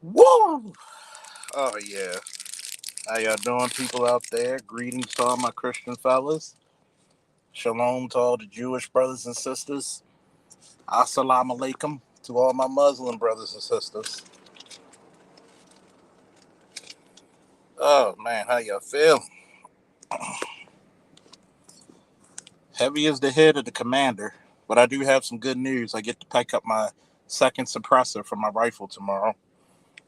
Woo! Oh yeah. How y'all doing, people out there? Greetings to all my Christian fellas. Shalom to all the Jewish brothers and sisters. Assalamu alaikum to all my Muslim brothers and sisters. Oh man, how y'all feel? Heavy is the head of the commander, but I do have some good news. I get to pick up my second suppressor for my rifle tomorrow.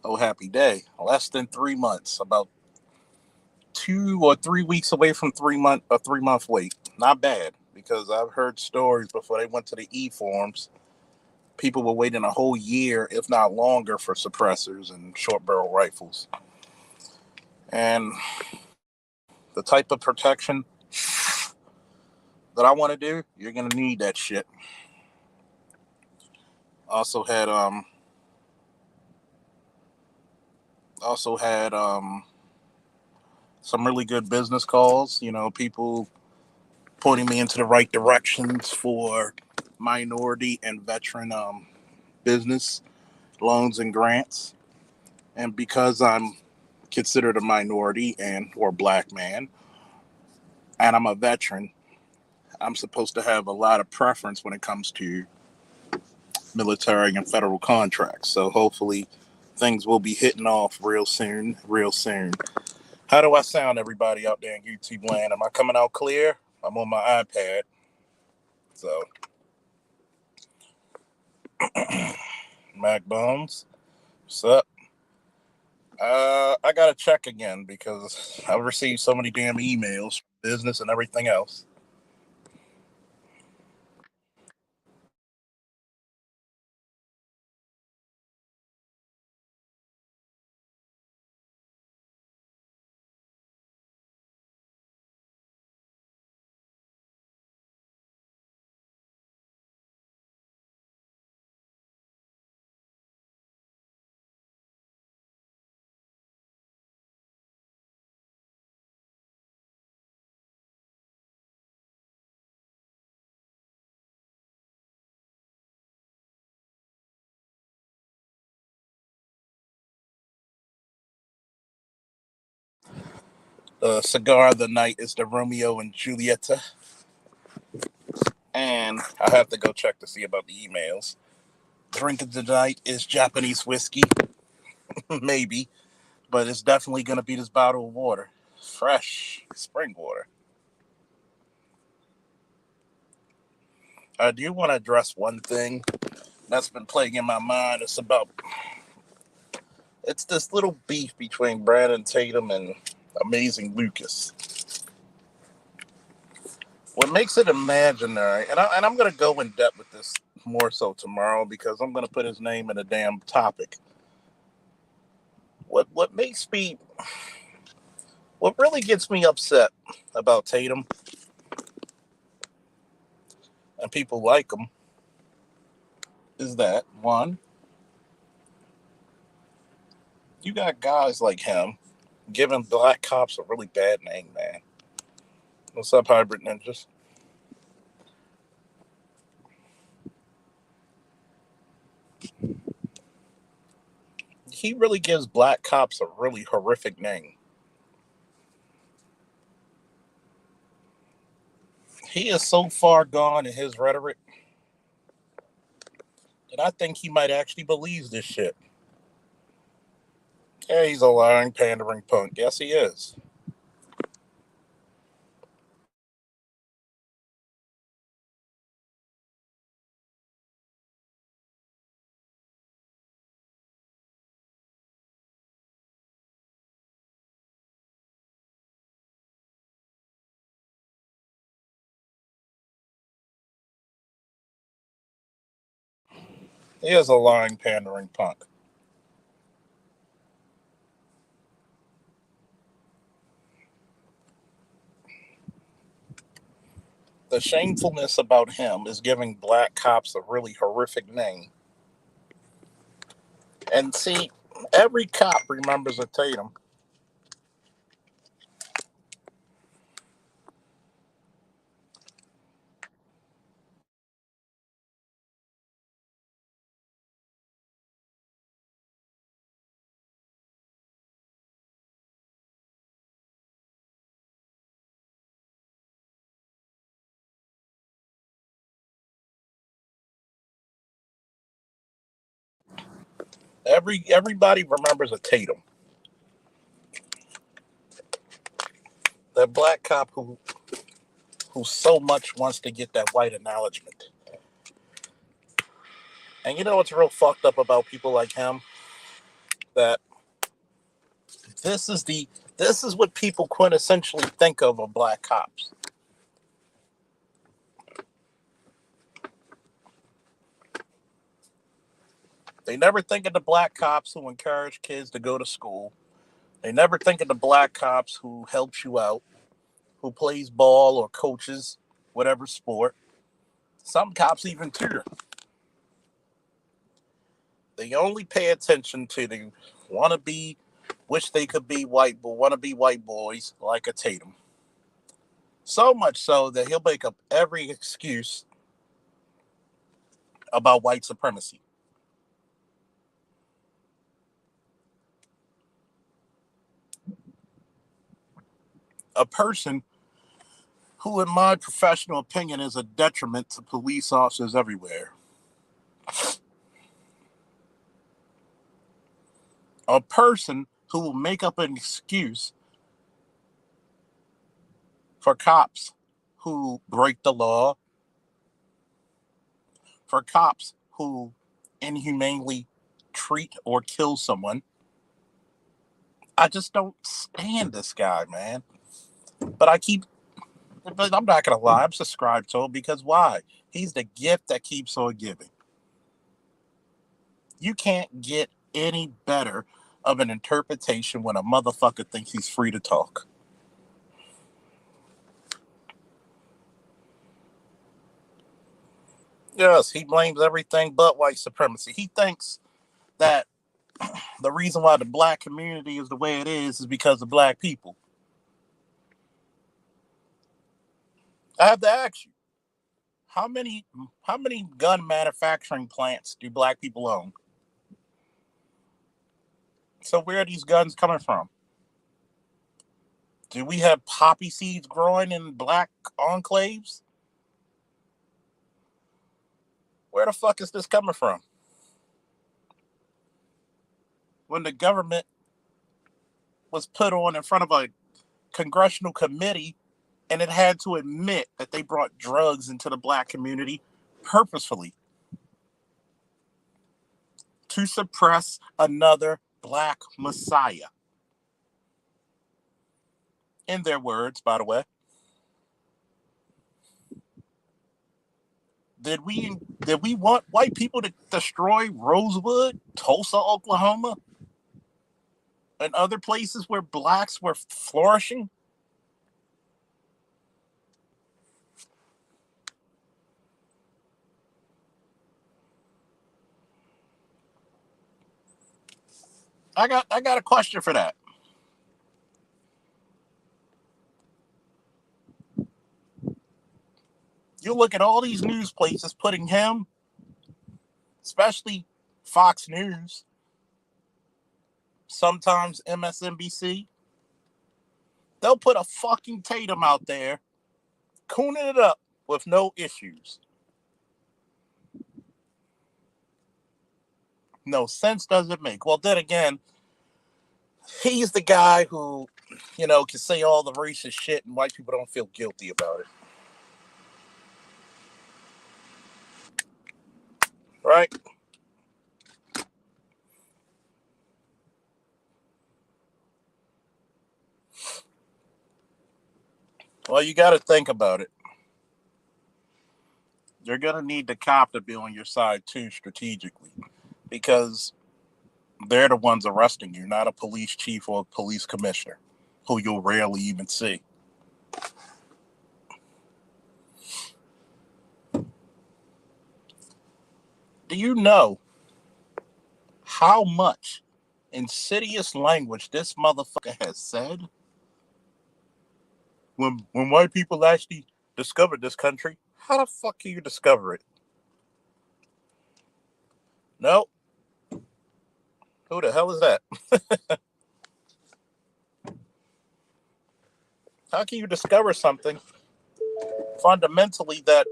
Oh, happy day! Less than 3 months, about 2 or 3 weeks away from 3 month a 3 month wait. Not bad because I've heard stories before they went to the E forms. People were waiting a whole year, if not longer, for suppressors and short barrel rifles. And the type of protection that I want to do, you're gonna need that shit. Also had also had some really good business calls. People pointing me into the right directions for minority and veteran business loans and grants. And because I'm considered a minority and or black man, and I'm a veteran, I'm supposed to have a lot of preference when it comes to military and federal contracts. So hopefully things will be hitting off real soon, real soon. How do I sound, everybody out there in YouTube land? Am I coming out clear? I'm on my iPad. So, Mac Bones, what's up? I gotta check again because I've received so many damn emails, business and everything else. The cigar of the night is the Romeo and Julieta, and I have to go check to see about the emails. Drink of the night is Japanese whiskey, maybe, but it's definitely going to be this bottle of water, fresh spring water. I do want to address one thing that's been plaguing my mind. It's this little beef between Brandon Tatum and Amazing Lucas. What makes it imaginary, and I'm going to go in depth with this more so tomorrow because I'm going to put his name in a damn topic. What makes me, what really gets me upset about Tatum and people like him is that one, you got guys like him giving black cops a really bad name, man. What's up, hybrid ninjas? He really gives black cops a really horrific name. He is so far gone in his rhetoric that I think he might actually believe this shit. Yeah, he's a lying, pandering punk. Yes, he is. He is a lying, pandering punk. The shamefulness about him is giving black cops a really horrific name. And see, every cop remembers a Tatum. Everybody remembers a Tatum. That black cop who so much wants to get that white acknowledgement. And you know what's real fucked up about people like him? That this is the this is what people quintessentially think of black cops. They never think of the black cops who encourage kids to go to school. They never think of the black cops who helps you out, who plays ball or coaches whatever sport. Some cops even tutor. They only pay attention to the wannabe, wish they could be white, but wannabe white boys like a Tatum. So much so that he'll make up every excuse about white supremacy. A person who, in my professional opinion, is a detriment to police officers everywhere. A person who will make up an excuse for cops who break the law, for cops who inhumanely treat or kill someone. I just don't stand this guy, man. But but I'm not going to lie, I'm subscribed to him because why? He's the gift that keeps on giving. You can't get any better of an interpretation when a motherfucker thinks he's free to talk. Yes, he blames everything but white supremacy. He thinks that the reason why the black community is the way it is because of black people. I have to ask you, how many how many gun manufacturing plants do black people own? So where are these guns coming from? Do we have poppy seeds growing in black enclaves? Where the fuck is this coming from? When the government was put on in front of a congressional committee and it had to admit that they brought drugs into the black community purposefully to suppress another black messiah. In their words, by the way. Did we want white people to destroy Rosewood, Tulsa, Oklahoma, and other places where blacks were flourishing? I got a question for that. You look at all these news places putting him, especially Fox News, sometimes MSNBC, they'll put a fucking Tatum out there, cooning it up with no issues. No sense does it make. Well, then again, he's the guy who, can say all the racist shit and white people don't feel guilty about it. Right? Well, you got to think about it. You're going to need the cop to be on your side too, strategically, because they're the ones arresting you, not a police chief or a police commissioner, who you'll rarely even see. Do you know how much insidious language this motherfucker has said? When white people actually discovered this country, how the fuck can you discover it? No. Who the hell is that? How can you discover something fundamentally that,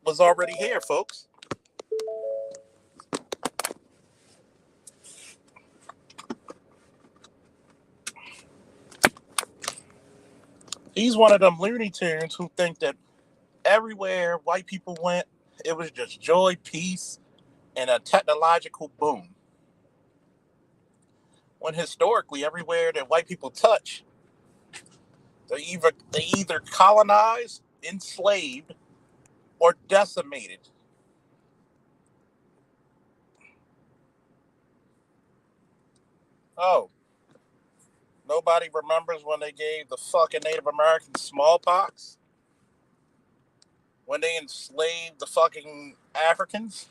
was already here, folks? He's one of them Looney Tunes who think that everywhere white people went, it was just joy, peace, and a technological boom. When historically, everywhere that white people touch, they either colonized, enslaved, or decimated. Oh, nobody remembers when they gave the fucking Native Americans smallpox? When they enslaved the fucking Africans?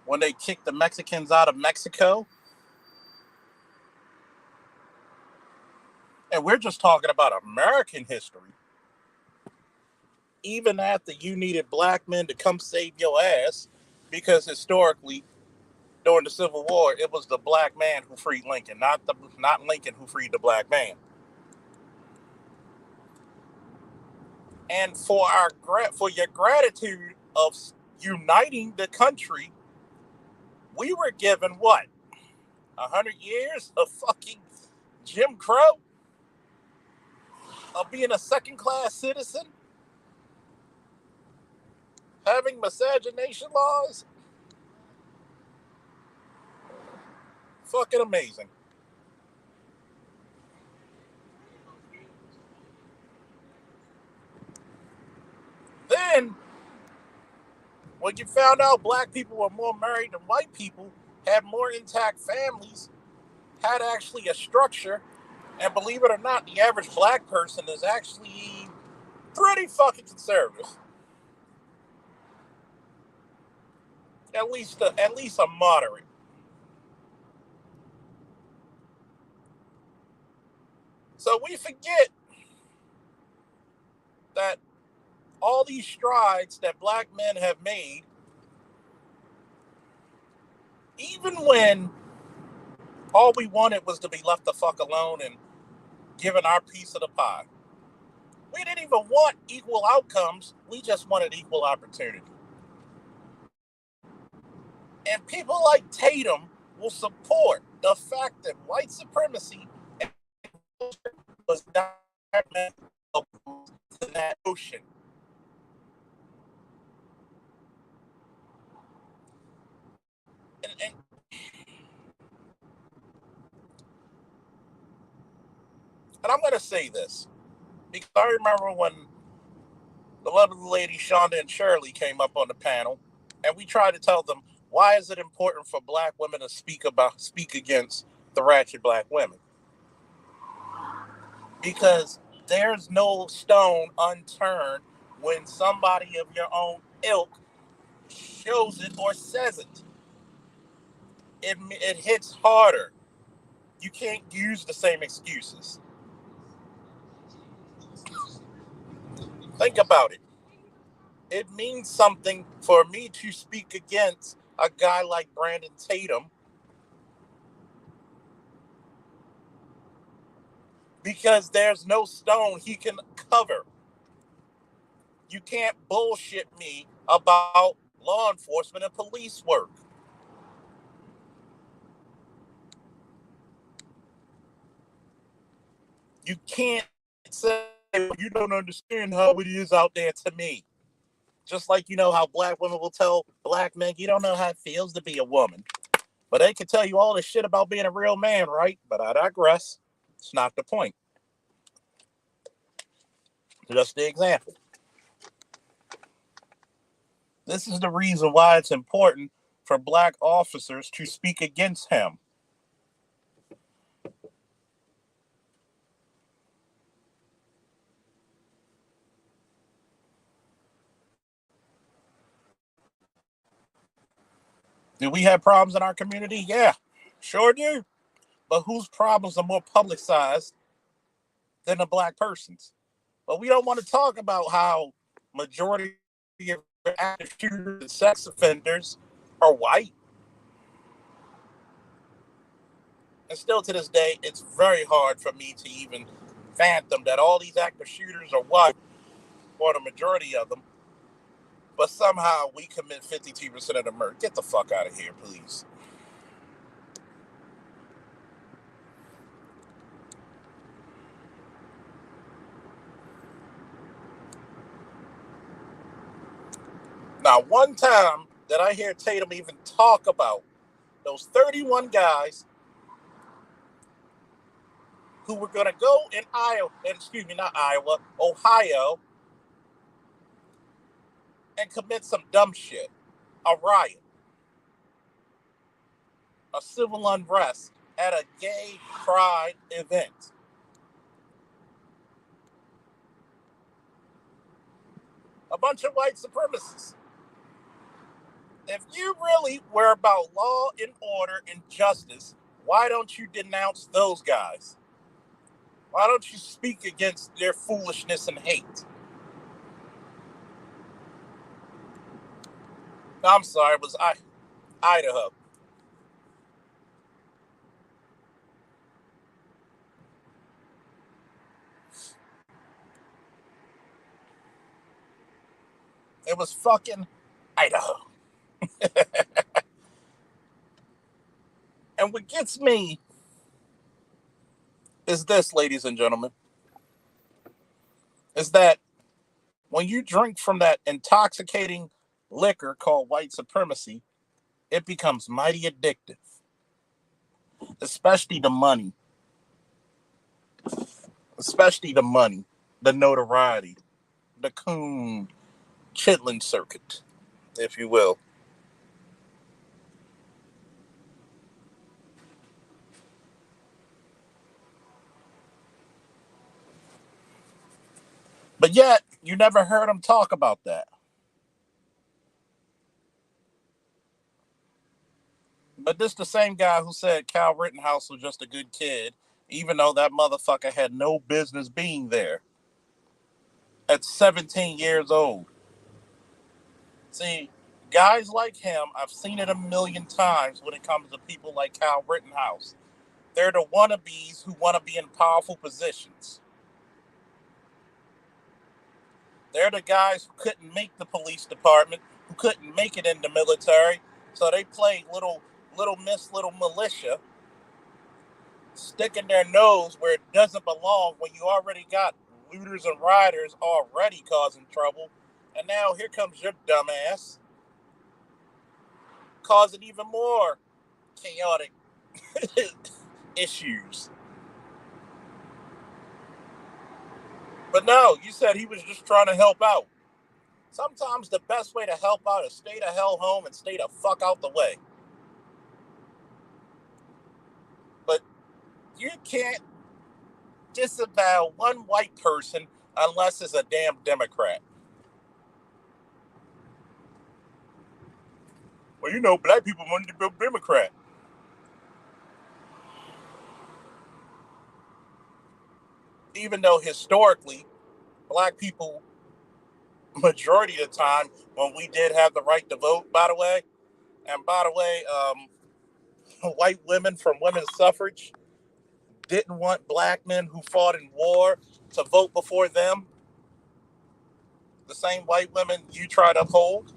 When they kicked the Mexicans out of Mexico? And we're just talking about American history. Even after you needed black men to come save your ass, because historically, during the Civil War, it was the black man who freed Lincoln, not Lincoln who freed the black man. And for your gratitude of uniting the country, we were given what, 100 years of fucking Jim Crow, of being a second-class citizen, having miscegenation laws. Fucking amazing. Then, when you found out black people were more married than white people, had more intact families, had actually a structure, and believe it or not, the average black person is actually pretty fucking conservative. At least a moderate. So we forget that all these strides that black men have made, even when All we wanted was to be left the fuck alone and given our piece of the pie. We didn't even want equal outcomes. We just wanted equal opportunity. And people like Tatum will support the fact that white supremacy was not meant to that notion. And I'm going to say this because I remember when the lovely lady Shonda and Shirley came up on the panel, and we tried to tell them why is it important for black women to speak against the ratchet black women, because there's no stone unturned when somebody of your own ilk shows it or says it. It hits harder. You can't use the same excuses. Think about it. It means something for me to speak against a guy like Brandon Tatum because there's no stone he can cover. You can't bullshit me about law enforcement and police work. You can't say you don't understand how it is out there to me. Just like you know how black women will tell black men, you don't know how it feels to be a woman. But they can tell you all this shit about being a real man, right? But I digress. It's not the point. Just the example. This is the reason why it's important for black officers to speak against him. Do we have problems in our community? Yeah, sure do. But whose problems are more publicized than a black person's? But we don't want to talk about how majority of active shooters and sex offenders are white. And still to this day, it's very hard for me to even fathom that all these active shooters are white, or the majority of them, but somehow we commit 52% of the murder. Get the fuck out of here, please. Now, one time that I hear Tatum even talk about those 31 guys who were going to go in Iowa, excuse me, not Iowa, Ohio, and commit some dumb shit, a riot, a civil unrest at a gay pride event. A bunch of white supremacists. If you really were about law and order and justice, why don't you denounce those guys? Why don't you speak against their foolishness and hate? I'm sorry, it was Idaho. It was fucking Idaho. And what gets me is this, ladies and gentlemen, is that when you drink from that intoxicating liquor called white supremacy, it becomes mighty addictive, especially the money, especially the money, the notoriety, the coon chitlin circuit, if you will. But yet, you never heard him talk about that. But this the same guy who said Cal Rittenhouse was just a good kid, even though that motherfucker had no business being there at 17 years old. See, guys like him, I've seen it a million times when it comes to people like Cal Rittenhouse. They're the wannabes who want to be in powerful positions. They're the guys who couldn't make the police department, who couldn't make it in the military, so they play little miss little militia, sticking their nose where it doesn't belong when you already got looters and rioters already causing trouble. And now here comes your dumbass causing even more chaotic issues. But no, you said he was just trying to help out. Sometimes the best way to help out is stay the hell home and stay the fuck out the way. But you can't disavow one white person unless it's a damn Democrat. Well, you know, black people wanted to be a Democrat. Even though historically, black people, majority of the time, when we did have the right to vote, by the way, and by the way, white women from women's suffrage didn't want black men who fought in war to vote before them. The same white women you try to uphold.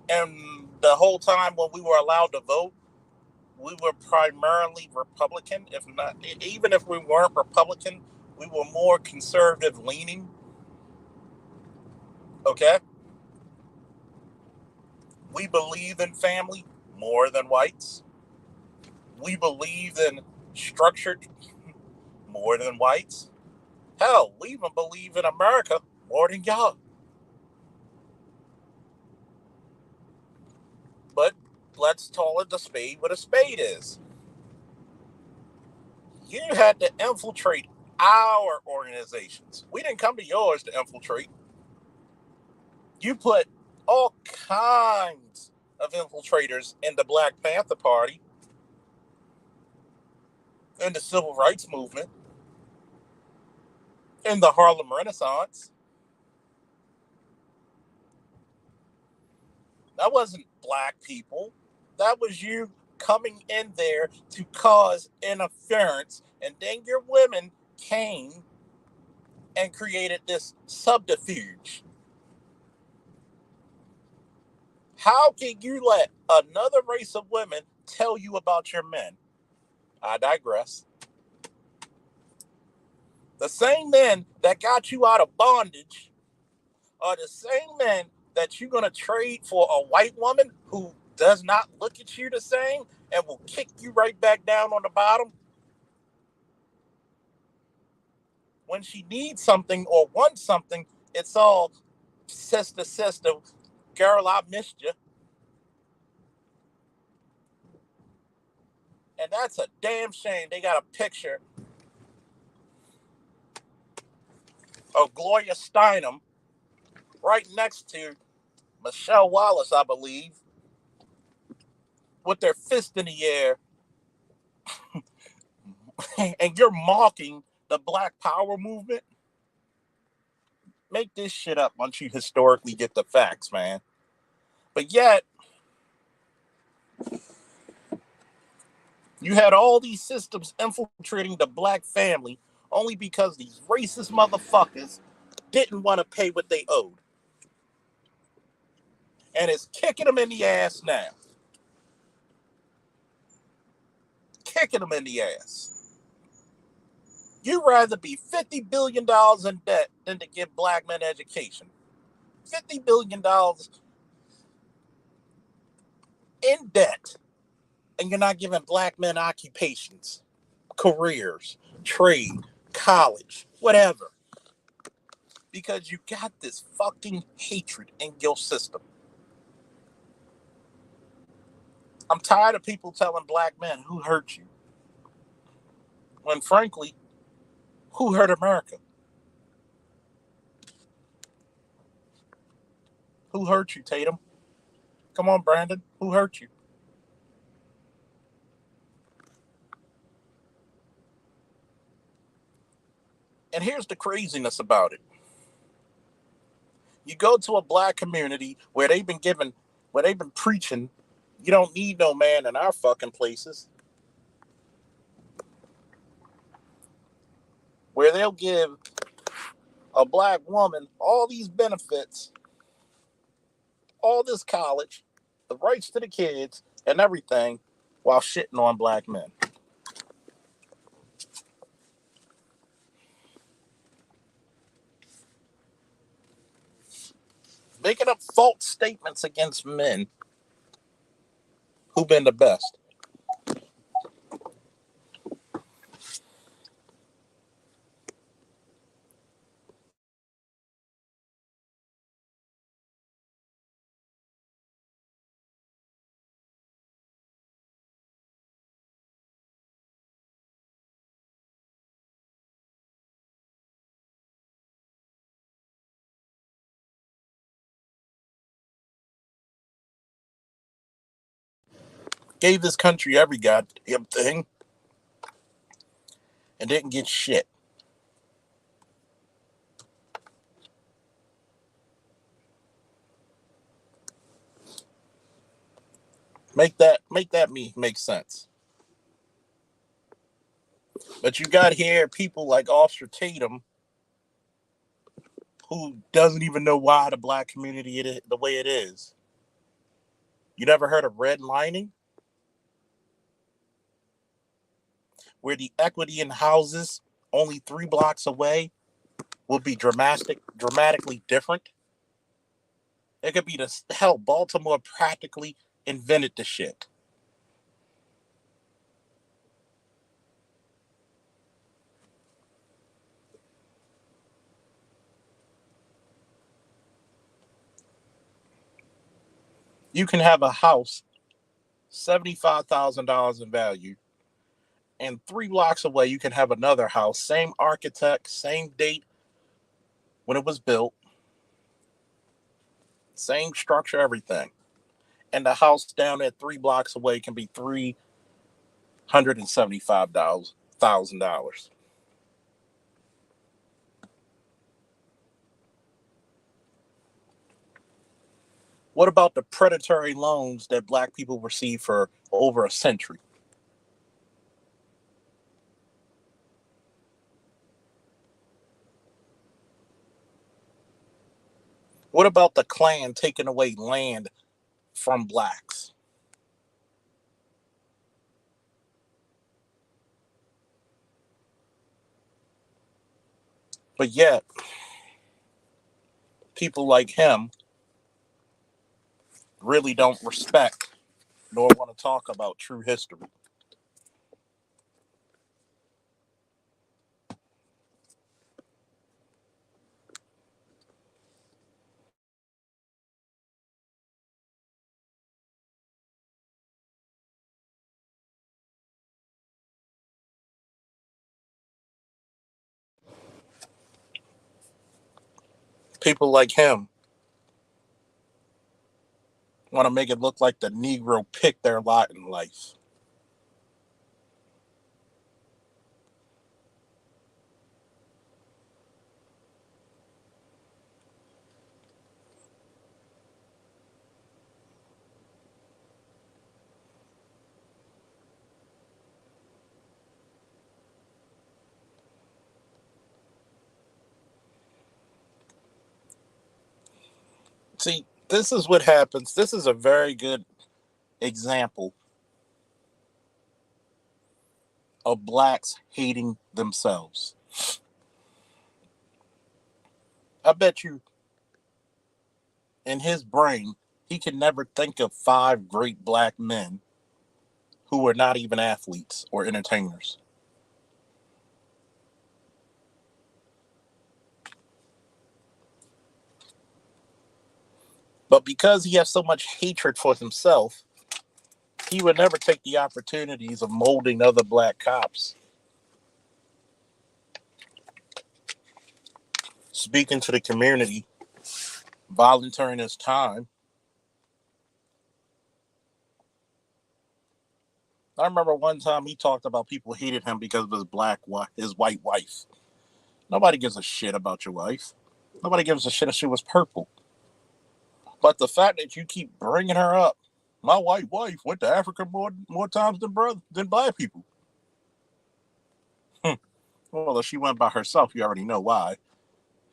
And the whole time when we were allowed to vote, we were primarily Republican. If not, even if we weren't Republican, we were more conservative leaning. Okay, we believe in family more than whites. We believe in structured more than whites. Hell, we even believe in America more than y'all. But let's call it the spade what a spade is. You had to infiltrate our organizations. We didn't come to yours to infiltrate. You put all kinds of infiltrators in the Black Panther Party, in the Civil Rights Movement, in the Harlem Renaissance. That wasn't black people. That was you coming in there to cause interference. And then your women came and created this subterfuge. How can you let another race of women tell you about your men? I digress. The same men that got you out of bondage are the same men that you're going to trade for a white woman who does not look at you the same and will kick you right back down on the bottom when she needs something or wants something. It's all sister, sister, girl, I missed you. And that's a damn shame. They got a picture of Gloria Steinem right next to Michelle Wallace, I believe, with their fist in the air, and you're mocking the Black Power movement. Make this shit up once you historically get the facts, man. But yet, you had all these systems infiltrating the black family only because these racist motherfuckers didn't want to pay what they owed. And it's kicking them in the ass now. Kicking them in the ass. You'd rather be $50 billion in debt than to give black men education. $50 billion in debt, and you're not giving black men occupations, careers, trade, college, whatever. Because you got this fucking hatred in your system. I'm tired of people telling black men who hurt you. When frankly, who hurt America? Who hurt you, Tatum? Come on, Brandon. Who hurt you? And here's the craziness about it. You go to a black community where they've been given where they've been preaching you don't need no man in our fucking places, where they'll give a black woman all these benefits, all this college, the rights to the kids, and everything, while shitting on black men. Making up false statements against men who've been the best. Gave this country every goddamn thing and didn't get shit. Make that make sense. But you got here people like Officer Tatum who doesn't even know why the black community it is the way it is. You never heard of redlining, where the equity in houses only 3 blocks away will be dramatically different. It could be the hell. Baltimore practically invented the shit. You can have a house $75,000 in value, and 3 blocks away you can have another house, same architect, same date when it was built, same structure, everything. And the house down at 3 blocks away can be $375,000. What about the predatory loans that black people receive for over a century? What about the Klan taking away land from blacks? But yet, people like him really don't respect nor want to talk about true history. People like him want to make it look like the Negro picked their lot in life. See, this is what happens. This is a very good example of blacks hating themselves. I bet you in his brain, he can never think of 5 great black men who were not even athletes or entertainers. But because he has so much hatred for himself, he would never take the opportunities of molding other black cops, speaking to the community, volunteering his time. I remember one time he talked about people hated him because of his white wife. Nobody gives a shit about your wife. Nobody gives a shit if she was purple. But the fact that you keep bringing her up, my white wife went to Africa more times than black people. Well, if she went by herself, you already know why.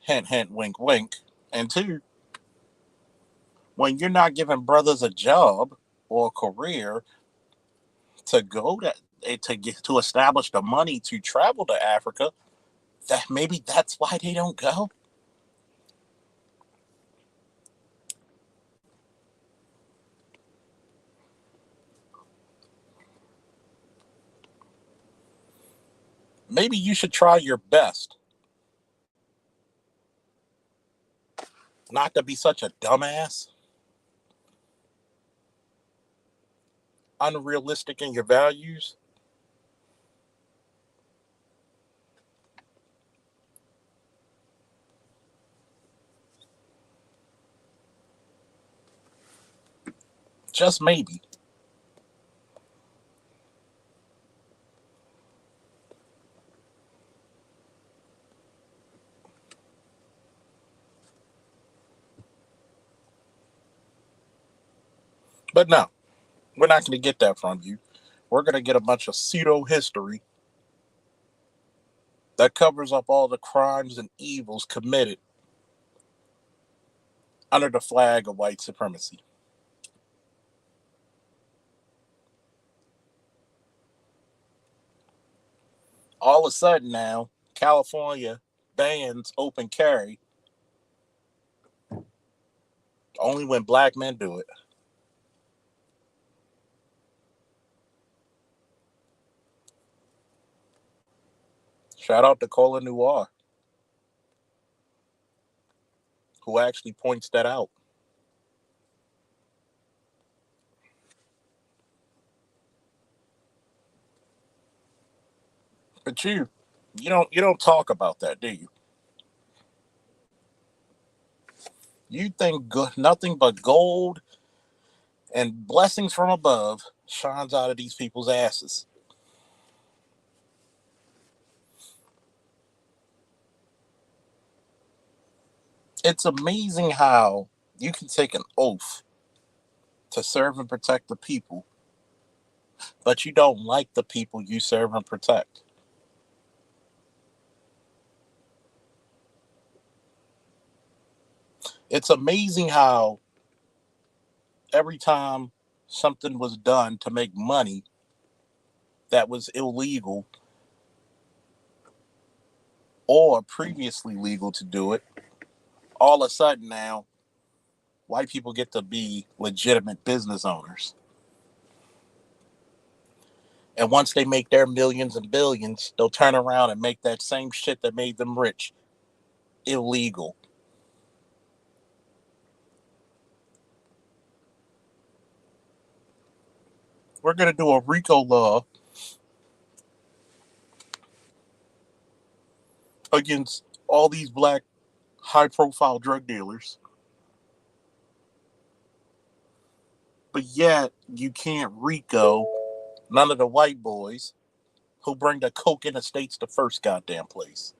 Hint, hint, wink, wink. And two, when you're not giving brothers a job or a career to go to establish the money to travel to Africa, that maybe that's why they don't go. Maybe you should try your best not to be such a dumbass, unrealistic in your values. Just maybe. But no, we're not going to get that from you. We're going to get a bunch of pseudo history that covers up all the crimes and evils committed under the flag of white supremacy. All of a sudden now, California bans open carry only when black men do it. Shout out to Cola Noir, who actually points that out. But you don't talk about that, do you? You think nothing but gold and blessings from above shines out of these people's asses. It's amazing how you can take an oath to serve and protect the people, but you don't like the people you serve and protect. It's amazing how every time something was done to make money that was illegal or previously legal to do it, all of a sudden now white people get to be legitimate business owners. And once they make their millions and billions, they'll turn around and make that same shit that made them rich illegal. We're going to do a RICO law against all these black high profile drug dealers, but yet you can't RICO none of the white boys who bring the coke in the states the first goddamn place.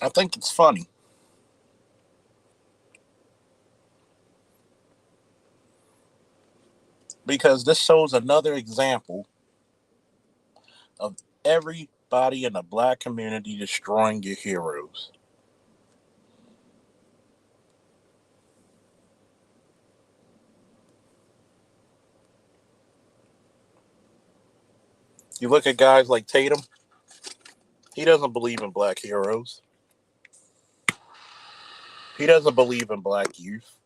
I think it's funny because this shows another example of everybody in the black community destroying your heroes. You look at guys like Tatum, he doesn't believe in black heroes. He doesn't believe in black youth.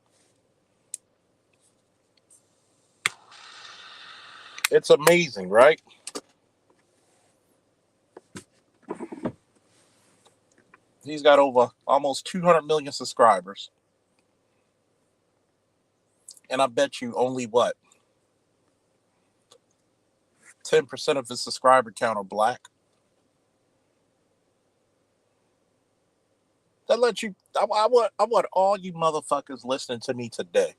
It's amazing, right? He's got over almost 200 million subscribers. And I bet you only what? 10% of his subscriber count are black. That lets you. I want all you motherfuckers listening to me today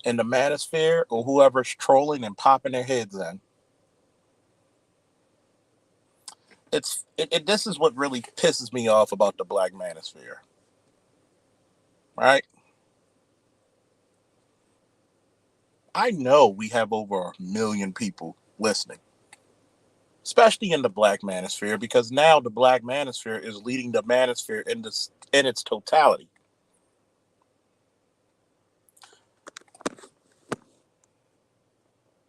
in the manosphere or whoever's trolling and popping their heads in. This is what really pisses me off about the black manosphere, right? I know we have over 1 million people listening, especially in the black manosphere, because now the black manosphere is leading the manosphere in its totality.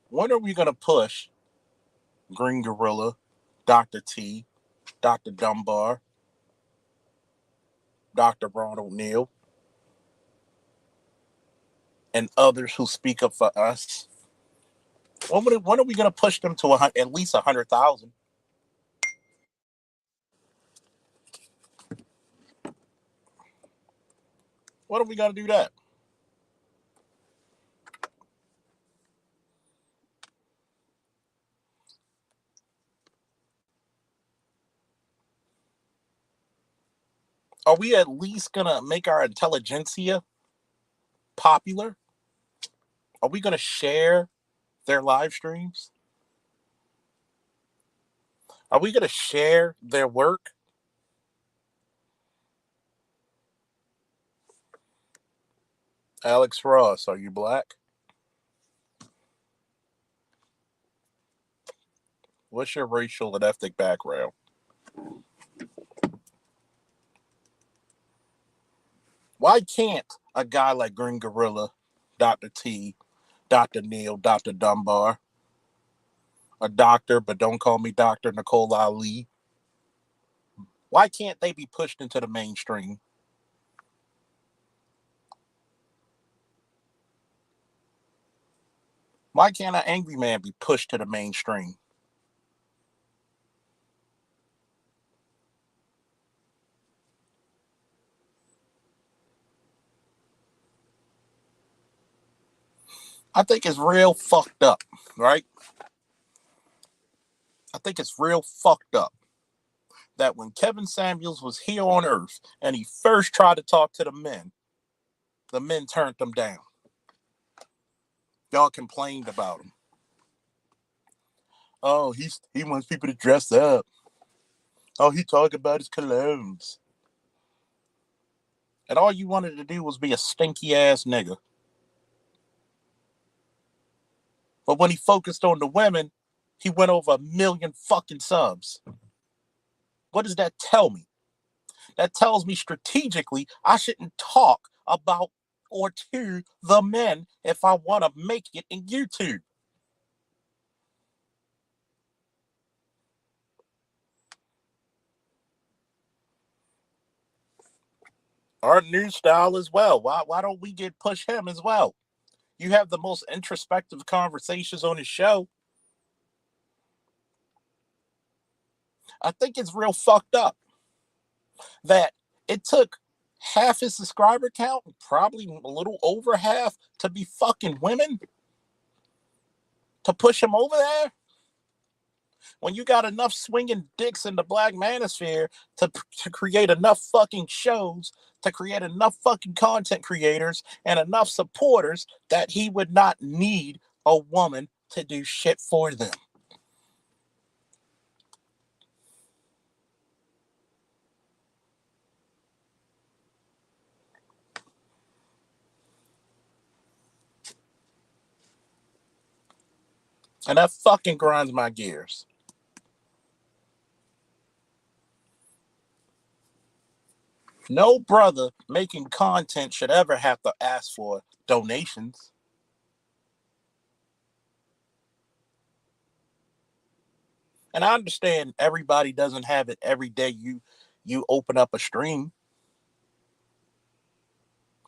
When are we going to push Green Gorilla, Dr. T, Dr. Dunbar, Dr. Ronald Neal, and others who speak up for us? When are we going to push them to at least 100,000? When are we going to do that? Are we at least going to make our intelligentsia popular? Are we going to share their live streams? Are we going to share their work? Alex Ross, are you black? What's your racial and ethnic background? Why can't a guy like Green Gorilla, Dr. T, Dr. Neal, Dr. Dunbar, a doctor, but don't call me Dr. Nicole Ali, why can't they be pushed into the mainstream? Why can't an angry man be pushed to the mainstream? I think it's real fucked up, right? I think it's real fucked up that when Kevin Samuels was here on Earth and he first tried to talk to the men turned him down. Y'all complained about him. Oh, he wants people to dress up. Oh, he talk about his colognes. And all you wanted to do was be a stinky ass nigga. But when he focused on the women, he went over 1 million fucking subs. What does that tell me? That tells me strategically I shouldn't talk about or to the men if I want to make it in YouTube. Our new style as well. Why don't we push him as well? You have the most introspective conversations on his show. I think it's real fucked up that it took half his subscriber count, probably a little over half, to be fucking women to push him over there. When you got enough swinging dicks in the black manosphere to create enough fucking shows, to create enough fucking content creators and enough supporters that he would not need a woman to do shit for them. And that fucking grinds my gears. No brother making content should ever have to ask for donations. And I understand everybody doesn't have it every day you open up a stream.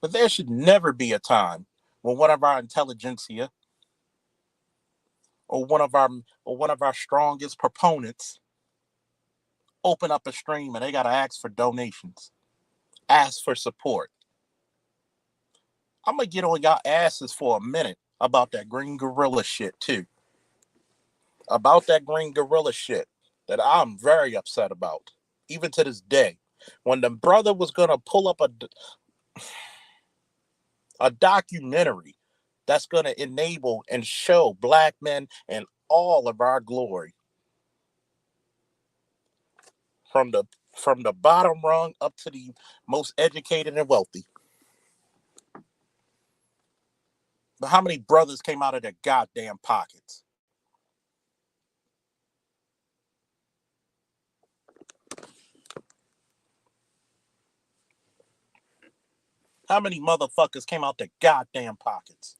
But there should never be a time when one of our intelligentsia or one of our strongest proponents open up a stream and they gotta ask for donations, ask for support. I'm gonna get on y'all asses for a minute about that green gorilla shit too. About that green gorilla shit that I'm very upset about, even to this day. When the brother was gonna pull up a documentary that's going to enable and show black men in all of our glory, from the bottom rung up to the most educated and wealthy. But how many brothers came out of their goddamn pockets? How many motherfuckers came out their goddamn pockets?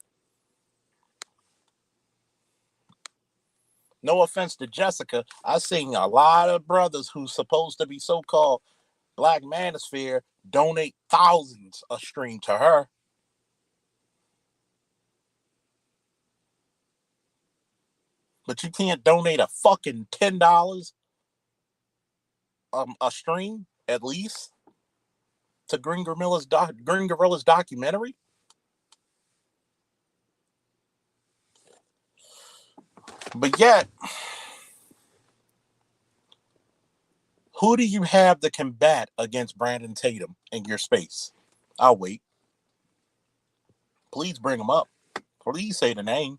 No offense to Jessica, I seen a lot of brothers who's supposed to be so-called Black Manosphere donate thousands a stream to her. But you can't donate a fucking $10 a stream at least to Green Gorilla's documentary. But yet, who do you have to combat against Brandon Tatum in your space? I'll wait. Please bring him up. Please say the name.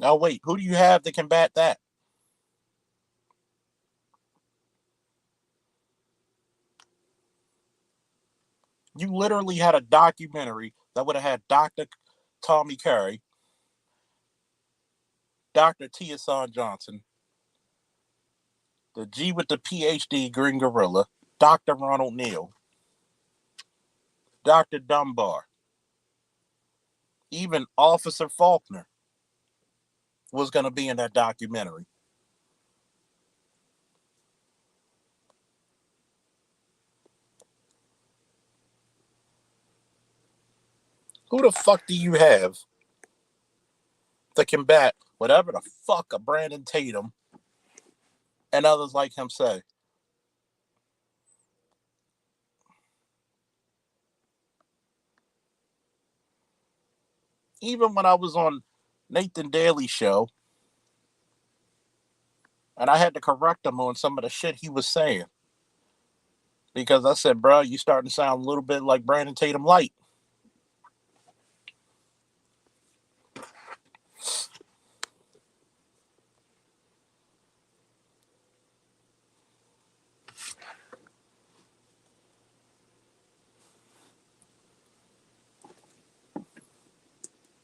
I'll wait. Who do you have to combat that? You literally had a documentary that would have had Dr. Tommy Curry, Dr. Son Johnson, the G with the PhD Green Gorilla, Dr. Ronald Neal, Dr. Dunbar, even Officer Faulkner was going to be in that documentary. Who the fuck do you have to combat whatever the fuck a Brandon Tatum and others like him say? Even when I was on Nathan Daly's show and I had to correct him on some of the shit he was saying, because I said, bro, you starting to sound a little bit like Brandon Tatum light.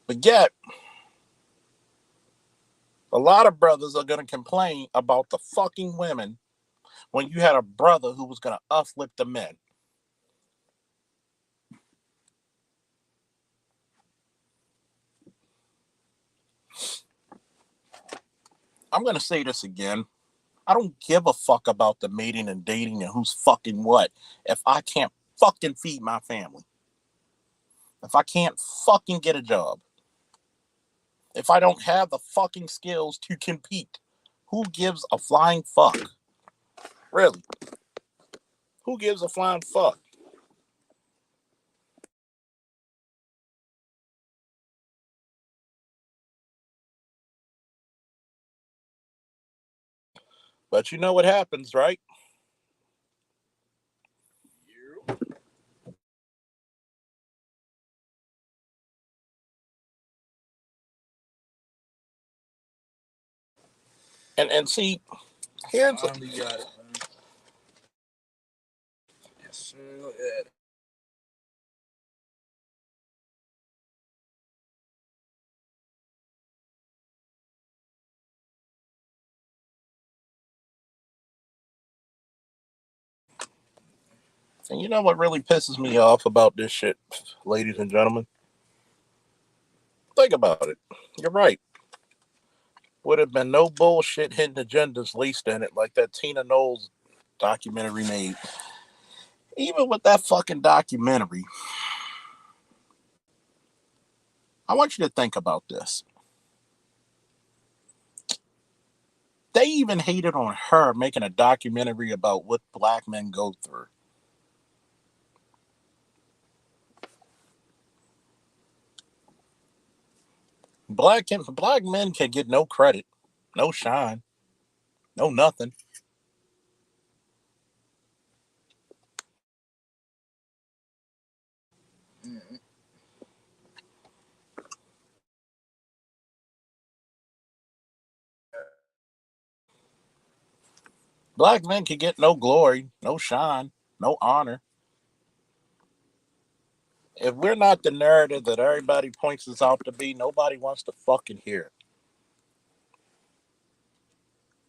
But yet, a lot of brothers are going to complain about the fucking women when you had a brother who was going to uplift the men. I'm going to say this again. I don't give a fuck about the mating and dating and who's fucking what if I can't fucking feed my family. If I can't fucking get a job. If I don't have the fucking skills to compete. Who gives a flying fuck? Really? Who gives a flying fuck? But you know what happens, right? And see, here's Finally got it, man. Yes, sir. Yeah. and you know what really pisses me off about this shit, ladies and gentlemen? Think about it. You're right. Would have been no bullshit hidden agendas laced in it like that Tina Knowles documentary made. Even with that fucking documentary, I want you to think about this. They even hated on her making a documentary about what black men go through. Black men can get no credit, no shine, no nothing. Black men can get no glory, no shine, no honor. If we're not the narrative that everybody points us out to be, nobody wants to fucking hear it.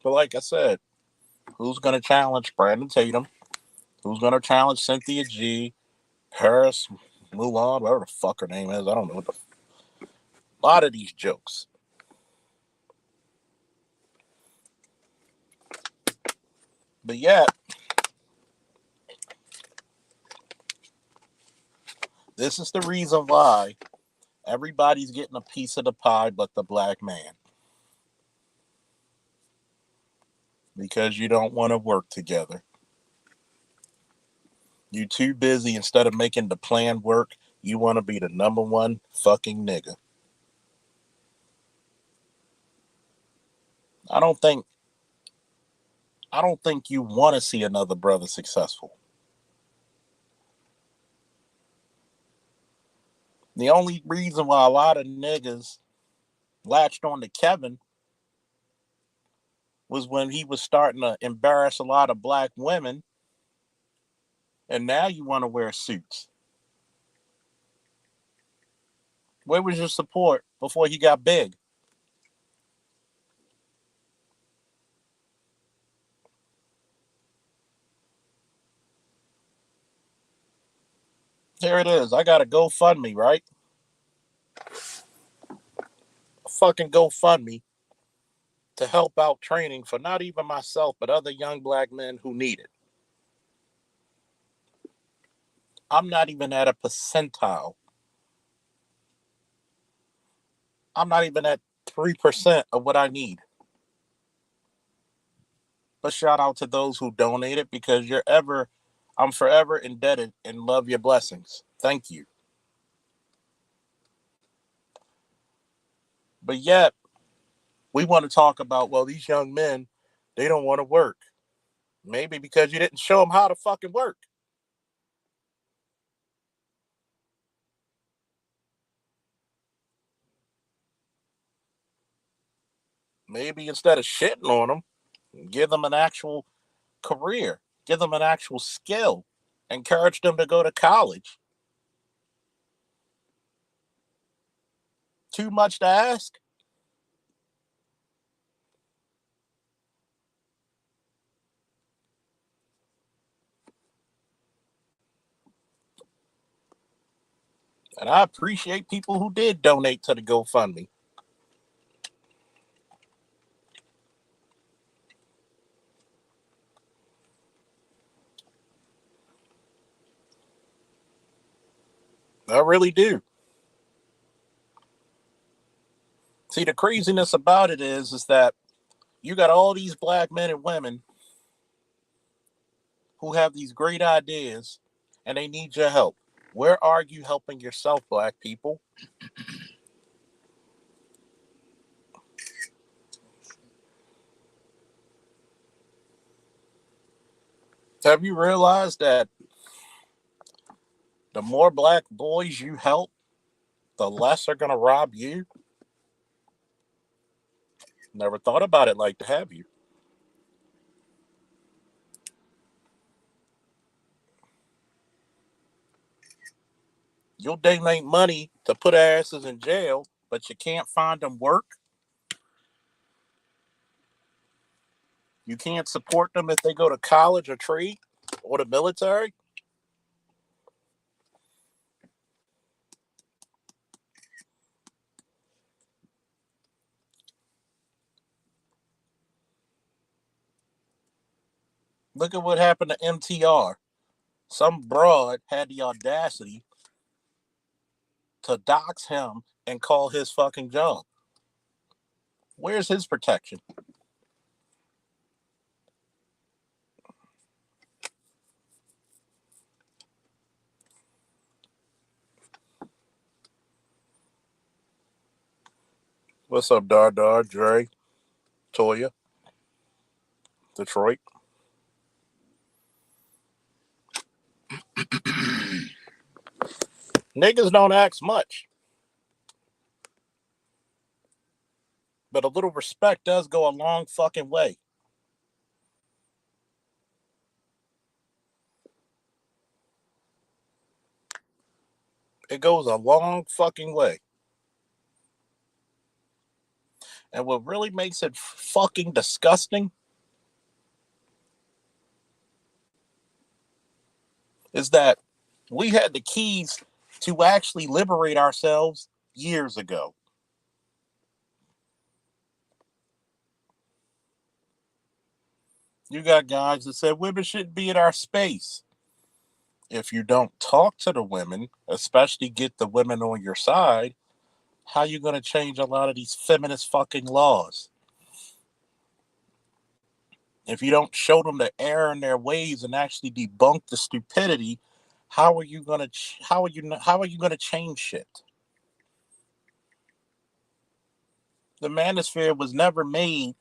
But like I said, who's gonna challenge Brandon Tatum? Who's gonna challenge Cynthia G, Paris, Mulan, whatever the fuck her name is? I don't know what the. A lot of these jokes. But yet, this is the reason why everybody's getting a piece of the pie but the black man. Because you don't want to work together. You too busy instead of making the plan work, you want to be the number one fucking nigga. I don't think I don't think you want to see another brother successful. The only reason why a lot of niggas latched on to Kevin was when he was starting to embarrass a lot of black women, and now you want to wear suits. Where was your support before he got big? Here it is. I got a GoFundMe, right? A fucking GoFundMe to help out training for not even myself, but other young black men who need it. I'm not even at a percentile. I'm not even at 3% of what I need. But shout out to those who donated because I'm forever indebted and love your blessings. Thank you. But yet, we want to talk about, well, these young men, they don't want to work. Maybe because you didn't show them how to fucking work. Maybe instead of shitting on them, give them an actual career, give them an actual skill, encourage them to go to college. Too much to ask? And I appreciate people who did donate to the GoFundMe. I really do. See, the craziness about it is that you got all these black men and women who have these great ideas and they need your help. Where are you helping yourself, black people? Have you realized that the more black boys you help, the less are going to rob you? Never thought about it like that, have you? You'll donate money to put asses in jail, but you can't find them work. You can't support them if they go to college or trade or the military. Look at what happened to MTR. Some broad had the audacity to dox him and call his fucking job. Where's his protection? What's up, Dar Dar, Dre, Toya, Detroit? Niggas don't ask much, but a little respect does go a long fucking way. It goes a long fucking way. And what really makes it fucking disgusting is that we had the keys to actually liberate ourselves years ago. You got guys that said women shouldn't be in our space. If you don't talk to the women, especially get the women on your side, how you going to change a lot of these feminist fucking laws? If you don't show them the error in their ways and actually debunk the stupidity, how are you going to how are you going to change shit? The manosphere was never made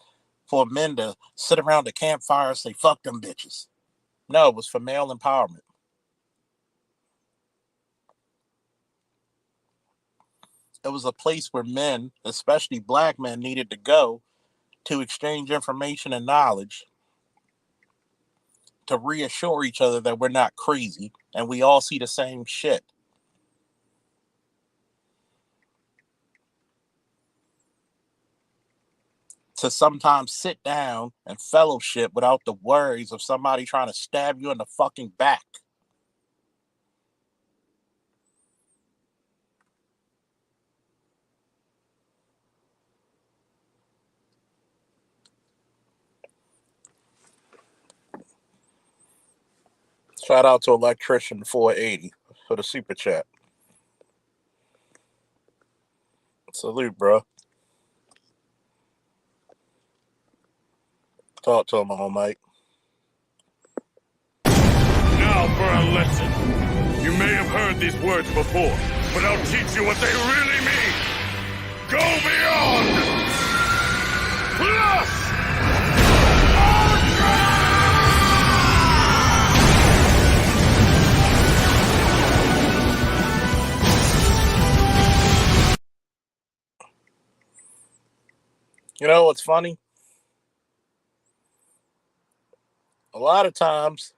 for men to sit around the campfire and say fuck them bitches. No, it was for male empowerment. It was a place where men, especially black men, needed to go to exchange information and knowledge, to reassure each other that we're not crazy and we all see the same shit. To sometimes sit down and fellowship without the worries of somebody trying to stab you in the fucking back. Shout out to Electrician 480 for the super chat. Salute, bro. Talk to him, homie. Now for a lesson. You may have heard these words before, but I'll teach you what they really mean. Go beyond! Plus! You know what's funny? A lot of times,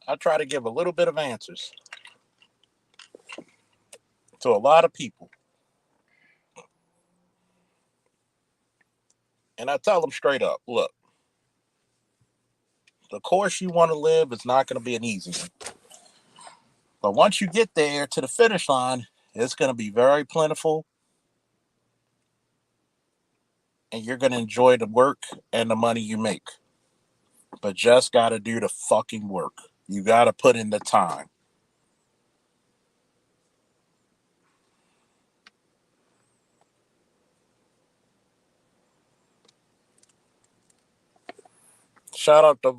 I try to give a little bit of answers to a lot of people. And I tell them straight up, look, the course you want to live is not going to be an easy one. But once you get there to the finish line, it's going to be very plentiful and you're going to enjoy the work and the money you make. But just got to do the fucking work. You got to put in the time. Shout out to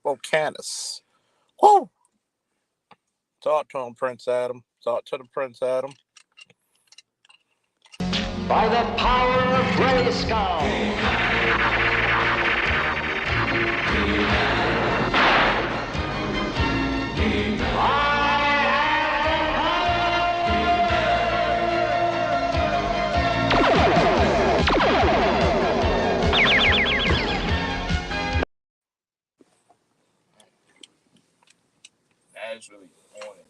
Volcanus. Woo! Talk to him, Prince Adam. Talk to the Prince Adam. By the power of Grayskull. That's really on it.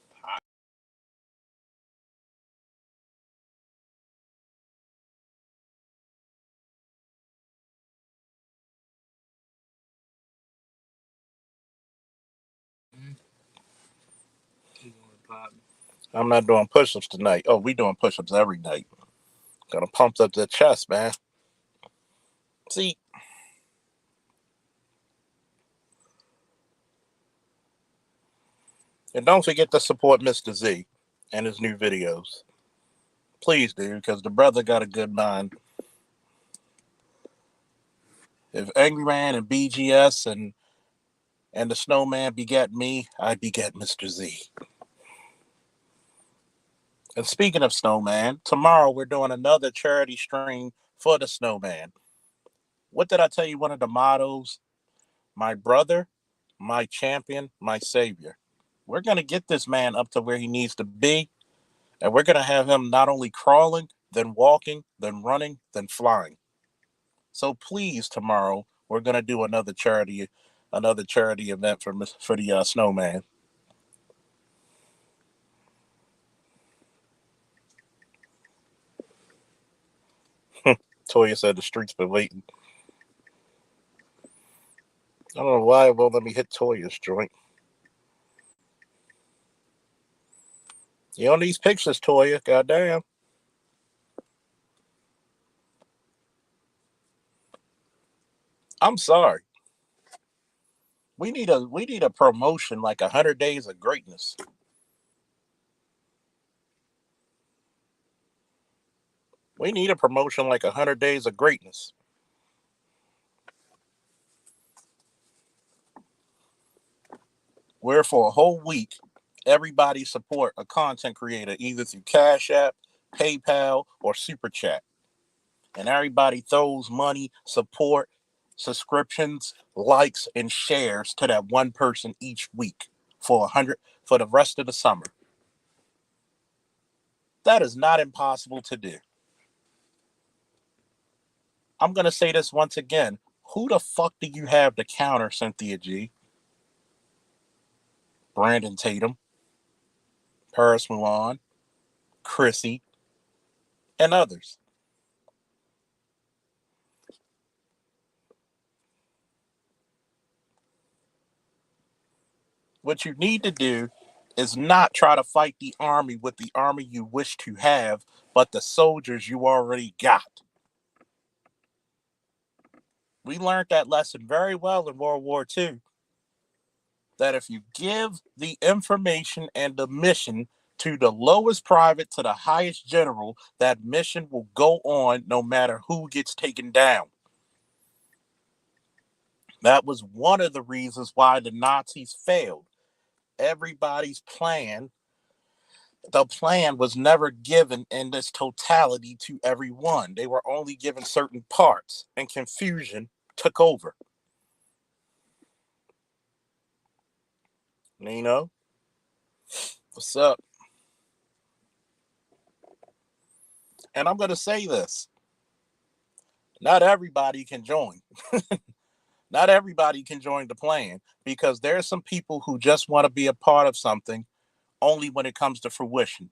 I'm not doing push-ups tonight. Oh, we doing push-ups every night. Gotta pump up the chest, man. See, and don't forget to support Mr. Z and his new videos. Please do, because the brother got a good mind. If Angry Man and BGS and the Snowman beget me, I beget Mr. Z. And speaking of Snowman, tomorrow we're doing another charity stream for the Snowman. What did I tell you? One of the mottos: my brother, my champion, my savior. We're going to get this man up to where he needs to be. And we're going to have him not only crawling, then walking, then running, then flying. So please, tomorrow, we're going to do another charity Another charity event for the snowman. Toya said the streets been waiting. I don't know why it won't let me hit Toya's joint. You on these pictures, Toya? Goddamn. I'm sorry. We need a promotion like 100 days of greatness. We need a promotion like 100 days of greatness. Where for a whole week, everybody support a content creator either through Cash App, PayPal, or Super Chat. And everybody throws money, support, subscriptions, likes, and shares to that one person each week for the rest of the summer. That is not impossible to do. I'm gonna say this once again. Who the fuck do you have to counter Cynthia G, Brandon Tatum, Paris Milan, Chrissy, and others? What you need to do is not try to fight the army with the army you wish to have, but the soldiers you already got. We learned that lesson very well in World War II. That if you give the information and the mission to the lowest private to the highest general, that mission will go on no matter who gets taken down. That was one of the reasons why the Nazis failed. Everybody's plan, the plan was never given in this totality to everyone. They were only given certain parts, and confusion took over. You know, what's up? And I'm going to say this, not everybody can join. Not everybody can join the plan because there are some people who just want to be a part of something only when it comes to fruition.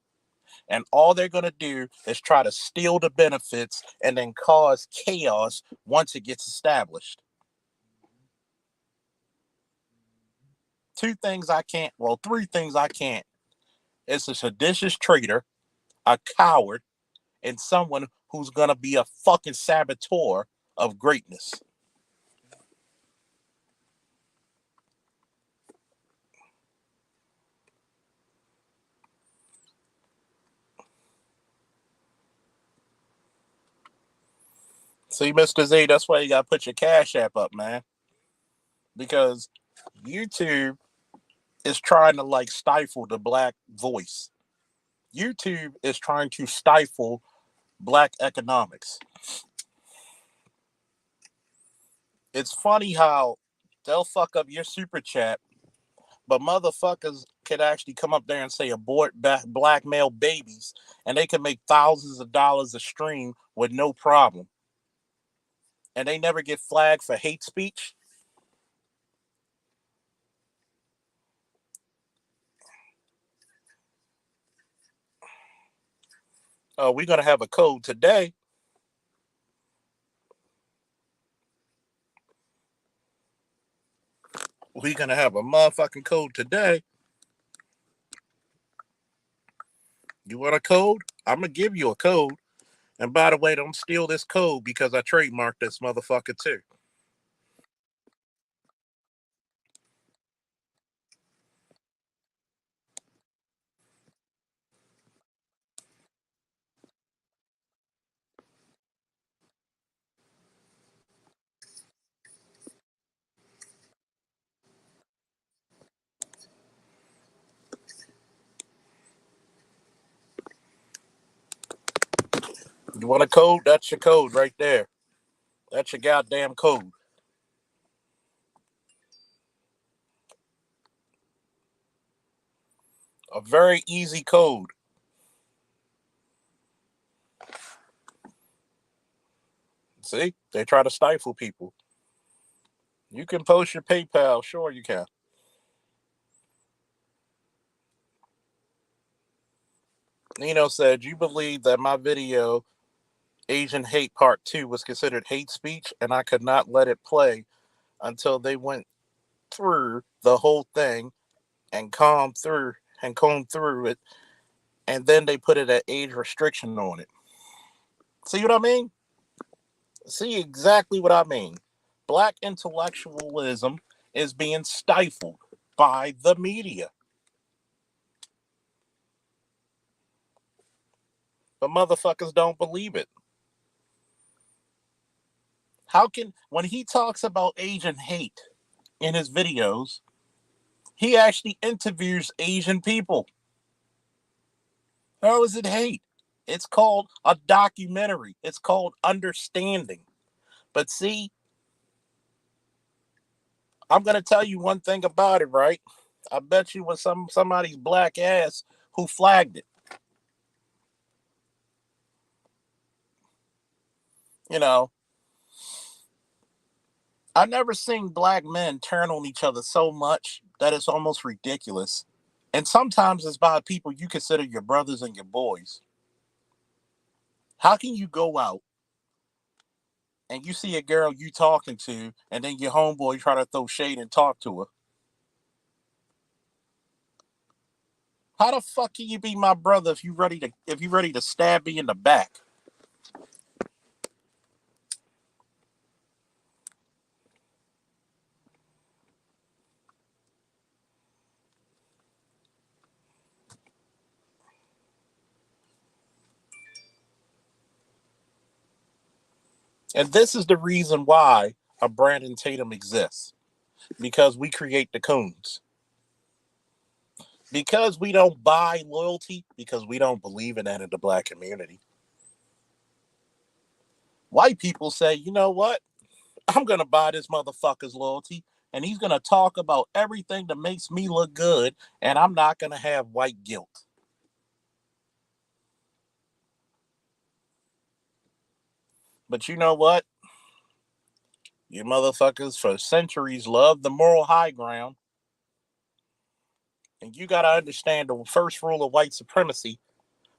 And all they're going to do is try to steal the benefits and then cause chaos once it gets established. Two things I can't, well, three things I can't. It's a seditious traitor, a coward, and someone who's going to be a fucking saboteur of greatness. See, Mr. Z, that's why you got to put your Cash App up, man. Because YouTube is trying to like stifle the black voice. YouTube is trying to stifle black economics. It's funny how they'll fuck up your super chat, but motherfuckers could actually come up there and say abort black male babies, and they can make thousands of dollars a stream with no problem. And they never get flagged for hate speech. Oh, we're gonna have a code today. We're gonna have a motherfucking code today. You want a code? I'm gonna give you a code. And by the way, don't steal this code because I trademarked this motherfucker too. You want a code? That's your code right there. That's your goddamn code. A very easy code. See? They try to stifle people. You can post your PayPal. Sure, you can. Nino said, you believe that my video, Asian Hate Part 2, was considered hate speech, and I could not let it play until they went through the whole thing and combed through it, and then they put it at age restriction on it. See what I mean? See exactly what I mean. Black intellectualism is being stifled by the media. But motherfuckers don't believe it. How can, when he talks about Asian hate in his videos, he actually interviews Asian people. How is it hate? It's called a documentary. It's called understanding. But see, I'm gonna tell you one thing about it, right? I bet you was somebody's black ass who flagged it. You know, I've never seen black men turn on each other so much that it's almost ridiculous. And sometimes it's by people you consider your brothers and your boys. How can you go out and you see a girl you talking to, and then your homeboy try to throw shade and talk to her? How the fuck can you be my brother if you ready to stab me in the back? And this is the reason why a Brandon Tatum exists. Because we create the coons. Because we don't buy loyalty, because we don't believe in that in the black community. White people say, you know what? I'm going to buy this motherfucker's loyalty, and he's going to talk about everything that makes me look good, and I'm not going to have white guilt. But you know what? You motherfuckers for centuries love the moral high ground. And you got to understand the first rule of white supremacy.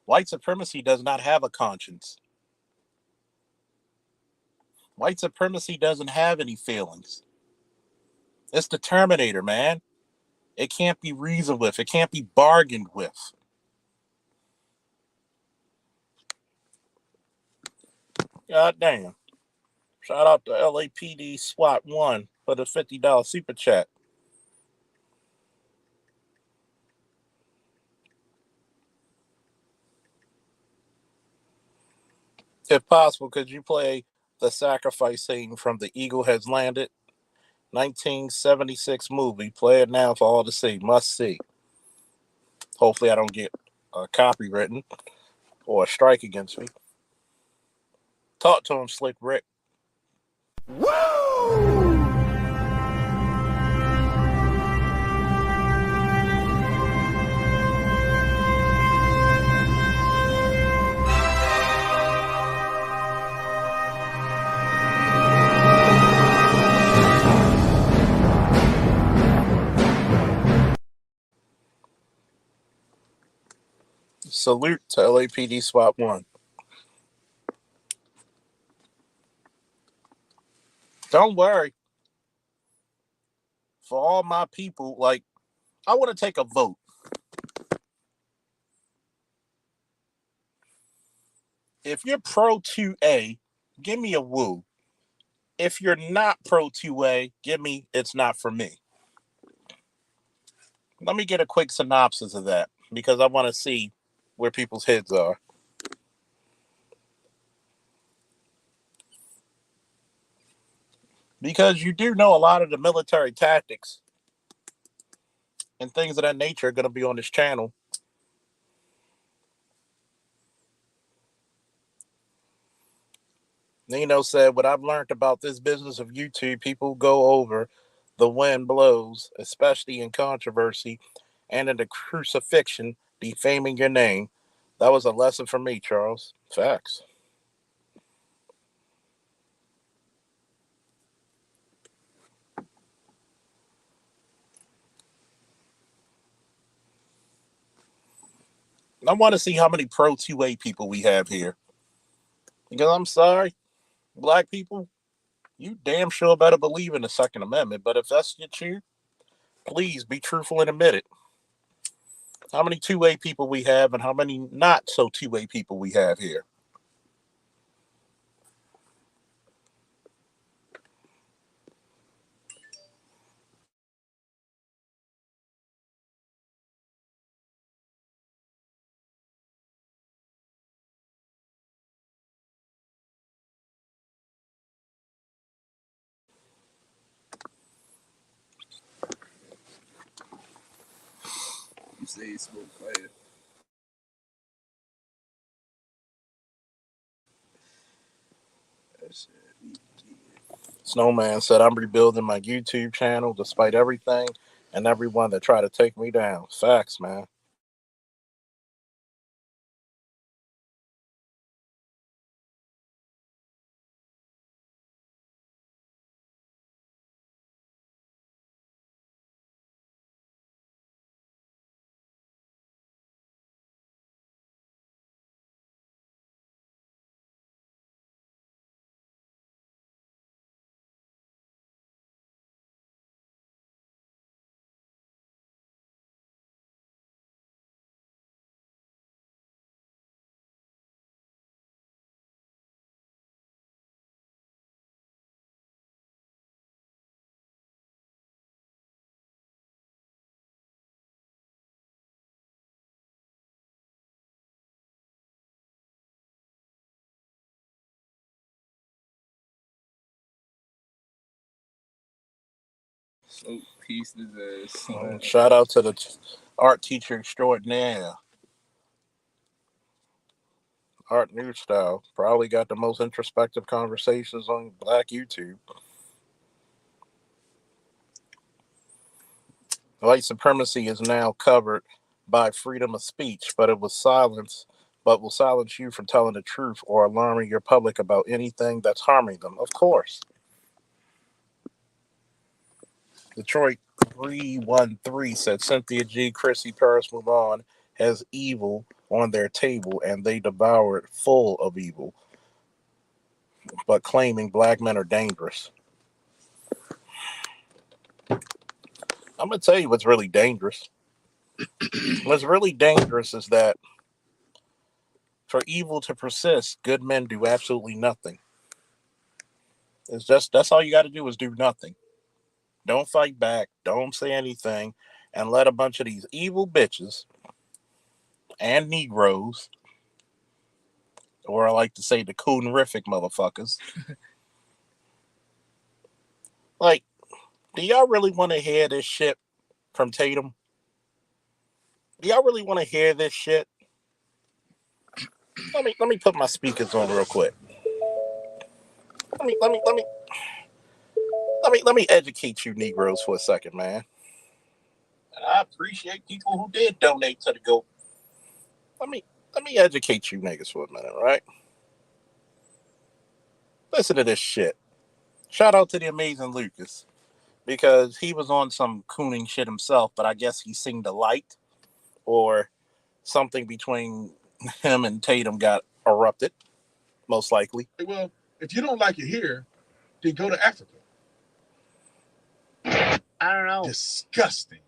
White supremacy does not have a conscience. White supremacy doesn't have any feelings. It's the Terminator, man. It can't be reasoned with. It can't be bargained with. God damn. Shout out to LAPD SWAT 1 for the $50 super chat. If possible, could you play the sacrifice scene from The Eagle Has Landed? 1976 movie. Play it now for all to see. Must see. Hopefully I don't get a copywritten or a strike against me. Talk to him, Slick Rick. Salute to LAPD SWAT 1. Don't worry. For all my people, like, I want to take a vote. If you're pro 2A, give me a woo. If you're not pro 2A, give me it's not for me. Let me get a quick synopsis of that because I want to see where people's heads are. Because you do know a lot of the military tactics and things of that nature are going to be on this channel. Nino said, what I've learned about this business of YouTube, people go over the wind blows, especially in controversy and in the crucifixion, defaming your name. That was a lesson for me, Charles. Facts. I want to see how many pro 2A people we have here. Because I'm sorry, black people, you damn sure better believe in the Second Amendment. But if that's your cheer, please be truthful and admit it. How many 2A people we have and how many not so 2A people we have here? You say smoke fire. That shit. Snowman said, I'm rebuilding my YouTube channel despite everything and everyone that tried to take me down. Facts, man. Smoke pieces of Shout out to the art teacher extraordinaire, Art New Style. Probably got the most introspective conversations on Black YouTube. White supremacy is now covered by freedom of speech, but will silence you from telling the truth or alarming your public about anything that's harming them. Of course. Detroit 313 said Cynthia G, Chrissy Paris move on has evil on their table and they devour it full of evil, but claiming black men are dangerous. I'm gonna tell you what's really dangerous. What's really dangerous is that for evil to persist, good men do absolutely nothing. It's just that's all you got to do is do nothing. Don't fight back. Don't say anything, and let a bunch of these evil bitches and Negroes, or I like to say the coonerific motherfuckers, like, do y'all really want to hear this shit from Tatum? Do y'all really want to hear this shit? Let me put my speakers on real quick. Let me educate you Negroes for a second, man. And I appreciate people who did donate to the Go. Let me let me educate you niggas for a minute, right? Listen to this shit. Shout out to the amazing Lucas because he was on some cooning shit himself, but I guess he seen the light or something between him and Tatum got erupted, most likely. Well, if you don't like it here, then go to Africa. I don't know. Disgusting.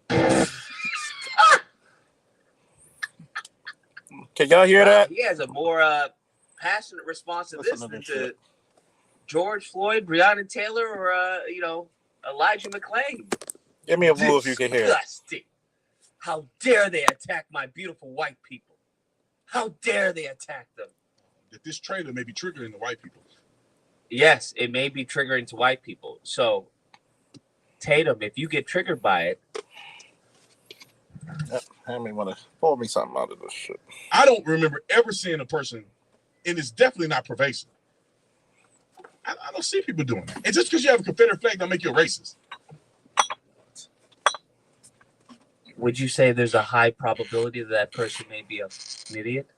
Can y'all hear that? He has a more passionate response to Listen this to than this to shit. George Floyd, Breonna Taylor, or Elijah McClain. Give me a woo if you can hear it. Disgusting. How dare they attack my beautiful white people? How dare they attack them? That this trailer may be triggering the white people. Yes, it may be triggering to white people. So, Tatum, if you get triggered by it, I mean, want to pull me something out of this shit. I don't remember ever seeing a person, and it's definitely not pervasive. I don't see people doing that. And just because you have a Confederate flag don't make you a racist. would you say there's a high probability that person may be an idiot?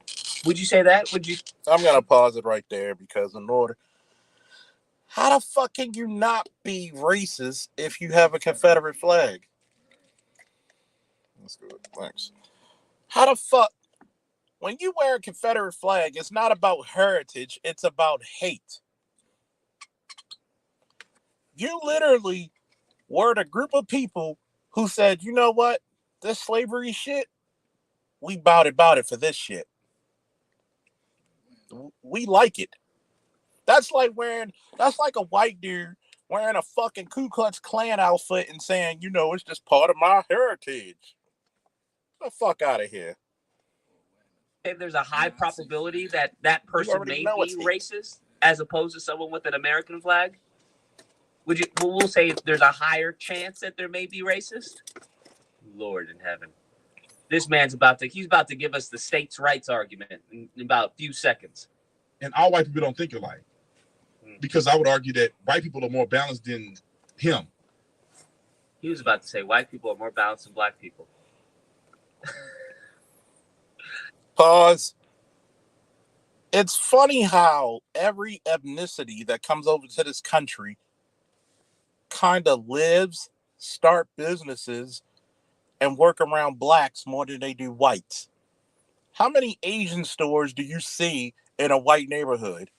Would you say that? Would you? I'm gonna pause it right there because in order, how the fuck can you not be racist if you have a Confederate flag? That's good. Thanks. How the fuck? when you wear a Confederate flag, it's not about heritage, it's about hate. You literally were the group of people who said, you know what? This slavery shit, we about it for this shit. We like it. That's like a white dude wearing a fucking Ku Klux Klan outfit and saying, you know, it's just part of my heritage. Get the fuck out of here. There's a high probability that that person may be racist as opposed to someone with an American flag? We'll say there's a higher chance that there may be racist? Lord in heaven. This man's he's about to give us the states' rights argument in about a few seconds. And all white people don't think alike. Because I would argue that white people are more balanced than him. He was about to say white people are more balanced than black people. Pause. It's funny how every ethnicity that comes over to this country kind of lives, start businesses, and work around blacks more than they do whites. How many Asian stores do you see in a white neighborhood?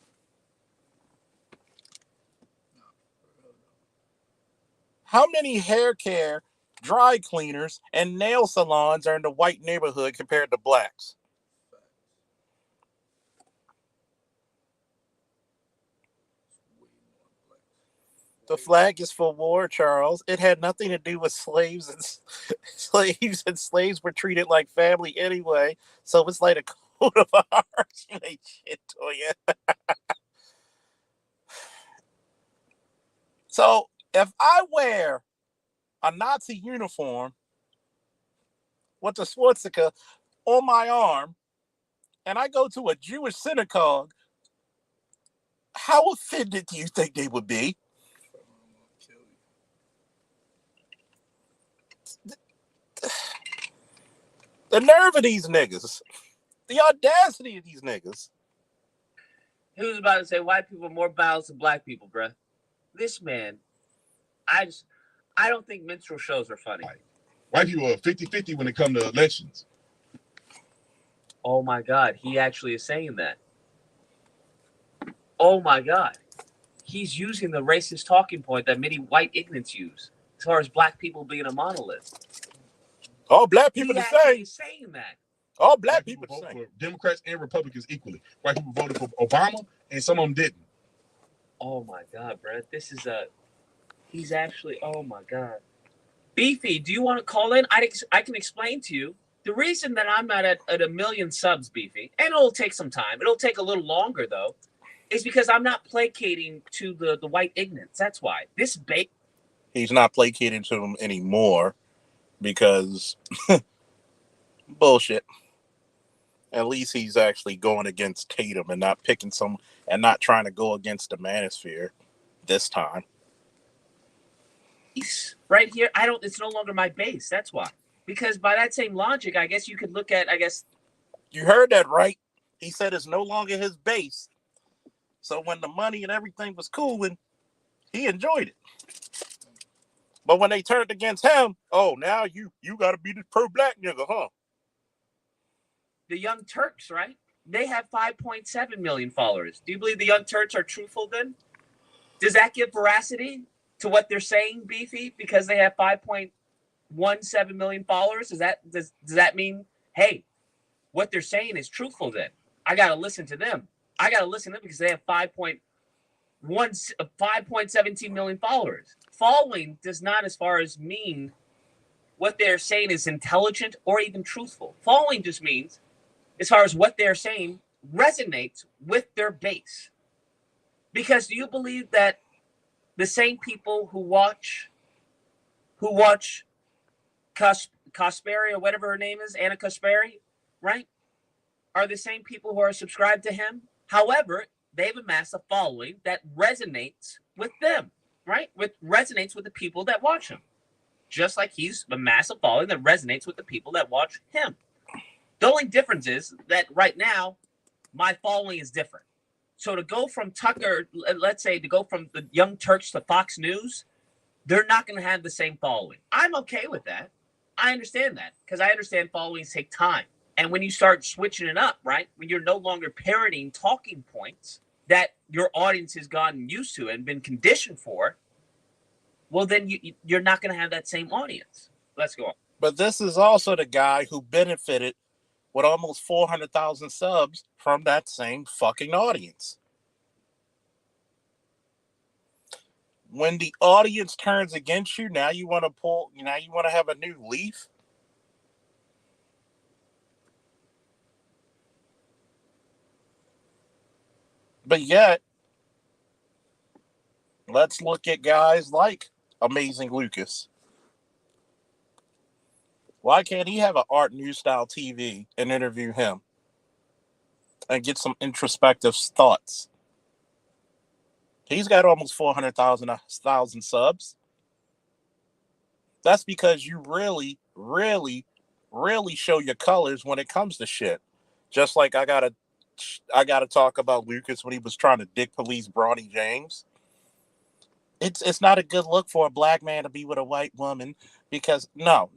How many hair care, dry cleaners, and nail salons are in the white neighborhood compared to blacks? The flag is for war, Charles. It had nothing to do with slaves and slaves were treated like family anyway. So it's like a coat of arms. You ain't shit to you. So if I wear a Nazi uniform with a swastika on my arm and I go to a Jewish synagogue, how offended do you think they would be? The nerve of these niggas. The audacity of these niggas. He was about to say white people are more balanced than black people, bruh. This man, I don't think minstrel shows are funny. White people are 50-50 when it comes to elections. Oh my God, he actually is saying that. Oh my God. He's using the racist talking point that many white ignorants use as far as black people being a monolith. All black people the same. He's saying that. All black people vote the same. For Democrats and Republicans equally. White people voted for Obama, and some of them didn't. Oh my God, bro. This is he's actually, oh my God. Beefy, do you want to call in? I can explain to you. The reason that I'm not at 1 million subs, Beefy, and it'll take some time. It'll take a little longer, though, is because I'm not placating to the white ignorance. That's why. He's not placating to them anymore because bullshit. At least he's actually going against Tatum and not picking some and not trying to go against the manosphere this time. Right here, it's no longer my base. That's why. Because by that same logic, I guess you could look at, You heard that right. He said it's no longer his base. So when the money and everything was cooling, he enjoyed it. But when they turned against him, oh, now you got to be the pro-black nigga, huh? The Young Turks, right? They have 5.7 million followers. Do you believe the Young Turks are truthful then? Does that give veracity to what they're saying, Beefy? Because they have 5.17 million followers? Does that mean, hey, what they're saying is truthful then? I got to listen to them. I got to listen to them because they have 5.17 million followers. Following does not as far as mean what they're saying is intelligent or even truthful. Following just means as far as what they're saying resonates with their base. Because do you believe that the same people who watch Kasperi or whatever her name is, Anna Kasperi, right, are the same people who are subscribed to him? However, they've amassed a following that resonates with them, right? Resonates with the people that watch him. Just like he's amassed a following that resonates with the people that watch him. The only difference is that right now, my following is different. So to go from Tucker, let's say to go from the Young Turks to Fox News, they're not going to have the same following. I'm okay with that. I understand that because I understand followings take time. And when you start switching it up, right, when you're no longer parroting talking points that your audience has gotten used to and been conditioned for, well, then you're not going to have that same audience. Let's go on. But this is also the guy who benefited with almost 400,000 subs from that same fucking audience. When the audience turns against you, now you want to have a new leaf. But yet, let's look at guys like Amazing Lucas. Why can't he have an art news style TV and interview him and get some introspective thoughts? He's got almost 400,000 subs. That's because you really, really, really show your colors when it comes to shit. Just like I gotta talk about Lucas when he was trying to dick police Bronny James. It's not a good look for a black man to be with a white woman because no,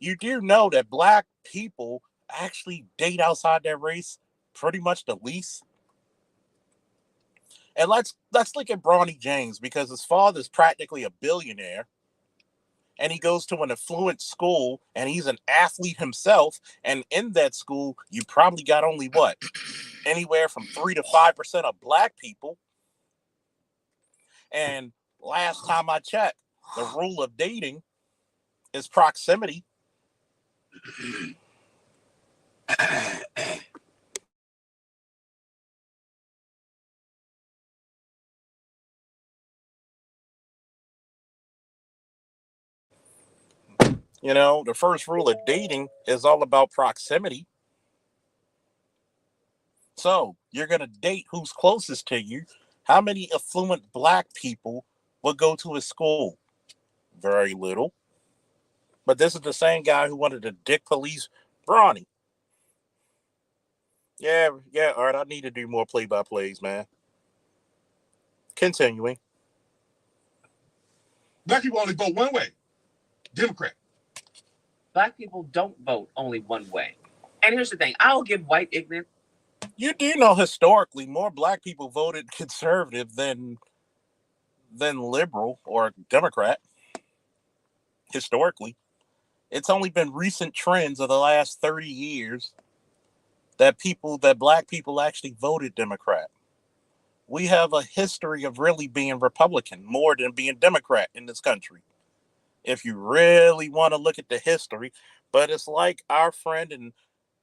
you do know that black people actually date outside their race pretty much the least. And let's look at Bronny James because his father's practically a billionaire. And he goes to an affluent school and he's an athlete himself. And in that school, you probably got only what? Anywhere from 3 to 5% of black people. And last time I checked, the rule of dating is proximity. You know, the first rule of dating is all about proximity. So you're going to date who's closest to you. How many affluent black people will go to his school? Very little. But this is the same guy who wanted to dick police Bronny. Yeah, all right, I need to do more play-by-plays, man. Continuing. Black people only vote one way, Democrat. Black people don't vote only one way. And here's the thing. I'll give white ignorant. You do know historically more black people voted conservative than liberal or Democrat. Historically. It's only been recent trends of the last 30 years that black people actually voted Democrat. We have a history of really being Republican more than being Democrat in this country. If you really want to look at the history, but it's like our friend and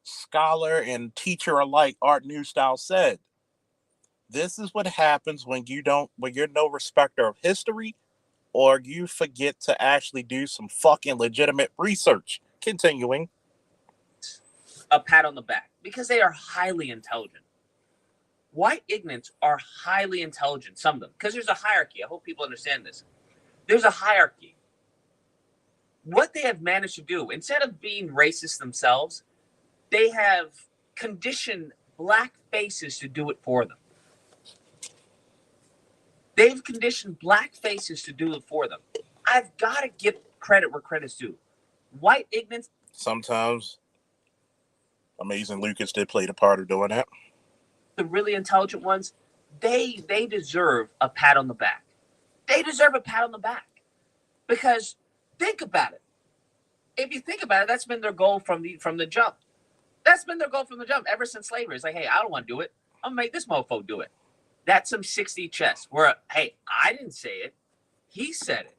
scholar and teacher alike, Art Newstyle, said. This is what happens when you're no respecter of history or you forget to actually do some fucking legitimate research. Continuing. A pat on the back because they are highly intelligent. White ignorants are highly intelligent, some of them, because there's a hierarchy. I hope people understand this. There's a hierarchy. What they have managed to do, instead of being racist themselves, they have conditioned black faces to do it for them. They've conditioned black faces to do it for them. I've got to give credit where credit's due. White ignorance. Sometimes Amazing Lucas did play the part of doing that. The really intelligent ones, they deserve a pat on the back. They deserve a pat on the back. Because think about it. If you think about it, that's been their goal from the jump. That's been their goal from the jump ever since slavery. It's like, hey, I don't want to do it. I'm gonna make this mofo do it. That's some 60 chess where, hey, I didn't say it. He said it.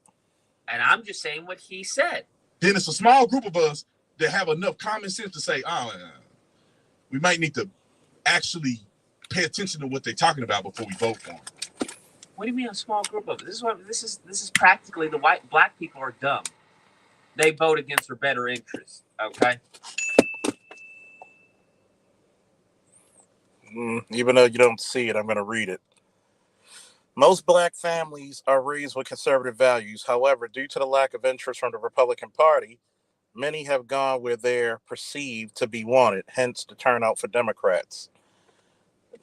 And I'm just saying what he said. Then it's a small group of us that have enough common sense to say, we might need to actually pay attention to what they're talking about before we vote for them. What do you mean a small group of us? This is practically the black people are dumb. They vote against their better interests. Okay. Even though you don't see it, I'm going to read it. Most black families are raised with conservative values. However, due to the lack of interest from the Republican Party, many have gone where they're perceived to be wanted, hence the turnout for Democrats.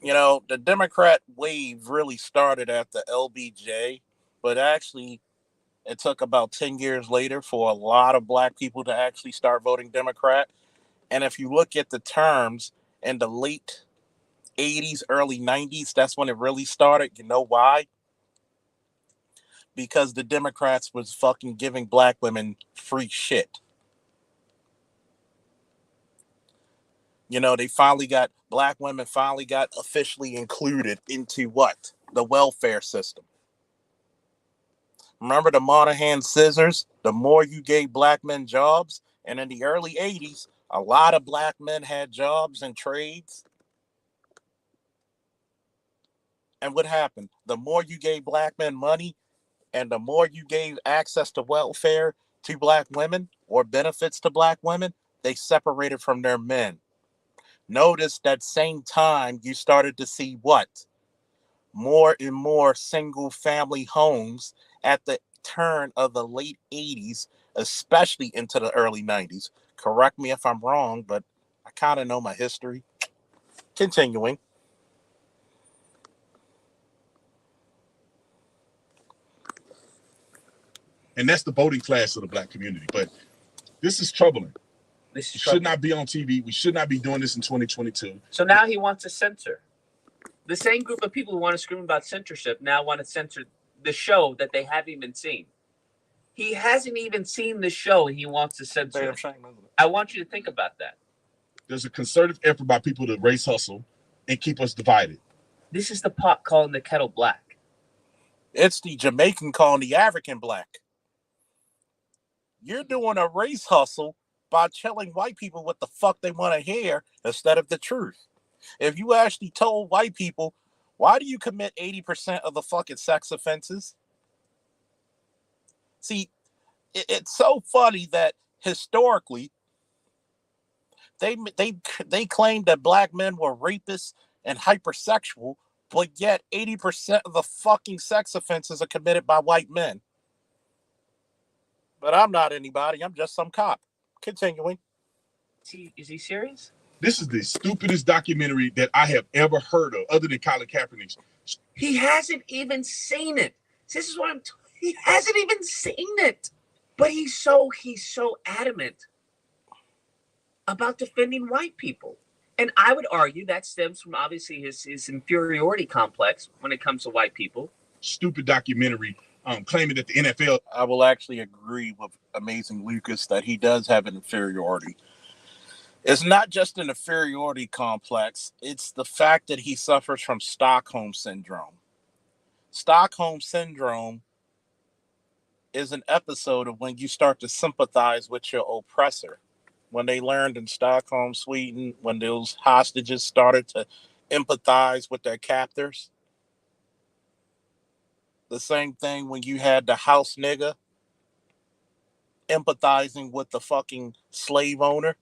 You know, the Democrat wave really started at the LBJ, but actually it took about 10 years later for a lot of black people to actually start voting Democrat. And if you look at the terms in the late 80s, early 90s, that's when it really started. You know why? Because the Democrats was fucking giving black women free shit. You know, black women finally got officially included into what? The welfare system. Remember the Monahan scissors? The more you gave black men jobs, and in the early 80s, a lot of black men had jobs and trades. And what happened? The more you gave black men money and the more you gave access to welfare to black women or benefits to black women, they separated from their men. Notice that same time you started to see what? More and more single family homes at the turn of the late 80s, especially into the early 90s. Correct me if I'm wrong, but I kind of know my history. Continuing. And that's the voting class of the black community. But this is troubling. This is We troubling. should not be on TV. We should not be doing this in 2022. So now he wants to censor. The same group of people who want to scream about censorship now want to censor the show that they haven't even seen. He hasn't even seen the show and he wants to censor it. I want you to think about that. There's a concerted effort by people to race hustle and keep us divided. This is the pot calling the kettle black. It's the Jamaican calling the African black. You're doing a race hustle by telling white people what the fuck they want to hear instead of the truth. If you actually told white people, why do you commit 80% of the fucking sex offenses? See, it's so funny that historically they claimed that black men were rapists and hypersexual, but yet 80% of the fucking sex offenses are committed by white men. But I'm not anybody. I'm just some cop. Continuing. Is he serious? This is the stupidest documentary that I have ever heard of, other than Colin Kaepernick's. He hasn't even seen it. This is what he hasn't even seen it. But he's so adamant about defending white people. And I would argue that stems from obviously his inferiority complex when it comes to white people. Stupid documentary claiming that the NFL. I will actually agree with Amazing Lucas that he does have an inferiority. It's not just an inferiority complex. It's the fact that he suffers from Stockholm Syndrome. Stockholm Syndrome is an episode of when you start to sympathize with your oppressor. When they learned in Stockholm, Sweden, when those hostages started to empathize with their captors. The same thing when you had the house nigga empathizing with the fucking slave owner.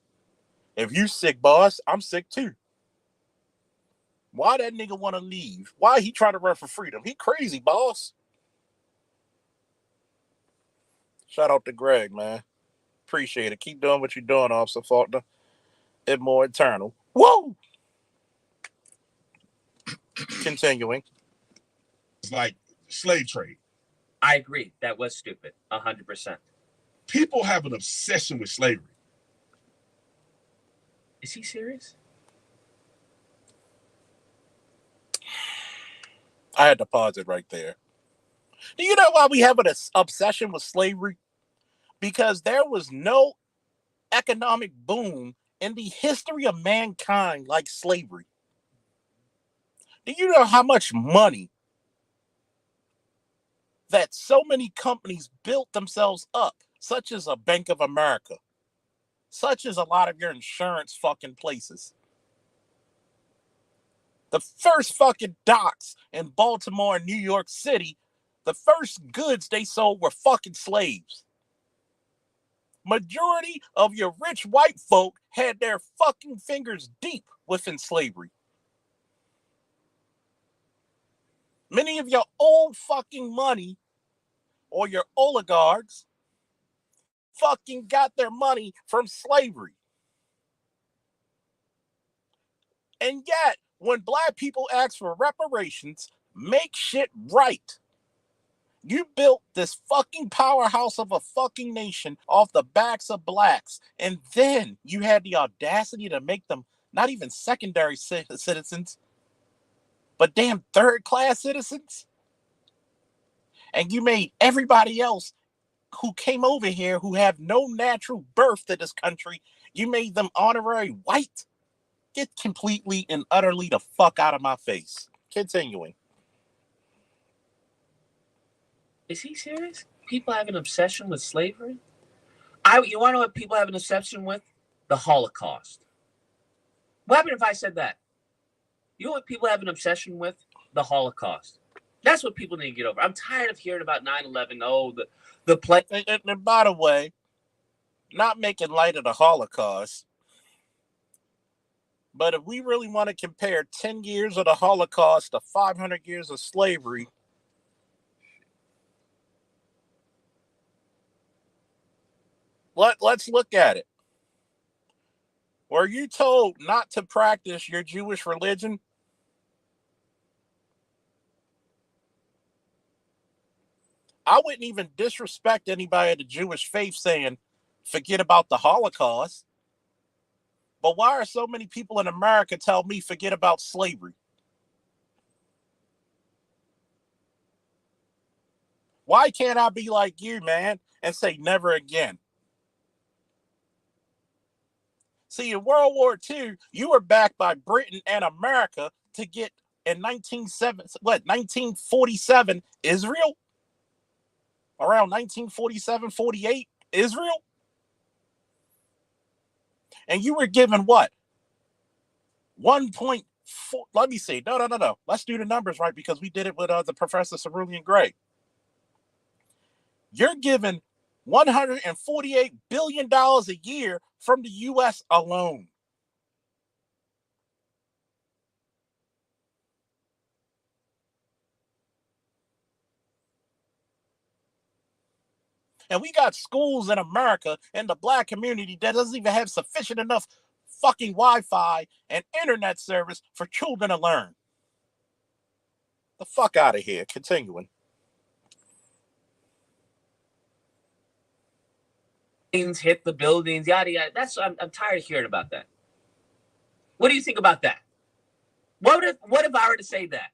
If you sick, boss, I'm sick too. Why that nigga want to leave? Why he trying to run for freedom? He crazy, boss. Shout out to Greg, man. Appreciate it. Keep doing what you're doing, Officer Faulkner. It more eternal. Whoa! Continuing. It's like slave trade. I agree. That was stupid. 100%. People have an obsession with slavery. Is he serious? I had to pause it right there. Do you know why we have an obsession with slavery? Because there was no economic boom in the history of mankind like slavery. Do you know how much money that so many companies built themselves up, such as a Bank of America, such as a lot of your insurance fucking places? The first fucking docks in Baltimore and New York City, the first goods they sold were fucking slaves. Majority of your rich white folk had their fucking fingers deep within slavery. Many of your old fucking money or your oligarchs fucking got their money from slavery. And yet, when black people ask for reparations, make shit right, You built this fucking powerhouse of a fucking nation off the backs of blacks. And then you had the audacity to make them not even secondary citizens, but damn third class citizens. And you made everybody else who came over here who have no natural birth to this country, you made them honorary white. Get completely and utterly the fuck out of my face. Continuing. Is he serious? People have an obsession with slavery? You want to know what people have an obsession with? The Holocaust. What happened if I said that? You know what people have an obsession with? The Holocaust. That's what people need to get over. I'm tired of hearing about 9/11. Oh, the play. And by the way, not making light of the Holocaust, but if we really want to compare 10 years of the Holocaust to 500 years of slavery, let's look at it. Were you told not to practice your Jewish religion? I wouldn't even disrespect anybody of the Jewish faith saying, forget about the Holocaust. But why are so many people in America tell me forget about slavery? Why can't I be like you, man, and say never again? See, in World War II, you were backed by Britain and America to get in 1947 Israel? Around 1947, 48 Israel? And you were given what? 1.4. Let me see. No. Let's do the numbers right because we did it with the Professor Cerulean Gray. You're given $148 billion a year from the U.S. alone. And we got schools in America and the black community that doesn't even have sufficient enough fucking Wi-Fi and internet service for children to learn. The fuck out of here. Continuing. Hit the buildings, yada yada. I'm tired of hearing about that. What do you think about that? What if I were to say that?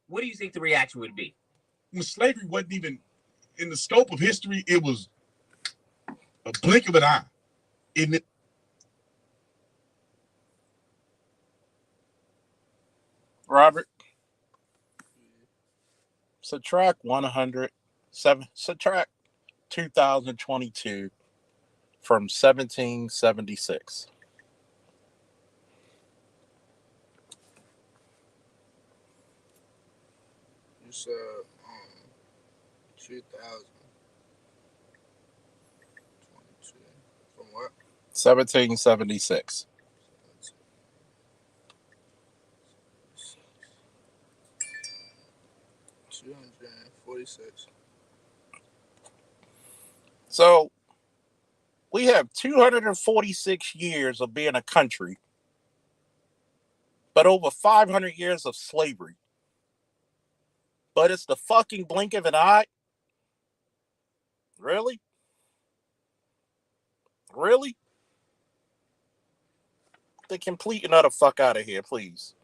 What do you think the reaction would be? When slavery wasn't even in the scope of history, it was a blink of an eye. Isn't it? Robert, subtract 2022 from 1776. You said 2022 from what? 1776. 246. So we have 246 years of being a country, but over 500 years of slavery. But it's the fucking blink of an eye? Really? Really? The complete and utter fuck out of here, please.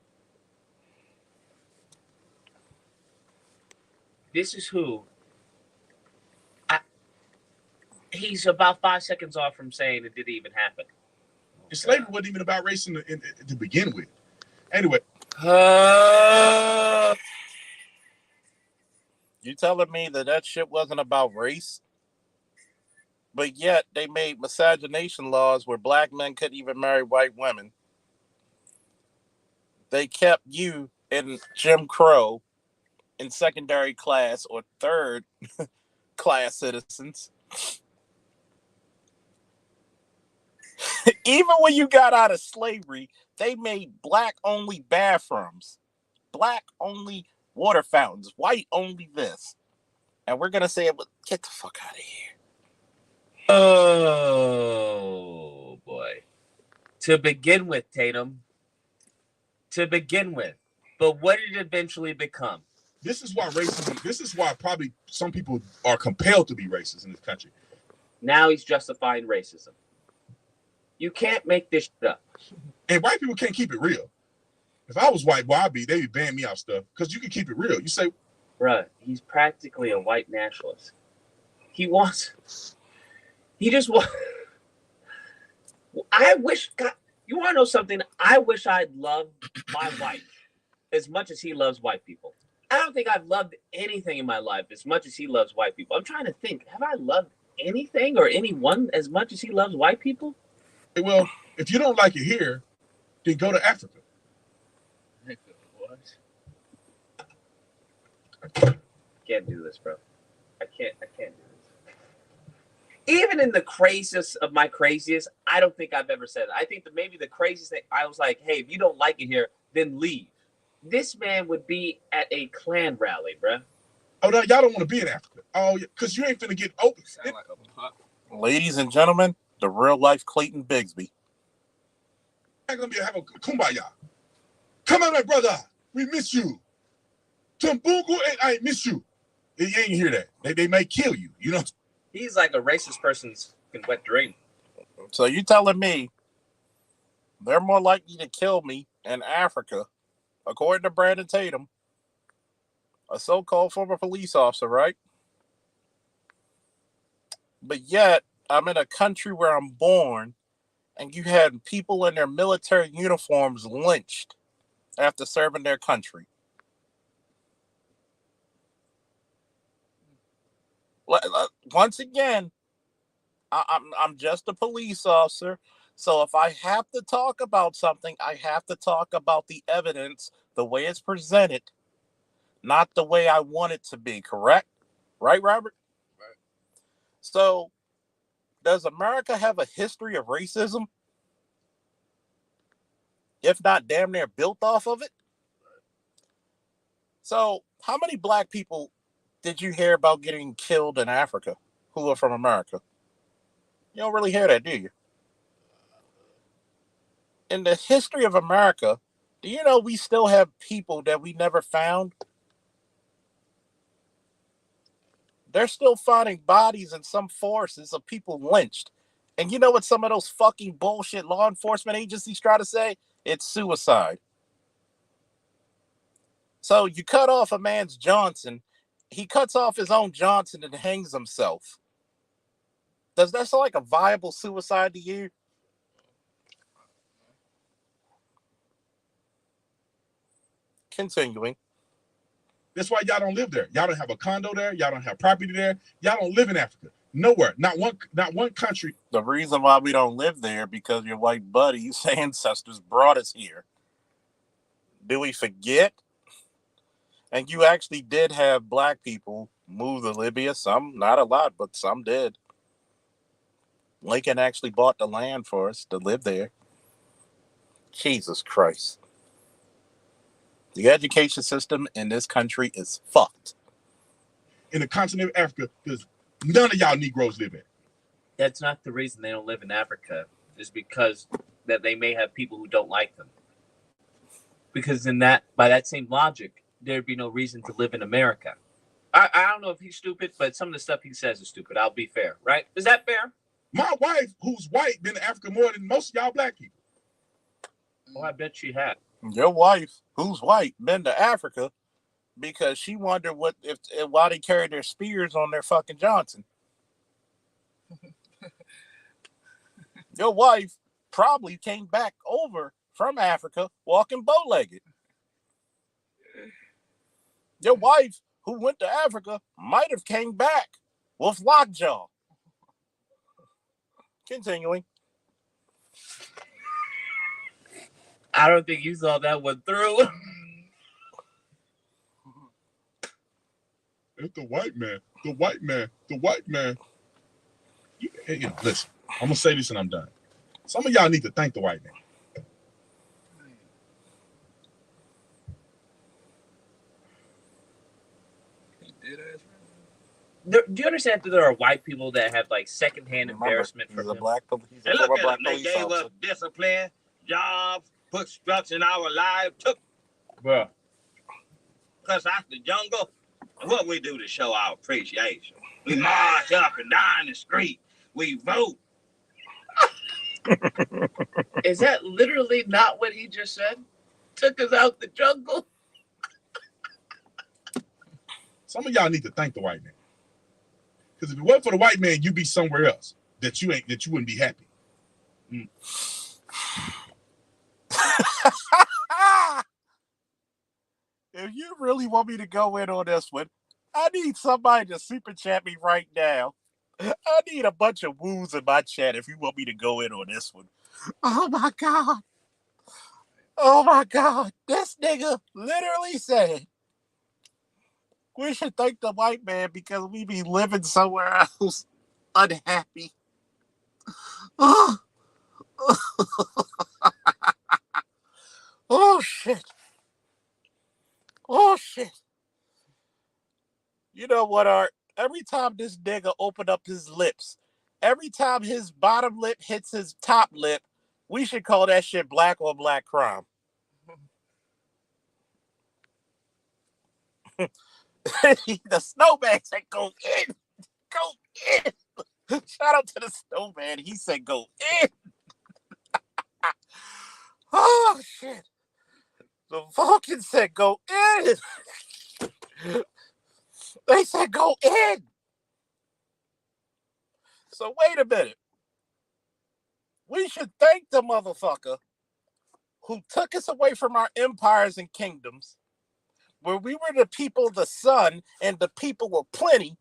This is who. He's about 5 seconds off from saying it didn't even happen. And slavery wasn't even about race to begin with. Anyway. You telling me that shit wasn't about race? But yet they made miscegenation laws where black men couldn't even marry white women. They kept you in Jim Crow in secondary class or third class citizens. Even when you got out of slavery, they made black-only bathrooms, black-only water fountains, white-only this. And we're going to say, get the fuck out of here. Oh, boy. To begin with, Tatum. To begin with. But what did it eventually become? This is why racism. This is why probably some people are compelled to be racist in this country. Now he's justifying racism. You can't make this shit up. And white people can't keep it real. If I was white, they'd be banning me off stuff because you can keep it real. You say, bruh, he's practically a white nationalist. He just wants. I wish, God, you want to know something? I wish I'd loved my wife as much as he loves white people. I don't think I've loved anything in my life as much as he loves white people. I'm trying to think, have I loved anything or anyone as much as he loves white people? well, if you don't like it here, then go to Africa. What? Can't do this, bro. I can't do this. Even in the craziest of my craziest, I don't think I've ever said it. I think that maybe the craziest thing, I was like, hey, if you don't like it here, then leave. This man would be at a Klan rally, bro. Oh, no, y'all don't want to be in Africa. Oh, yeah, because you ain't finna get open. Sound like a pop. Ladies and gentlemen, the real life Clayton Bigsby. I'm gonna have a kumbaya. Come on, my brother. We miss you. Tumbungu and I miss you. You ain't hear that. They may kill you, you know. He's like a racist person's wet dream. So you telling me they're more likely to kill me in Africa, according to Brandon Tatum, a so-called former police officer, right? But yet, I'm in a country where I'm born, and you had people in their military uniforms lynched after serving their country. Once again, I'm just a police officer, so if I have to talk about something, I have to talk about the evidence the way it's presented, not the way I want it to be, correct? Right, Robert? Right. So, does America have a history of racism? If not damn near built off of it? So, how many black people did you hear about getting killed in Africa who are from America? You don't really hear that, do you? In the history of America, do you know we still have people that we never found? They're still finding bodies in some forests of people lynched. And you know what some of those fucking bullshit law enforcement agencies try to say? It's suicide. So you cut off a man's Johnson, he cuts off his own Johnson and hangs himself. Does that sound like a viable suicide to you? Continuing. That's why y'all don't live there. Y'all don't have a condo there. Y'all don't have property there. Y'all don't live in Africa. Nowhere. Not one country. The reason why we don't live there because your white buddy's ancestors brought us here. Do we forget? And you actually did have black people move to Libya. Some, not a lot, but some did. Lincoln actually bought the land for us to live there. Jesus Christ. The education system in this country is fucked. In the continent of Africa, because none of y'all Negroes live in. That's not the reason they don't live in Africa. It's because that they may have people who don't like them. Because by that same logic, there'd be no reason to live in America. I don't know if he's stupid, but some of the stuff he says is stupid. I'll be fair, right? Is that fair? My wife, who's white, been to Africa more than most of y'all black people. Oh, I bet she had. Your wife, who's white, been to Africa because she wondered why they carried their spears on their fucking Johnson. Your wife probably came back over from Africa walking bow-legged. Your wife, who went to Africa, might have came back with lockjaw. Continuing. I don't think you saw that one through. It's the white man. The white man. The white man. Listen, I'm going to say this and I'm done. Some of y'all need to thank the white man. Do you understand that there are white people that have like secondhand embarrassment from him? He's a former black police They gave us officer. discipline, jobs, put structure in our lives, took. Bro. cuss out the jungle. And what we do to show our appreciation? We march up and down the street. We vote. Is that literally not what he just said? Took us out the jungle. Some of y'all need to thank the white man. Because if it wasn't for the white man, you'd be somewhere else that you wouldn't be happy. If you really want me to go in on this one, I need somebody to super chat me right now. I need a bunch of woos in my chat if you want me to go in on this one. Oh my God. Oh my God. This nigga literally said we should thank the white man because we be living somewhere else unhappy. Oh, oh shit. Oh shit. You know what, Art? Every time this nigga open up his lips, every time his bottom lip hits his top lip, we should call that shit black on black crime. The snowman said go in. Go in. Shout out to the snowman. He said go in. Oh shit. The Vulcan said go in. They said go in. So wait a minute. We should thank the motherfucker who took us away from our empires and kingdoms, where we were the people of the sun and the people were plenty,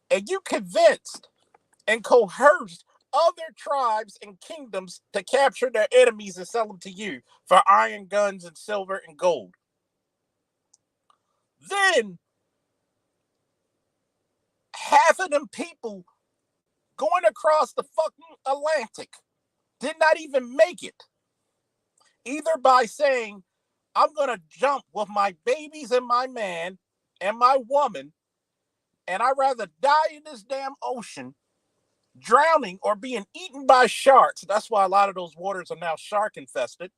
and you convinced and coerced other tribes and kingdoms to capture their enemies and sell them to you for iron guns and silver and gold. Then half of them people going across the fucking Atlantic did not even make it, either by saying, I'm going to jump with my babies and my man and my woman, and I'd rather die in this damn ocean, drowning or being eaten by sharks. That's why a lot of those waters are now shark infested.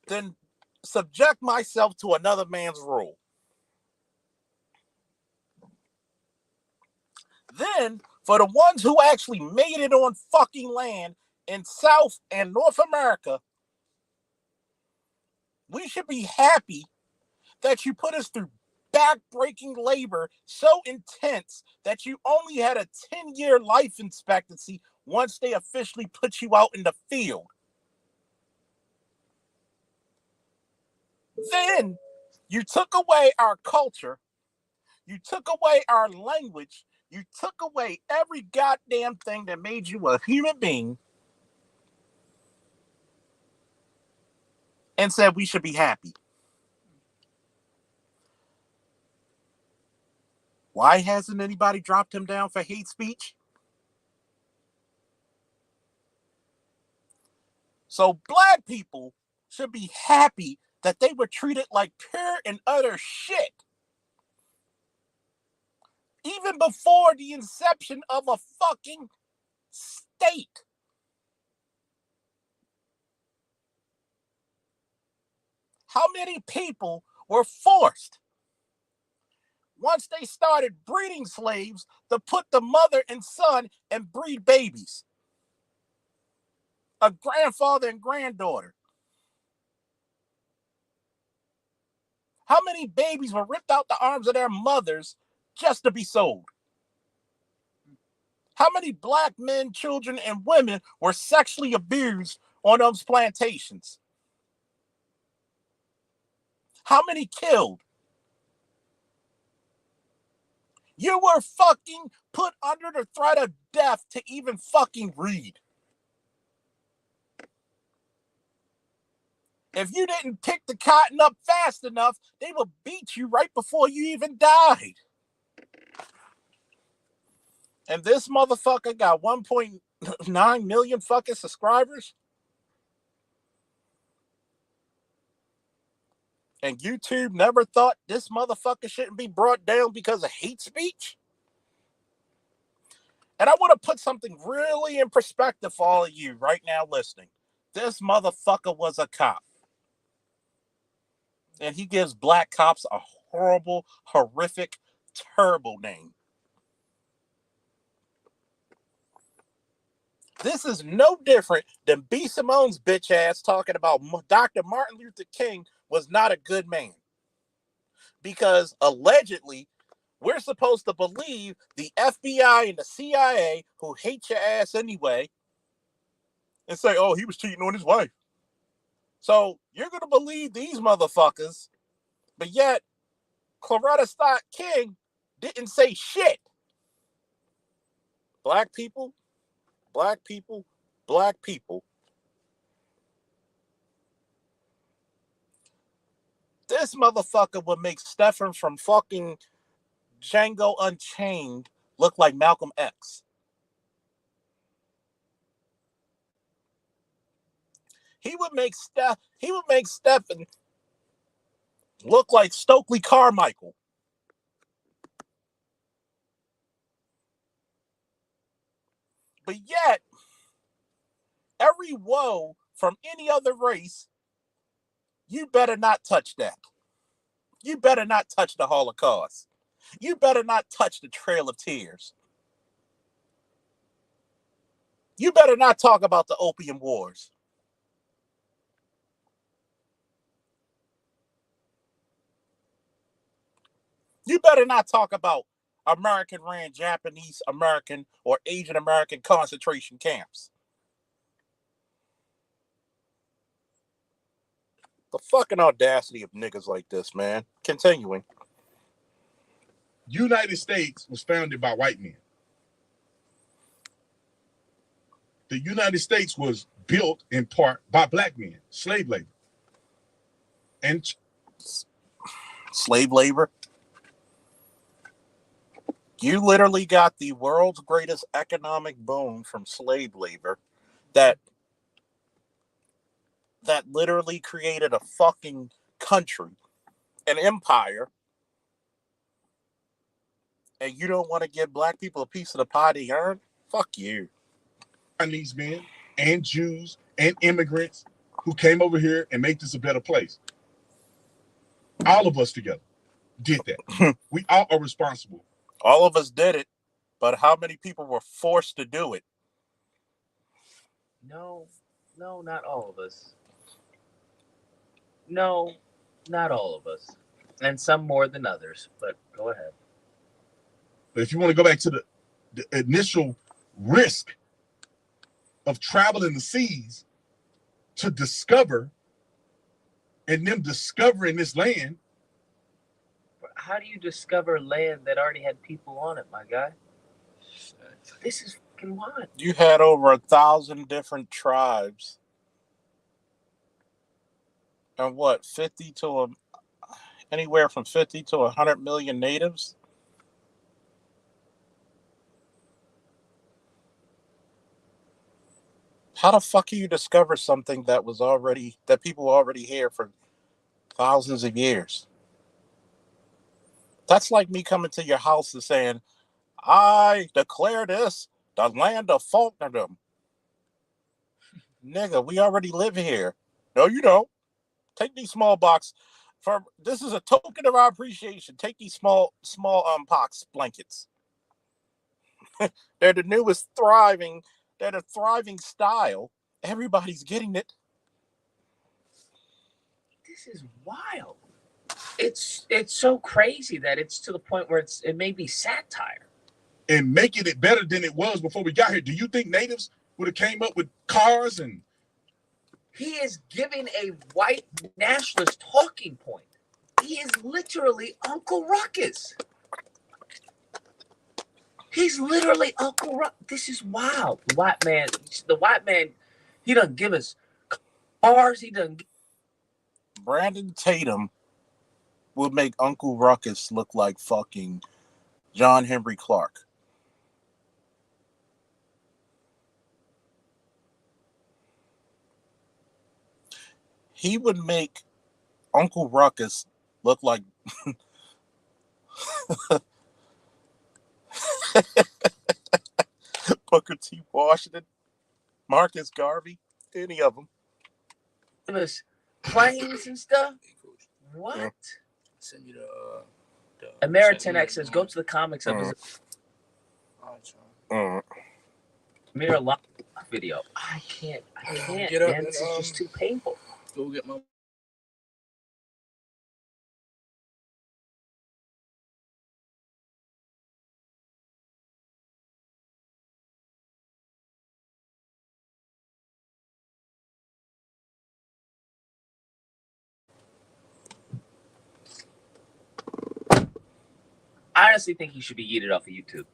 Than subject myself to another man's rule. Then, for the ones who actually made it on fucking land in South and North America, we should be happy that you put us through back-breaking labor so intense that you only had a 10-year life expectancy once they officially put you out in the field. Then you took away our culture, you took away our language, you took away every goddamn thing that made you a human being and said we should be happy. Why hasn't anybody dropped him down for hate speech? So black people should be happy that they were treated like pure and utter shit. Even before the inception of a fucking state. How many people were forced, once they started breeding slaves, to put the mother and son and breed babies? A grandfather and granddaughter. How many babies were ripped out the arms of their mothers just to be sold? How many black men, children, and women were sexually abused on those plantations? How many killed? You were fucking put under the threat of death to even fucking read. If you didn't pick the cotton up fast enough, they would beat you right before you even died. And this motherfucker got 1.9 million fucking subscribers. And YouTube never thought this motherfucker shouldn't be brought down because of hate speech? And I want to put something really in perspective for all of you right now listening. This motherfucker was a cop. And he gives black cops a horrible, horrific, terrible name. This is no different than B. Simone's bitch ass talking about Dr. Martin Luther King was not a good man. Because allegedly, we're supposed to believe the FBI and the CIA, who hate your ass anyway, and say, oh, he was cheating on his wife. So you're going to believe these motherfuckers, but yet Coretta Scott King didn't say shit. Black people, black people, black people. This motherfucker would make Stefan from fucking Django Unchained look like Malcolm X. He would make Stefan look like Stokely Carmichael. But yet, every woe from any other race, you better not touch that. You better not touch the Holocaust. You better not touch the Trail of Tears. You better not talk about the Opium Wars. You better not talk about American ran Japanese American or Asian American concentration camps. The fucking audacity of niggas like this, man. Continuing. United States was founded by white men. The United States was built in part by black men, slave labor. And slave labor. You literally got the world's greatest economic boom from slave labor that literally created a fucking country, an empire, and you don't want to give black people a piece of the pie they earned? Fuck you. Chinese men and Jews and immigrants who came over here and made this a better place. All of us together did that. We all are responsible. All of us did it, but how many people were forced to do it? No, not all of us. No, not all of us. And some more than others, but go ahead. But if you want to go back to the initial risk of traveling the seas to discover and them discovering this land. How do you discover land that already had people on it, my guy? This is fucking wild. You had over 1,000 different tribes. And what, anywhere from 50 to 100 million natives? How the fuck can you discover something that people already here for thousands of years? That's like me coming to your house and saying, I declare this the land of Faulknerdom. Nigga, we already live here. No, you don't. Take these small box. This is a token of our appreciation. Take these small pox blankets. They're the newest thriving. They're the thriving style. Everybody's getting it. This is wild. It's so crazy that it's to the point where it may be satire. And making it better than it was before we got here. Do you think natives would have came up with cars and... He is giving a white nationalist talking point. He is literally Uncle Ruckus. He's literally Uncle Ruckus. This is wild. The white man, he doesn't give us cars. He doesn't. Brandon Tatum would make Uncle Ruckus look like fucking John Henry Clark. He would make Uncle Ruckus look like Booker T. Washington, Marcus Garvey, any of them. Give us planes and stuff. What? Send you the American X says, go to the comics of his Mirror Lock video. I can't, Get up man. and, This is just too painful. Go get my. I honestly think he should be yeeted off of YouTube.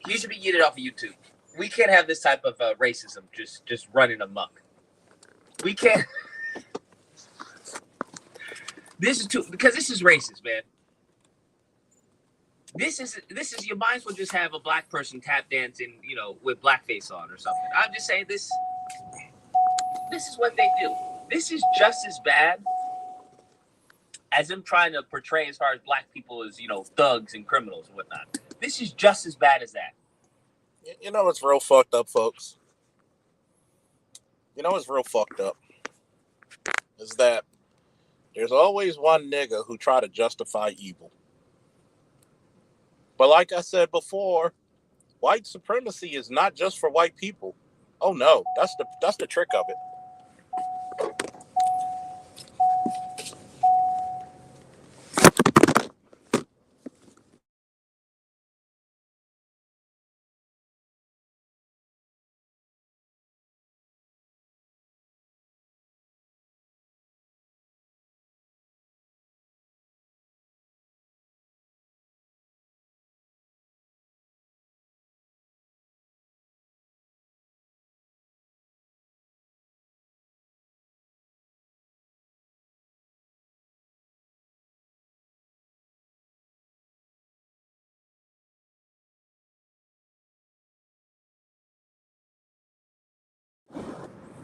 He should be yeeted off of YouTube. We can't have this type of racism just running amok. We can't. This is too, because this is racist, man. This is you might as well just have a black person tap dancing, you know, with blackface on or something. I'm just saying this is what they do. This is just as bad as them trying to portray as far as black people as, you know, thugs and criminals and whatnot. This is just as bad as that. You know what's real fucked up, folks? You know what's real fucked up? Is that there's always one nigga who try to justify evil. But like I said before, white supremacy is not just for white people. Oh no, that's the trick of it.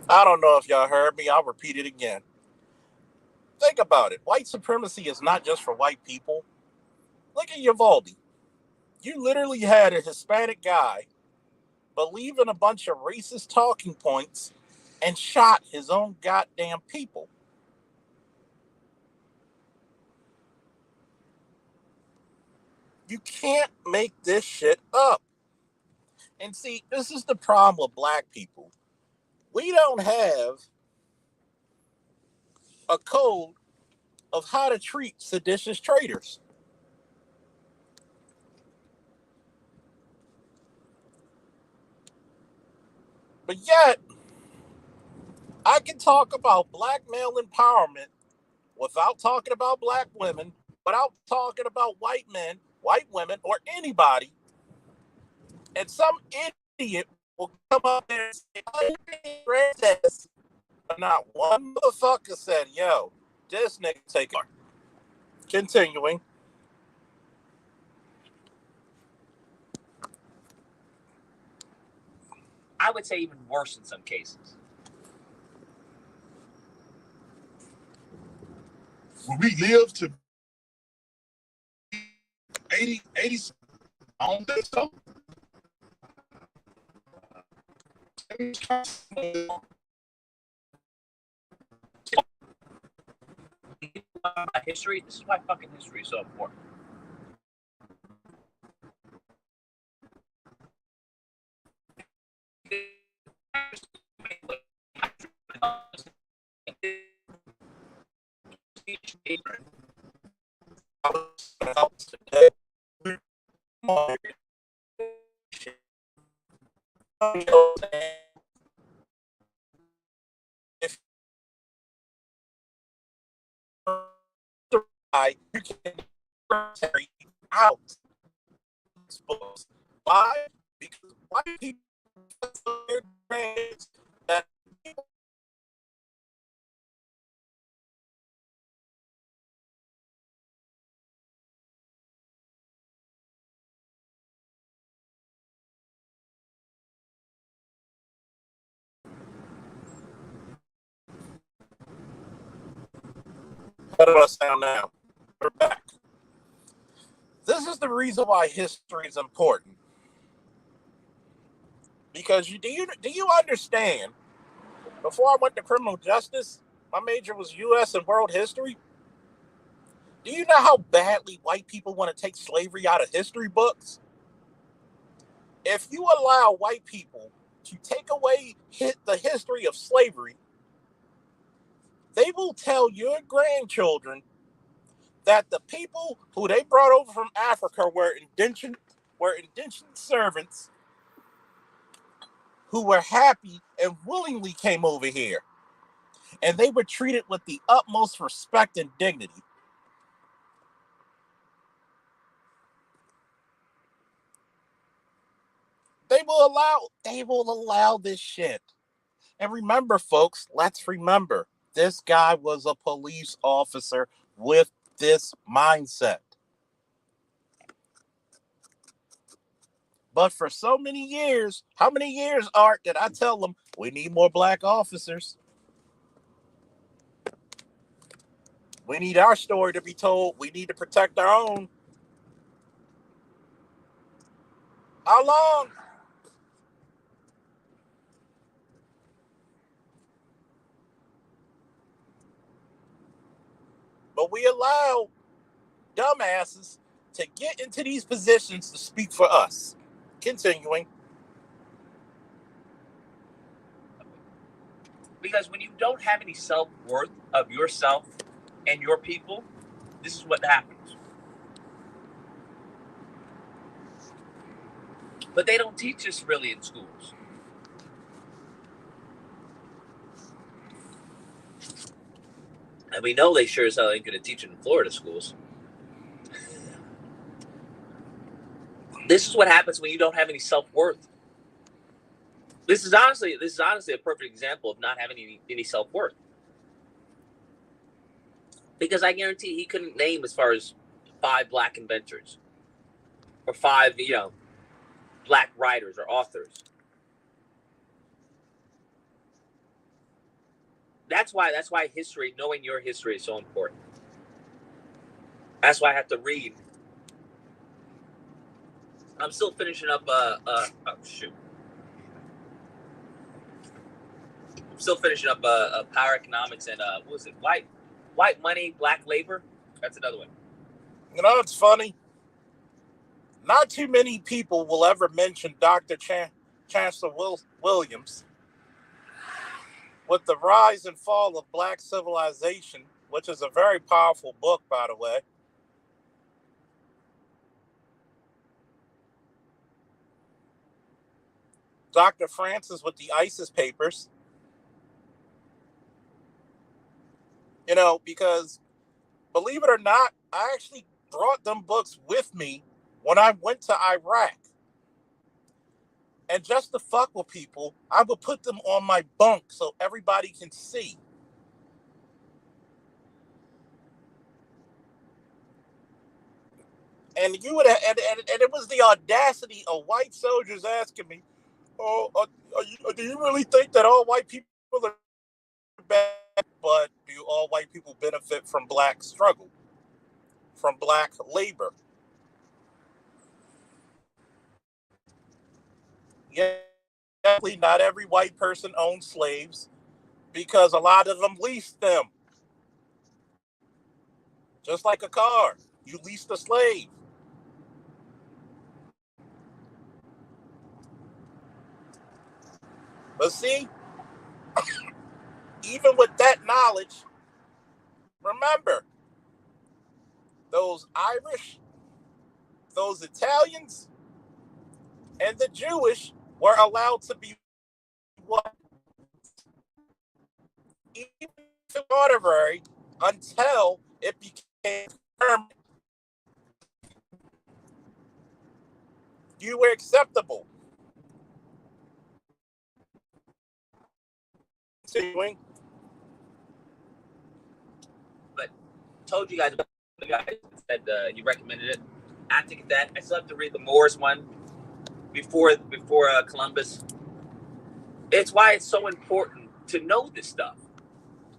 I don't know if y'all heard me. I'll repeat it again. Think about it. White supremacy is not just for white people. Look at Uvalde. You literally had a Hispanic guy believing a bunch of racist talking points and shot his own goddamn people. You can't make this shit up. And see, this is the problem with black people. We don't have a code of how to treat seditious traitors. But yet, I can talk about black male empowerment without talking about black women, without talking about white men, white women, or anybody. And some idiot will come up there and say, oh, you're racist. But not one motherfucker said, yo, this nigga take it. Continuing. I would say even worse in some cases. Will we live to 80? I don't think so. History. This is why fucking history is so important. You can carry out these books. Why? Because white people that how do I sound now? We're back. This is the reason why history is important. Because do you understand? Before I went to criminal justice, My major was U.S. and world history. Do you know how badly white people want to take slavery out of history books? If you allow white people to take away the history of slavery, they will tell your grandchildren that the people who they brought over from Africa were indentured servants who were happy and willingly came over here. And they were treated with the utmost respect and dignity. They will allow this shit. And remember, folks, let's remember, this guy was a police officer with this mindset. But for so many years, how many years, Art, did I tell them we need more black officers? We need our story to be told. We need to protect our own. How long? But we allow dumbasses to get into these positions to speak for us. Continuing. Because when you don't have any self-worth of yourself and your people, this is what happens. But they don't teach us really in schools. And we know they sure as hell ain't going to teach it in Florida schools. This is what happens when you don't have any self-worth. This is honestly a perfect example of not having any self-worth. Because I guarantee he couldn't name as far as 5 black inventors or 5, black writers or authors. That's why history, knowing your history is so important. That's why I have to read. I'm still finishing up I'm still finishing up Power Economics and what was it? White Money, Black Labor. That's another one. You know, it's funny. Not too many people will ever mention Dr. Chancellor Williams with The Rise and Fall of Black Civilization, which is a very powerful book, by the way. Dr. Francis with the ISIS papers. You know, because believe it or not, I actually brought them books with me when I went to Iraq. And just to fuck with people, I would put them on my bunk so everybody can see. And you would, and it was the audacity of white soldiers asking me, "Oh, do you really think that all white people are bad? But do all white people benefit from black struggle, from black labor?" Yeah, definitely not every white person owns slaves because a lot of them leased them. Just like a car, you lease the slave. But see, even with that knowledge, remember, those Irish, those Italians, and the Jewish were allowed to be what? Even honorary until it became permanent. You were acceptable. Continuing. But told you guys about the guy that you recommended it. I have to get that. I still have to read the Moors one before Columbus. It's why it's so important to know this stuff,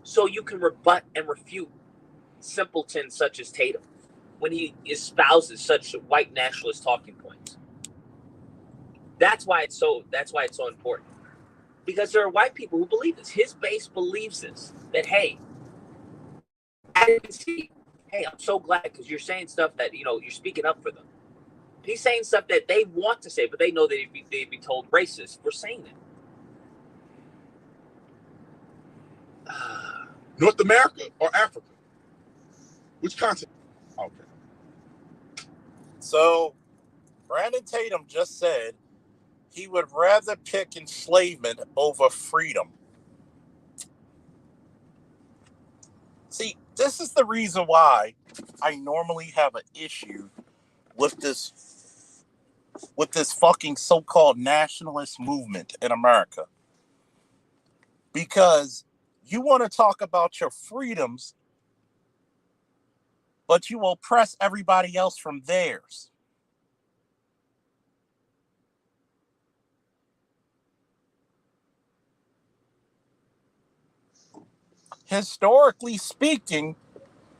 so you can rebut and refute simpletons such as Tatum when he espouses such white nationalist talking points. That's why it's so important. Because there are white people who believe this. His base believes this. That, hey, I can see, hey, I'm so glad because you're saying stuff that, you're speaking up for them. He's saying stuff that they want to say, but they know they'd be told racist for saying it. North America or Africa? Which continent? Okay. So, Brandon Tatum just said he would rather pick enslavement over freedom. See, this is the reason why I normally have an issue with this fucking so-called nationalist movement in America. Because you want to talk about your freedoms, but you oppress everybody else from theirs. Historically speaking,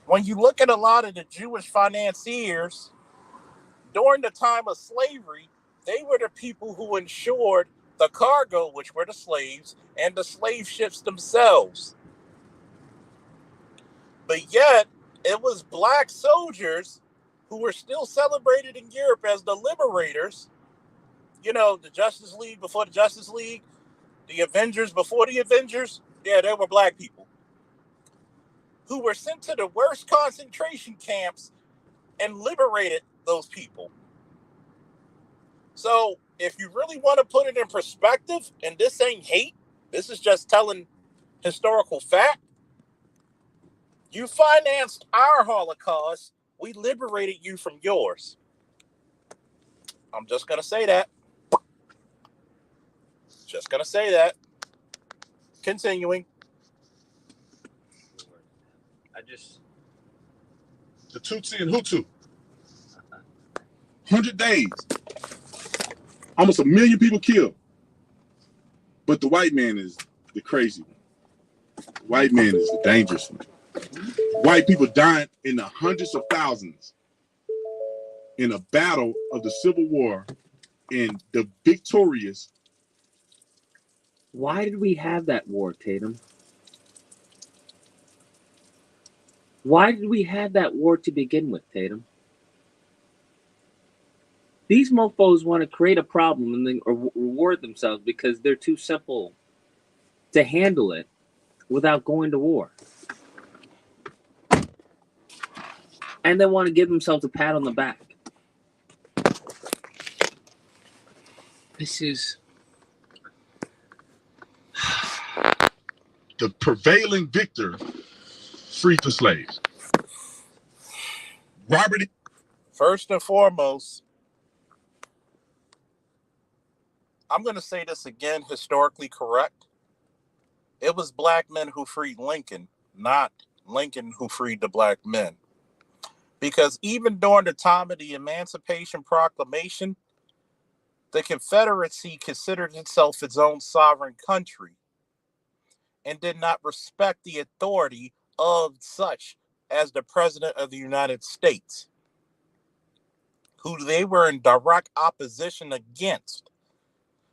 when you look at a lot of the Jewish financiers during the time of slavery, they were the people who insured the cargo, which were the slaves, and the slave ships themselves. But yet, it was black soldiers who were still celebrated in Europe as the liberators. The Justice League before the Justice League, the Avengers before the Avengers. Yeah, they were black people who were sent to the worst concentration camps and liberated those people. So if you really want to put it in perspective, and this ain't hate, this is just telling historical fact, you financed our Holocaust, we liberated you from yours. I'm just going to say that. Just going to say that. Continuing. The Tutsi and Hutu. 100 days. Almost 1 million people killed. But the white man is the crazy one. The white man is the dangerous one. White people dying in the hundreds of thousands in a battle of the Civil War, and the victorious. Why did we have that war, Tatum? Why did we have that war to begin with, Tatum? These mofos want to create a problem and then reward themselves because they're too simple to handle it without going to war. And they want to give themselves a pat on the back. This is... The prevailing victor freed the slaves. Robert. First and foremost, I'm going to say this again, historically correct. It was black men who freed Lincoln, not Lincoln who freed the black men. Because even during the time of the Emancipation Proclamation, the Confederacy considered itself its own sovereign country and did not respect the authority of such as the President of the United States, who they were in direct opposition against.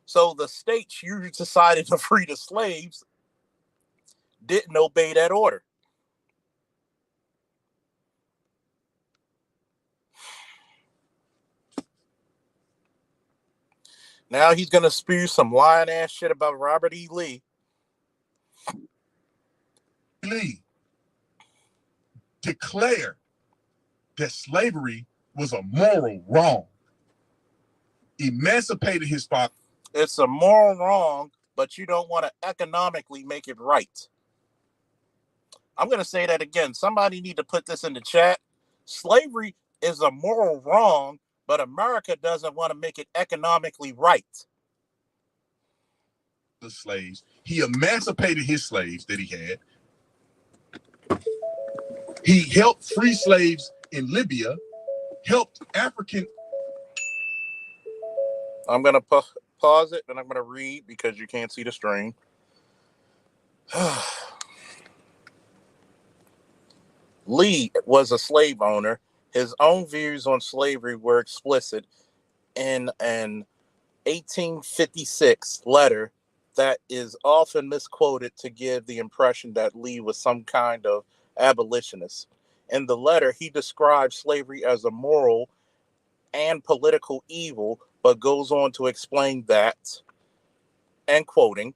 So the states who decided to free the slaves didn't obey that order. Now he's going to spew some lying ass shit about Robert E. Lee. Lee declared that slavery was a moral wrong. Emancipated his father. It's a moral wrong, but you don't want to economically make it right. I'm going to say that again. Somebody need to put this in the chat. Slavery is a moral wrong, but America doesn't want to make it economically right. The slaves. He emancipated his slaves that he had. He helped free slaves in Libya, helped African. I'm going to pause it and I'm going to read because you can't see the stream. Lee was a slave owner. His own views on slavery were explicit in an 1856 letter that is often misquoted to give the impression that Lee was some kind of abolitionist. In the letter, he describes slavery as a moral and political evil, but goes on to explain that, and quoting,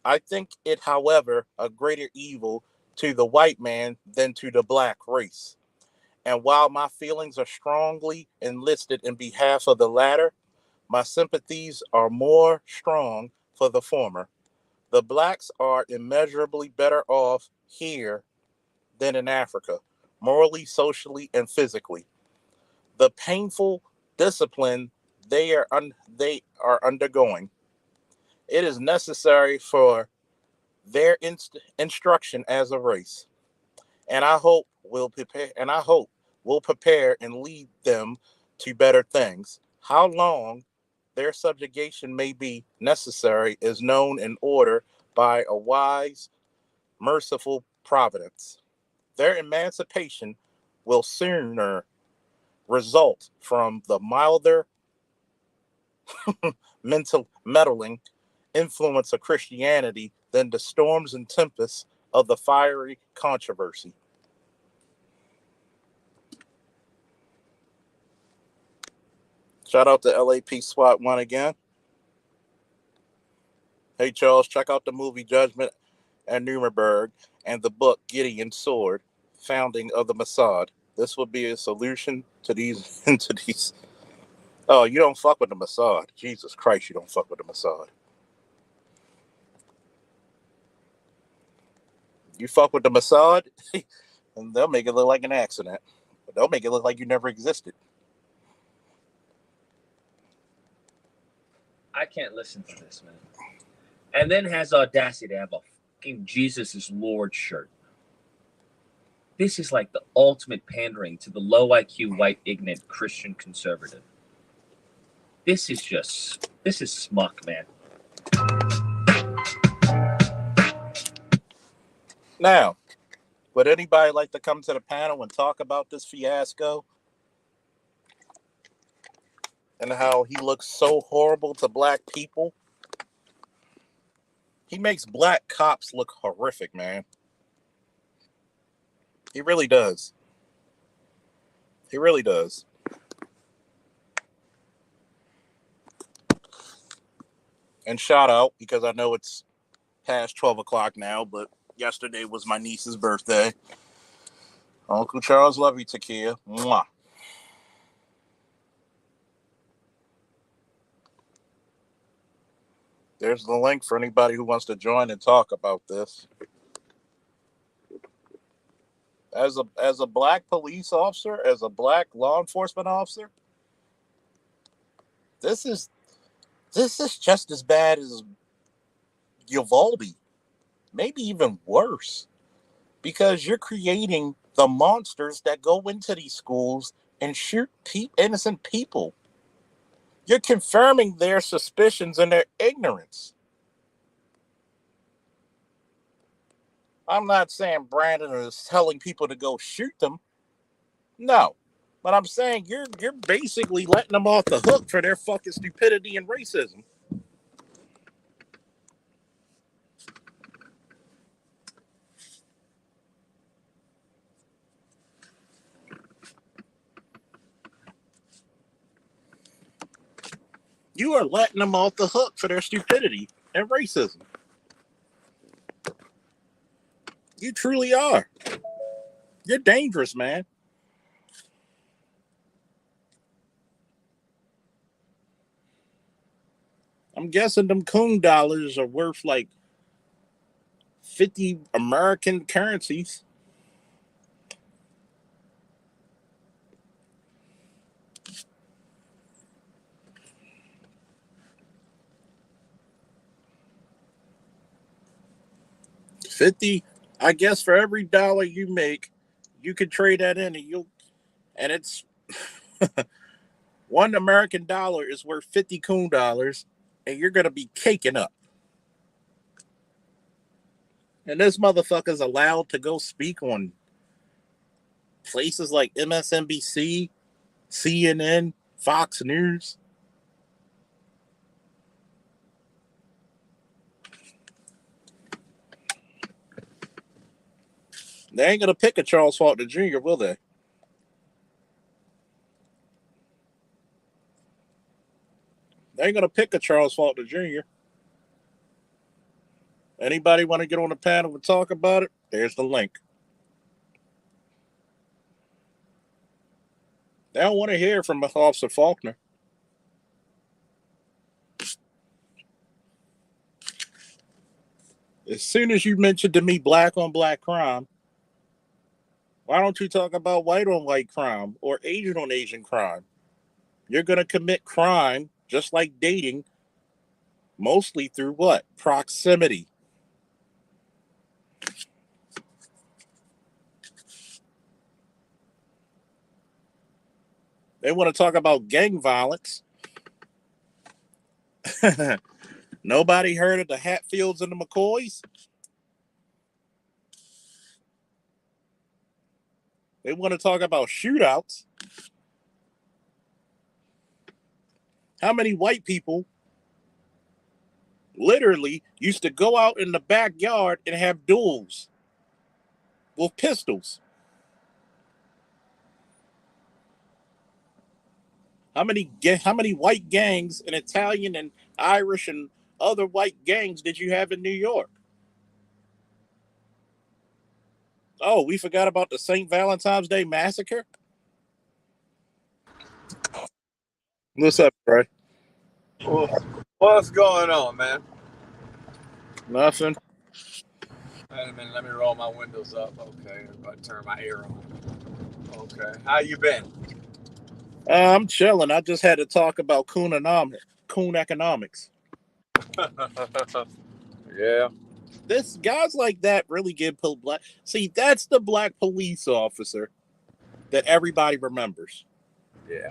I think it, however, a greater evil to the white man than to the black race. And while my feelings are strongly enlisted in behalf of the latter, my sympathies are more strong for the former. The blacks are immeasurably better off here than in Africa, morally, socially, and physically. The painful discipline they are undergoing, it is necessary for their instruction as a race, and I hope will prepare and lead them to better things. How long their subjugation may be necessary is known in order by a wise, merciful providence. Their emancipation will sooner result from the milder mental meddling influence of Christianity than the storms and tempests of the fiery controversy. Shout out to LAP SWAT 1 again. Hey, Charles, check out the movie Judgment at Nuremberg and the book Gideon's Sword, Founding of the Mossad. This would be a solution to these entities. Oh, you don't fuck with the Mossad. Jesus Christ, you don't fuck with the Mossad. You fuck with the Mossad, and they'll make it look like an accident. But they'll make it look like you never existed. I can't listen to this, man. And then has audacity to have a fucking Jesus is Lord shirt. This is like the ultimate pandering to the low IQ, white, ignorant Christian conservative. This is smuck, man. Now, would anybody like to come to the panel and talk about this fiasco? And how he looks so horrible to black people? He makes black cops look horrific, man. He really does. He really does. And shout out, because I know it's past 12 o'clock now, but yesterday was my niece's birthday. Uncle Charles, love you, Takia. Mwah. There's the link for anybody who wants to join and talk about this. As a black police officer, as a black law enforcement officer, this is just as bad as Uvalde, maybe even worse, because you're creating the monsters that go into these schools and shoot innocent people. You're confirming their suspicions and their ignorance. I'm not saying Brandon is telling people to go shoot them. No. But I'm saying you're basically letting them off the hook for their fucking stupidity and racism. You are letting them off the hook for their stupidity and racism. You truly are. You're dangerous, man. I'm guessing them coon dollars are worth like 50 American currencies. $50, I guess for every dollar you make, you could trade that in and it's one American dollar is worth 50 coon dollars, and you're gonna be caking up. And this motherfucker's allowed to go speak on places like MSNBC, CNN, Fox News. They ain't gonna pick a Charles Faulkner Jr., will they? They ain't gonna pick a Charles Faulkner Jr. Anybody want to get on the panel and talk about it? There's the link. They don't want to hear from Officer Faulkner. As soon as you mentioned to me black on black crime, why don't you talk about white on white crime or Asian on Asian crime? You're going to commit crime just like dating, mostly through what? Proximity. They want to talk about gang violence. Nobody heard of the Hatfields and the McCoys? They want to talk about shootouts. How many white people literally used to go out in the backyard and have duels with pistols? How many white gangs and Italian and Irish and other white gangs did you have in New York? Oh, we forgot about the St. Valentine's Day Massacre? What's up, Trey? What's going on, man? Nothing. Wait a minute, let me roll my windows up. Okay, I turn my air on. Okay, how you been? I'm chilling. I just had to talk about coon economics. Yeah. This guys like that really get black. See, that's the black police officer that everybody remembers. Yeah.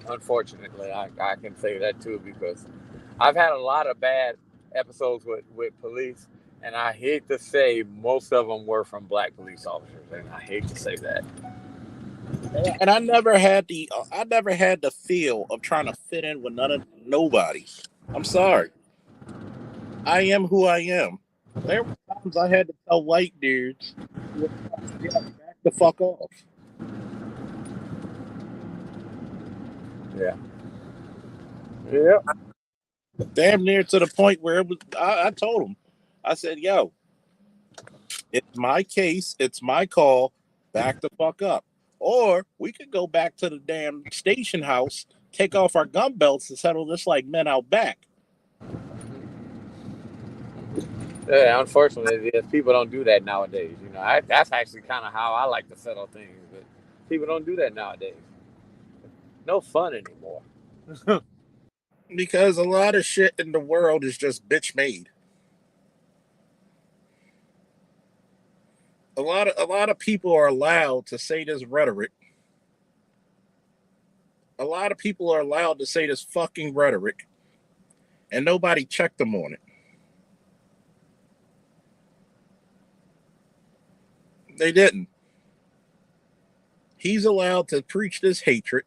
Unfortunately, I can say that too because I've had a lot of bad episodes with police, and I hate to say most of them were from black police officers, and I hate to say that. And I never had the feel of trying to fit in with nobody. I'm sorry. I am who I am. There were times I had to tell white dudes, back the fuck off. Yeah. Yeah. Damn near to the point where it was. I told him, I said, "Yo, it's my case. It's my call. Back the fuck up." Or we could go back to the damn station house, take off our gun belts, and settle this like men out back. Yeah, unfortunately, people don't do that nowadays. You know, that's actually kind of how I like to settle things, but people don't do that nowadays. No fun anymore. Because a lot of shit in the world is just bitch made. A lot of people are allowed to say this rhetoric. A lot of people are allowed to say this fucking rhetoric, and nobody checked them on it. They didn't. He's allowed to preach this hatred.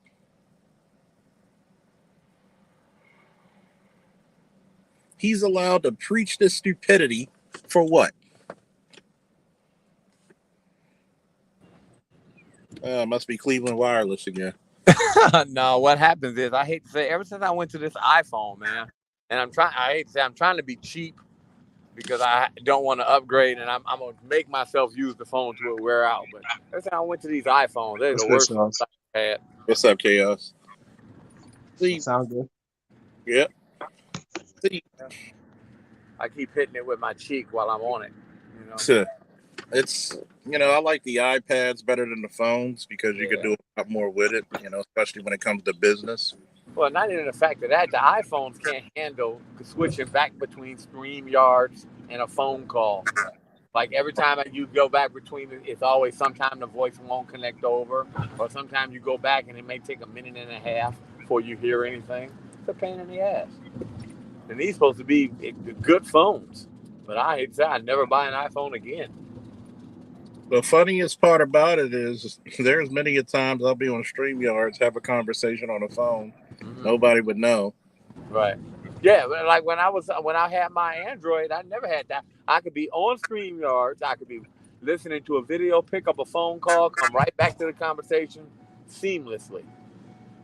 He's allowed to preach this stupidity for what? Must be Cleveland Wireless again. No, what happens is I hate to say ever since I went to this iPhone, man, and I hate to say I'm trying to be cheap because I don't want to upgrade, and I'm gonna make myself use the phone till it wear out. But every time I went to these iPhones, they're the worst ones I had. What's up, Chaos? See, Sound good. yeah. See, I keep hitting it with my cheek while I'm on it. You know. it's I like the iPads better than the phones because you could do a lot more with it. Especially when it comes to business. Well, not even the fact of that, the iPhones can't handle switching back between StreamYards and a phone call. Like every time you go back between it's always sometime the voice won't connect over, or sometimes you go back and it may take a minute and a half before you hear anything. It's a pain in the ass. And these supposed to be good phones, but I hate to say I never buy an iPhone again. The funniest part about it is there's many a times I'll be on StreamYards, have a conversation on the phone. Mm-hmm. Nobody would know. Right. Yeah, like when I had my Android, I never had that. I could be on StreamYards. I could be listening to a video, pick up a phone call, come right back to the conversation seamlessly.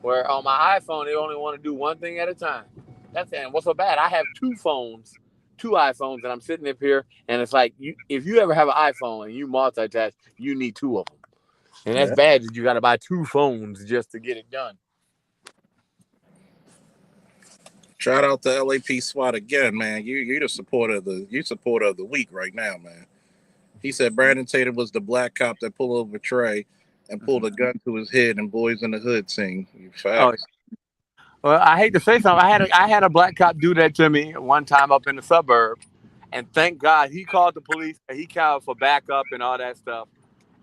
Where on my iPhone, they only want to do one thing at a time. That's and what's so bad? I have two iPhones, and I'm sitting up here, and it's like if you ever have an iPhone and you multitask, you need two of them, and that's bad that you got to buy two phones just to get it done. Shout out to LAP SWAT again, man. You the supporter of the week right now, man. He said Brandon Tatum was the black cop that pulled over Trey and pulled a gun to his head, and Boys in the Hood sing. Facts. Well, I hate to say something. I had a black cop do that to me one time up in the suburbs, and thank God he called the police. He called for backup and all that stuff.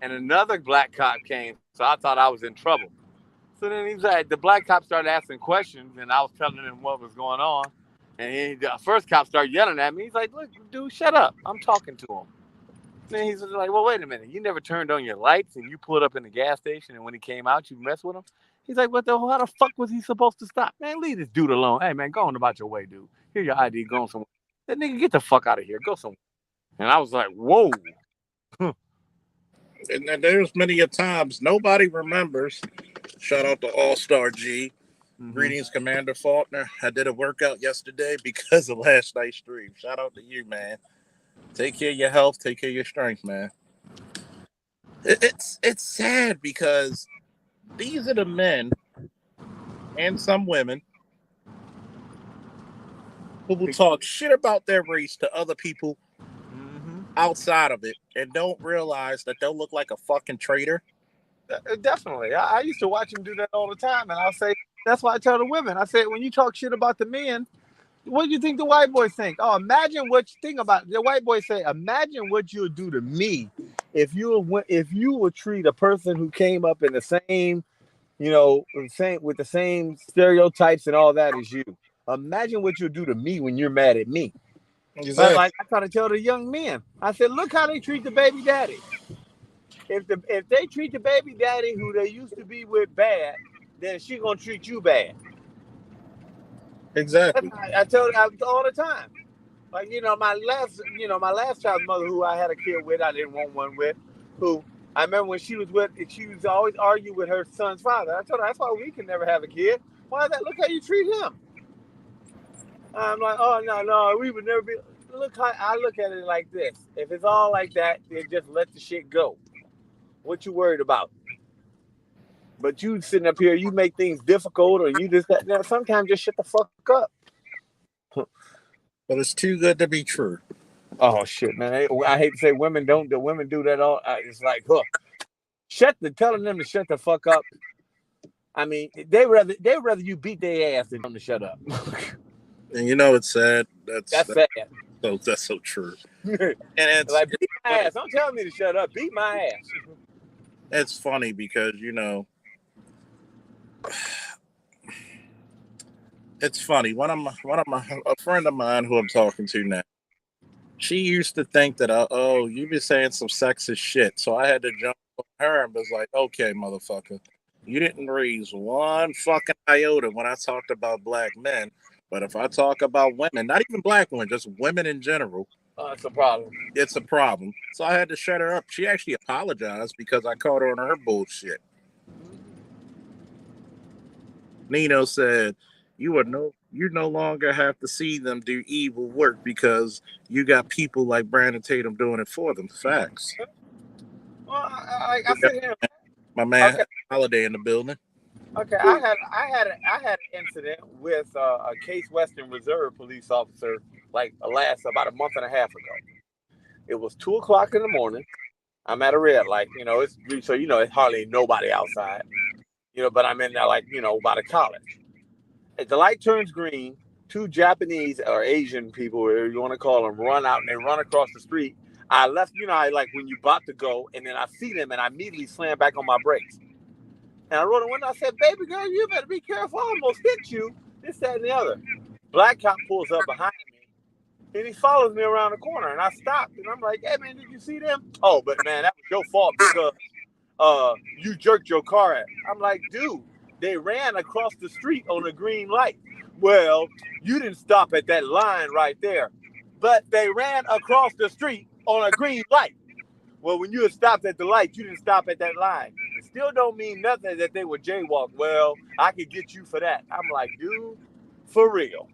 And another black cop came, so I thought I was in trouble. So then he was like, the black cop started asking questions, and I was telling him what was going on. And the first cop started yelling at me. He's like, "Look, dude, shut up! I'm talking to him." Then he's like, "Well, wait a minute. You never turned on your lights, and you pulled up in the gas station, and when he came out, you messed with him." He's like, how the fuck was he supposed to stop? Man, leave this dude alone. Hey, man, go on about your way, dude. Here your ID, going somewhere. That nigga, get the fuck out of here. Go somewhere. And I was like, whoa. And there's many a times nobody remembers. Shout out to All-Star G. Mm-hmm. Greetings, Commander Faulkner. I did a workout yesterday because of last night's stream. Shout out to you, man. Take care of your health. Take care of your strength, man. It's sad because these are the men and some women who will talk shit about their race to other people outside of it and don't realize that they'll look like a fucking traitor. Definitely. I used to watch him do that all the time, and I'll say, that's why I tell the women, I said, when you talk shit about the men, what do you think the white boys think? Oh, imagine what you think about the white boys say. Imagine what you would do to me if you would treat a person who came up in the same, with the same stereotypes and all that as you. Imagine what you'll do to me when you're mad at me. Exactly. Like I try to tell the young men, I said, look how they treat the baby daddy. If they treat the baby daddy who they used to be with bad, then she gonna treat you bad. Exactly. I tell her all the time. Like, my last child's mother, who I had a kid with, I didn't want one with, who I remember when she was always arguing with her son's father. I told her, that's why we can never have a kid. Why is that? Look how you treat him. I'm like, oh, no, we would never be. Look how I look at it like this. If it's all like that, then just let the shit go. What you worried about? But you sitting up here, you make things difficult, or you just sometimes just shut the fuck up. But it's too good to be true. Oh shit, man! I hate to say women don't. The women do that all. It's like, telling them to shut the fuck up. I mean, they rather you beat their ass than them to shut up. And it's sad. That's sad. So that's so true. And it's like, beat my ass. Don't tell me to shut up. Beat my ass. It's funny because it's funny. A friend of mine who I'm talking to now, she used to think that you be saying some sexist shit, so I had to jump on her and was like, okay, motherfucker, you didn't raise one fucking iota when I talked about black men, but if I talk about women, not even black women, just women in general, it's a problem. It's a problem. So I had to shut her up. She actually apologized because I caught her on her bullshit. Nino said, you no longer have to see them do evil work because you got people like Brandon Tatum doing it for them. Facts. Well, I sit here. My man Holiday in the building. Okay, I had an incident with a Case Western Reserve police officer about a month and a half ago. It was 2:00 in the morning. I'm at a red light. It's hardly nobody outside. But I'm in there by the college. If the light turns green, two Japanese or Asian people, whatever you want to call them, run out and they run across the street. I left, I like when you about to go, and then I see them and I immediately slam back on my brakes. And I rolled the window. I said, baby girl, you better be careful. I almost hit you. This, that, and the other. Black cop pulls up behind me, and he follows me around the corner. And I stopped, and I'm like, hey, man, did you see them? Oh, but, man, that was your fault because you jerked your car at. I'm like, dude, they ran across the street on a green light. Well, you didn't stop at that line right there. But they ran across the street on a green light. Well, when you had stopped at the light, you didn't stop at that line. It still don't mean nothing that they were jaywalk. Well, I could get you for that. I'm like, dude, for real.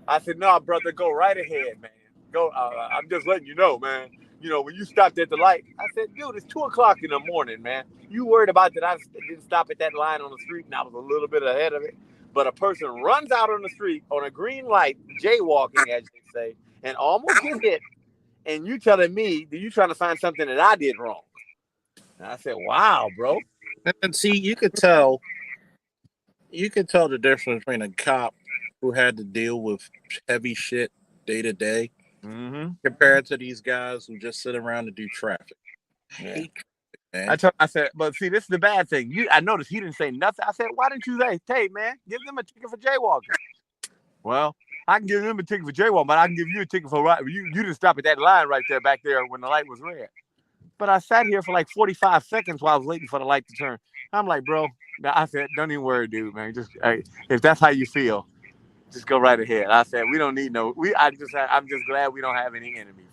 I said, no, brother, go right ahead, man. Go. I'm just letting you know, man. You know, when you stopped at the light, I said, dude, it's 2:00 in the morning, man. You worried about that I didn't stop at that line on the street and I was a little bit ahead of it. But a person runs out on the street on a green light, jaywalking, as they say, and almost get hit. And you telling me that you trying to find something that I did wrong. And I said, wow, bro. And see, you could tell the difference between a cop who had to deal with heavy shit day to day Mm-hmm. compared to these guys who just sit around and do traffic. Yeah. Hate traffic, man. I said, but see, this is the bad thing. I noticed he didn't say nothing. I said, why didn't you say, hey, man, give them a ticket for jaywalking? Well, I can give them a ticket for jaywalking, but I can give you a ticket for right. You didn't stop at that line right there back there when the light was red. But I sat here for like 45 seconds while I was waiting for the light to turn. I'm like, bro, I said, don't even worry, dude, man. Just if that's how you feel, just go right ahead. I said, we don't need I'm just glad we don't have any enemies.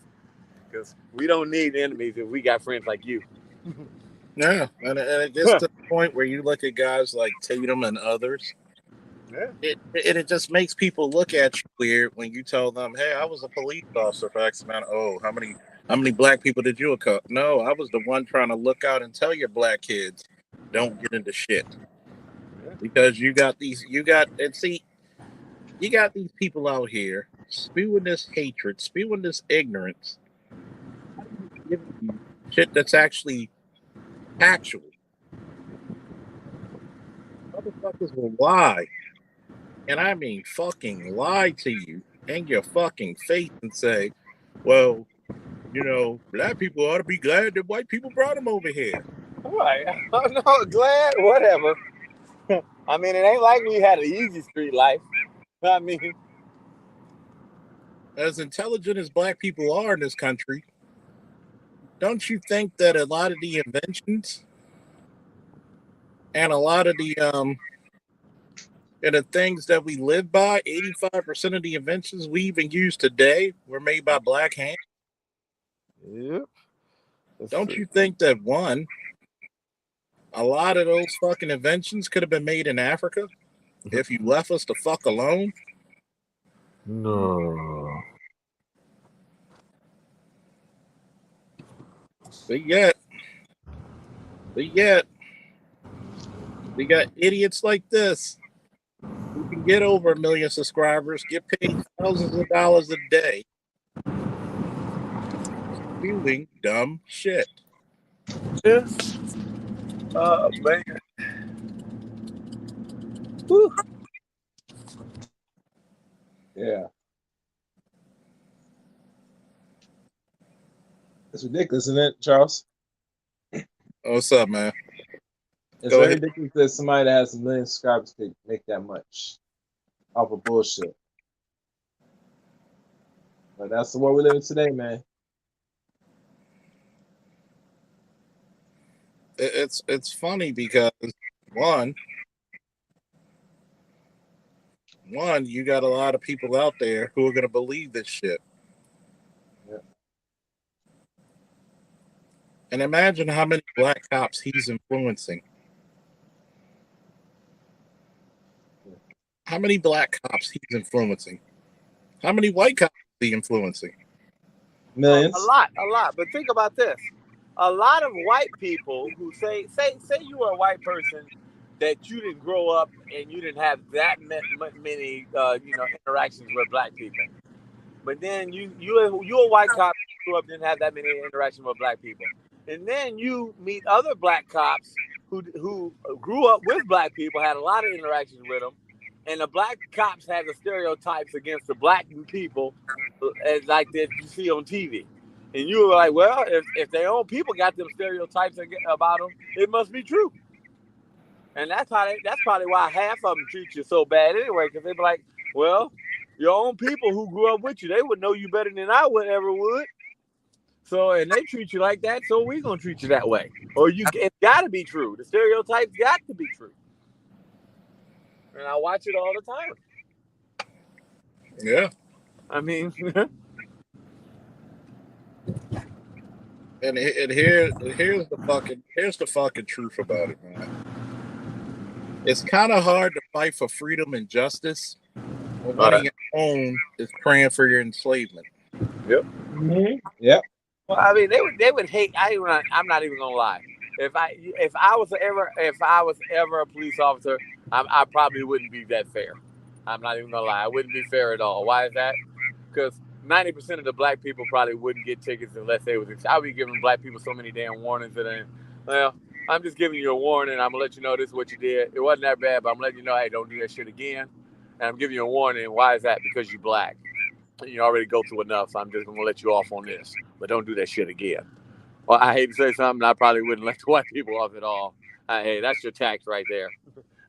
Because we don't need enemies if we got friends like you. Yeah, and it gets to the point where you look at guys like Tatum and others. Yeah. It just makes people look at you weird when you tell them, "Hey, I was a police officer for X amount." Oh, how many black people did you cut? No, I was the one trying to look out and tell your black kids, don't get into shit, because you got these people out here spewing this hatred, spewing this ignorance, giving you shit that's actually actual. Motherfuckers will lie. And I mean fucking lie to you in your fucking face and say, well, black people ought to be glad that white people brought them over here. All right. I'm not glad, whatever. I mean, it ain't like we had an easy street life. I mean, As intelligent as black people are in this country, don't you think that a lot of the inventions and a lot of the and the things that we live by, 85% of the inventions we even use today were made by black hands? yep. Don't you think that a lot of those fucking inventions could have been made in Africa if you left us the fuck alone? No. But yet, we got idiots like this who can get over 1 million subscribers, get paid thousands of dollars a day, spewing dumb shit. Yeah. Man. Whew. Yeah. It's ridiculous, isn't it, Charles? What's up, man? It's Go very ahead. ridiculous that somebody that has 1 million subscribers could make that much off of bullshit. But that's the world we live in today, man. It's funny because one, you got a lot of people out there who are gonna believe this shit. Yeah. And imagine how many black cops he's influencing. How many black cops he's influencing? How many white cops is he influencing? Millions. A lot. But think about this. A lot of white people who say you were a white person that you didn't grow up and you didn't have that many interactions with black people. But then you a white cop who grew up didn't have that many interactions with black people. And then you meet other black cops who grew up with black people, had a lot of interactions with them, and the black cops had the stereotypes against the black people as like that you see on TV. And you were like, well, if their own people got them stereotypes about them, it must be true. And that's probably why half of them treat you so bad anyway, because they be like, well, your own people who grew up with you, they would know you better than I would ever would. So, and they treat you like that, so we're going to treat you that way. Or it's got to be true. The stereotypes got to be true. And I watch it all the time. Yeah. I mean... here's the fucking truth about it, man. It's kind of hard to fight for freedom and justice when one of your own is praying for your enslavement. Yep. Mm-hmm. Yep. Well, I mean, they would hate. I'm not even gonna lie. If I was ever a police officer, I probably wouldn't be that fair. I'm not even gonna lie. I wouldn't be fair at all. Why is that? Because 90% of the black people probably wouldn't get tickets unless they was. I'll be giving black people so many damn warnings that ain't. Well, I'm just giving you a warning. I'm gonna let you know this is what you did. It wasn't that bad, but I'm letting you know, hey, don't do that shit again. And I'm giving you a warning. Why is that? Because you black. You already go through enough, so I'm just gonna let you off on this. But don't do that shit again. Well, I hate to say something, I probably wouldn't let the white people off at all. Hey, that's your tax right there.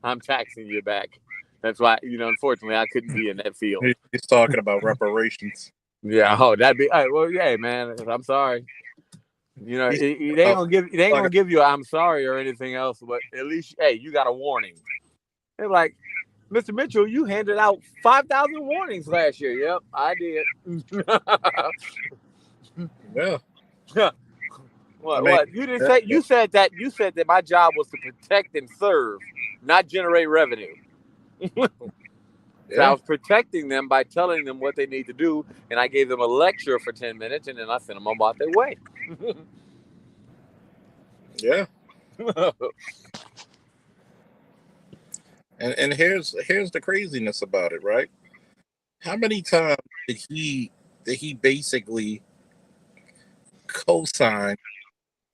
I'm taxing you back. That's why, unfortunately, I couldn't be in that field. He's talking about reparations. Yeah, that'd be. Well, yeah, man. I'm sorry. They ain't gonna give you. I'm sorry or anything else, but at least, hey, you got a warning. They're like, Mr. Mitchell, you handed out 5,000 warnings last year. Yep, I did. Yeah. What? You didn't say. You said that. You said that my job was to protect and serve, not generate revenue. So I was protecting them by telling them what they need to do, and I gave them a lecture for 10 minutes, and then I sent them about their way. Yeah. And here's the craziness about it, right? How many times did he basically co-sign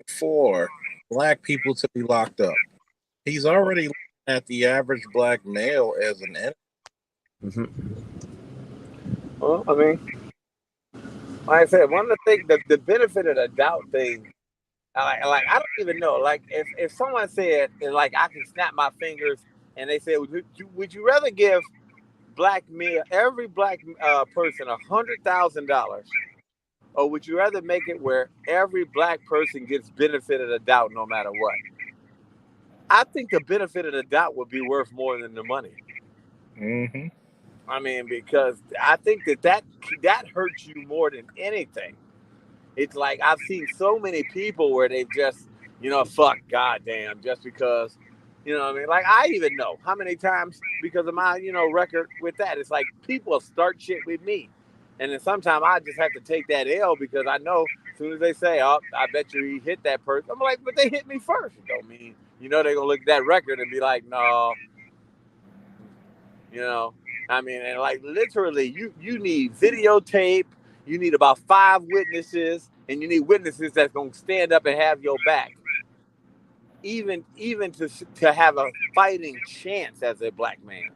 for black people to be locked up? He's already looking at the average black male as an enemy. Mm-hmm. Well, I mean, like I said, one of the things, the benefit of the doubt thing, like I don't even know. Like if someone said, like, I can snap my fingers, and they said, would you rather give every black person $100,000, or would you rather make it where every black person gets benefit of the doubt no matter what? I think the benefit of the doubt would be worth more than the money. Mm-hmm. I mean, because I think that hurts you more than anything. It's like I've seen so many people where they've just, fuck, goddamn, just because, what I mean? Like, I even know how many times because of my, record with that. It's like people start shit with me. And then sometimes I just have to take that L because I know as soon as they say, oh, I bet you he hit that person. I'm like, but they hit me first. It don't mean, they're going to look at that record and be like, no, I mean, and like literally you need videotape, you need about 5 witnesses, and you need witnesses that's going to stand up and have your back. Even to have a fighting chance as a black man.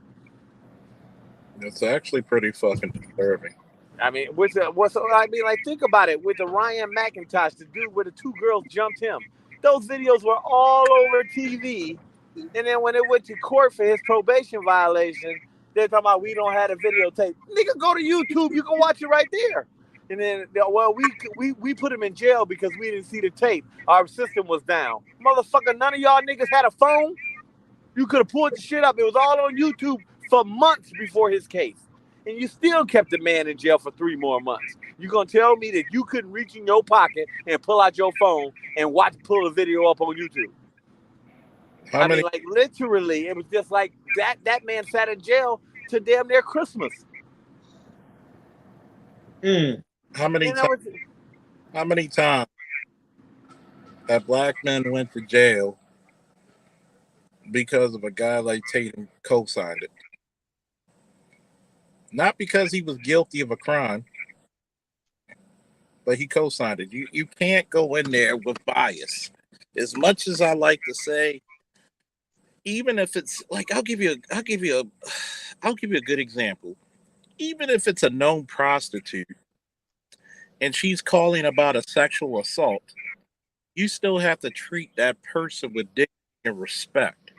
It's actually pretty fucking disturbing. I mean, like, think about it. With the Ryan McIntosh, the dude where the 2 girls jumped him, those videos were all over TV. And then when it went to court for his probation violation, they're talking about we don't have a videotape. Nigga, go to YouTube. You can watch it right there. And then, well, we put him in jail because we didn't see the tape. Our system was down. Motherfucker, none of y'all niggas had a phone. You could have pulled the shit up. It was all on YouTube for months before his case. And you still kept the man in jail for 3 more months. You gonna tell me that you couldn't reach in your pocket and pull out your phone and pull the video up on YouTube? I mean, like, literally, it was just like that man sat in jail to damn near Christmas. How many times that black men went to jail because of a guy like Tatum co-signed it? Not because he was guilty of a crime, but he co-signed it. You can't go in there with bias. As much as I like to say, even if it's like, I'll give you a good example. Even if it's a known prostitute and she's calling about a sexual assault, you still have to treat that person with dignity and respect,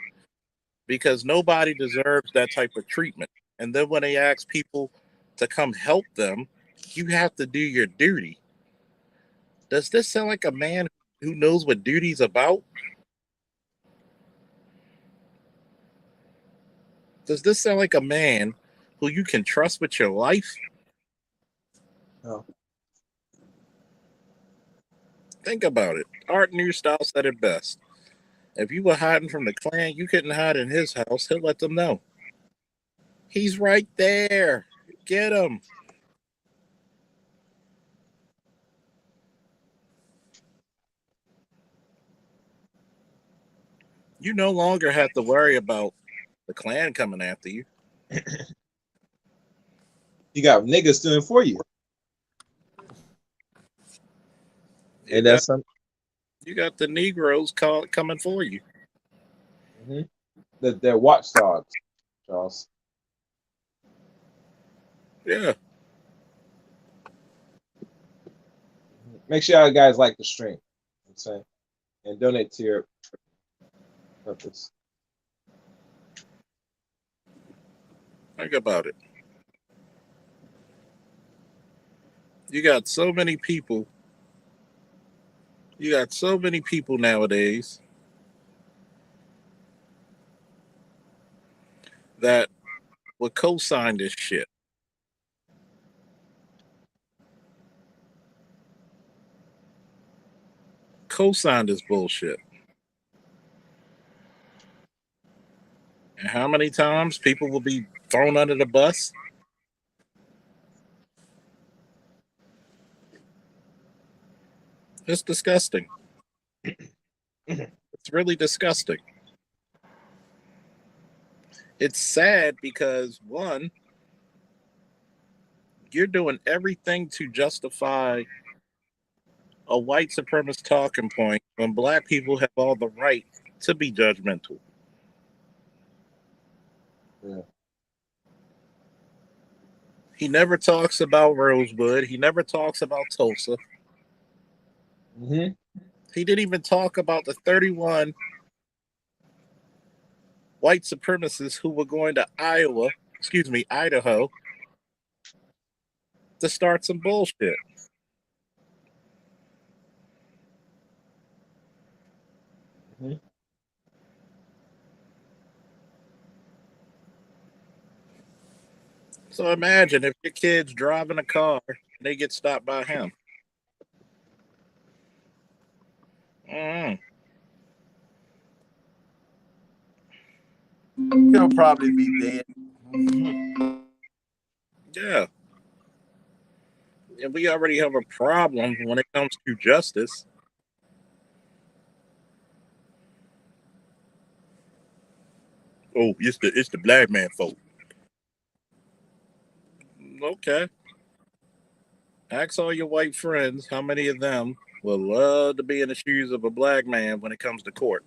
because nobody deserves that type of treatment. And then when they ask people to come help them, you have to do your duty. Does this sound like a man who knows what duty's about? Does this sound like a man who you can trust with your life? No. Think about it. Art New-Style said it best. If you were hiding from the Klan, you couldn't hide in his house. He'll let them know. He's right there. Get him. You no longer have to worry about the Klan coming after you. You got niggas doing for you. You And got, that's some. you got the Negroes coming for you. They're watchdogs, Charles. Yeah. Make sure y'all guys like the stream. I'm saying, and donate to your purpose. Think about it. You got so many people. You got so many people nowadays that will co-sign this shit. Co-sign this bullshit. And how many times people will be thrown under the bus? It's disgusting. It's really disgusting. It's sad because, one, you're doing everything to justify a white supremacist talking point when black people have all the right to be judgmental. Yeah. He never talks about Rosewood. He never talks about Tulsa. Mm-hmm. He didn't even talk about the 31 white supremacists who were going to Idaho, to start some bullshit. Mm-hmm. So imagine if your kid's driving a car and they get stopped by him. Mm. He'll probably be dead. Yeah. And we already have a problem when it comes to justice. Oh, it's the black man fault. Okay. Ask all your white friends how many of them would love to be in the shoes of a black man when it comes to court.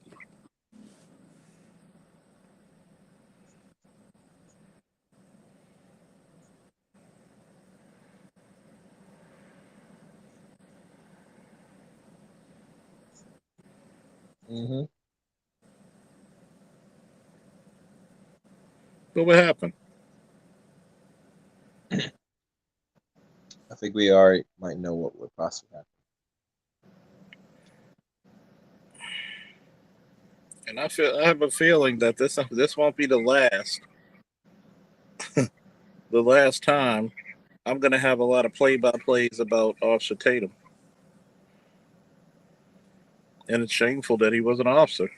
Mm-hmm. But what happened? I think we already might know what would possibly happen. And I have a feeling that this won't be the last time I'm gonna have a lot of play-by-plays about Officer Tatum. And it's shameful that he was an officer.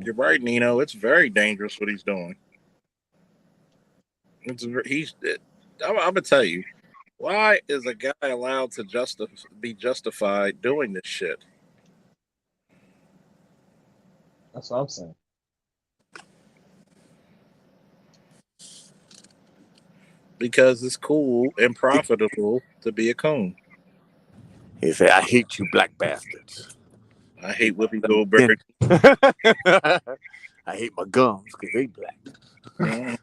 You're right, Nino. It's very dangerous what he's doing. I'm gonna tell you, why is a guy allowed to be justified doing this shit? That's what I'm saying. Because it's cool and profitable to be a coon. He said, "I hate you, black bastards. I hate Whoopi Goldberg. I hate my gums because they black." I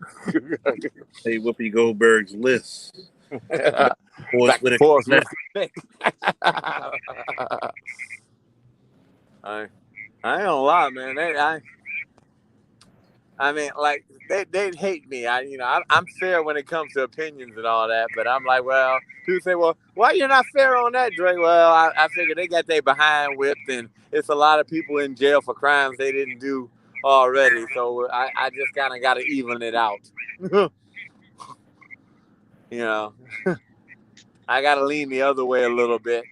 hate Whoopi Goldberg's list. Back and forth, I ain't gonna lie, man. I mean, like they'd hate me. I'm fair when it comes to opinions and all that, but I'm like, well, people say, well, why you're not fair on that, Drake? Well, I figure they got their behind whipped, and it's a lot of people in jail for crimes they didn't do already. So I just kind of got to even it out, you know. I gotta lean the other way a little bit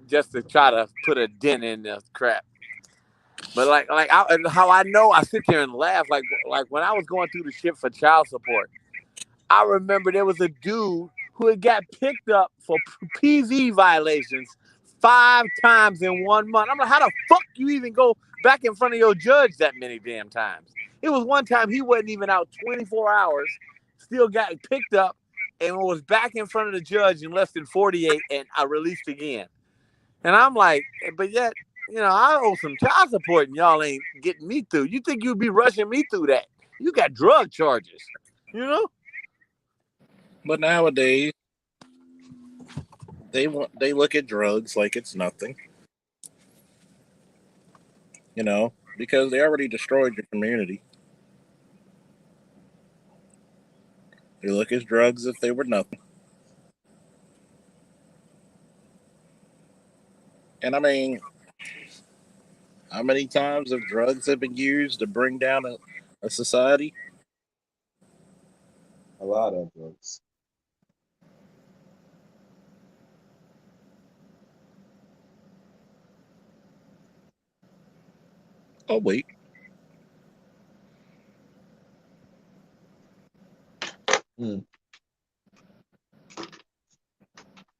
just to try to put a dent in the crap. But how I know, I sit there and laugh like when I was going through the shit for child support. I remember there was a dude who had got picked up for PV violations 5 times in 1 month. I'm like, how the fuck you even go back in front of your judge that many damn times? It was one time he wasn't even out 24 hours, still got picked up, and was back in front of the judge in less than 48, and I released again. And I'm like, but yet, I owe some child support, and y'all ain't getting me through. You think you'd be rushing me through that? You got drug charges, you know? But nowadays, they look at drugs like it's nothing, because they already destroyed your community. They look at drugs if they were nothing. And I mean, how many times have drugs have been used to bring down a society? A lot of drugs. Oh wait, Hmm.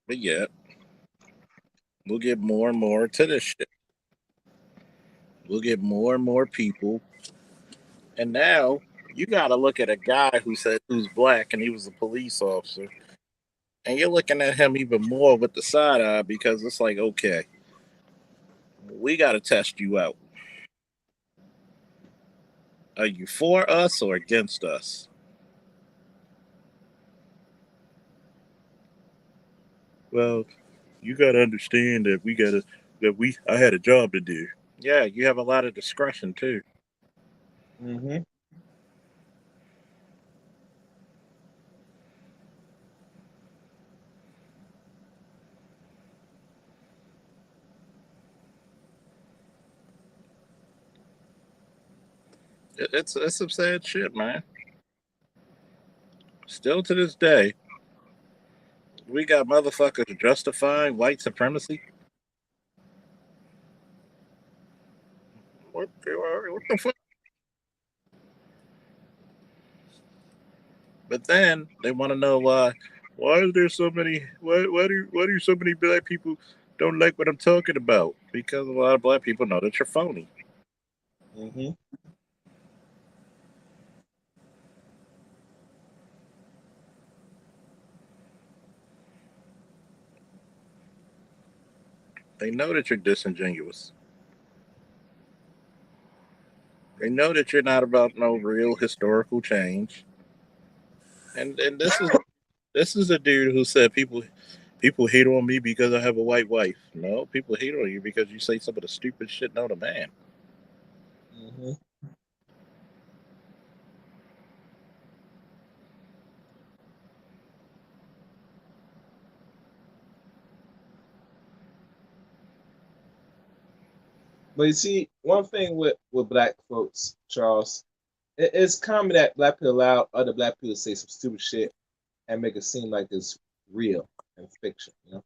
but yet we'll get more and more to this shit. We'll get more and more people, and now you got to look at a guy who's black and he was a police officer, and you're looking at him even more with the side eye because it's like, okay, we got to test you out. Are you for us or against us? Well, you got to understand that I had a job to do. Yeah, you have a lot of discretion too. Mm-hmm. It's some sad shit, man. Still to this day, we got motherfuckers justifying white supremacy. What the fuck? But then they want to know why. Why is there so many? Why do so many black people don't like what I'm talking about? Because a lot of black people know that you're phony. Mm-hmm. They know that you're disingenuous. They know that you're not about no real historical change. And this is a dude who said people hate on me because I have a white wife. No, people hate on you because you say some of the stupid shit known to man. Mm-hmm. But you see, one thing with black folks, Charles, it's common that black people allow other black people to say some stupid shit and make it seem like it's real and fiction, you know?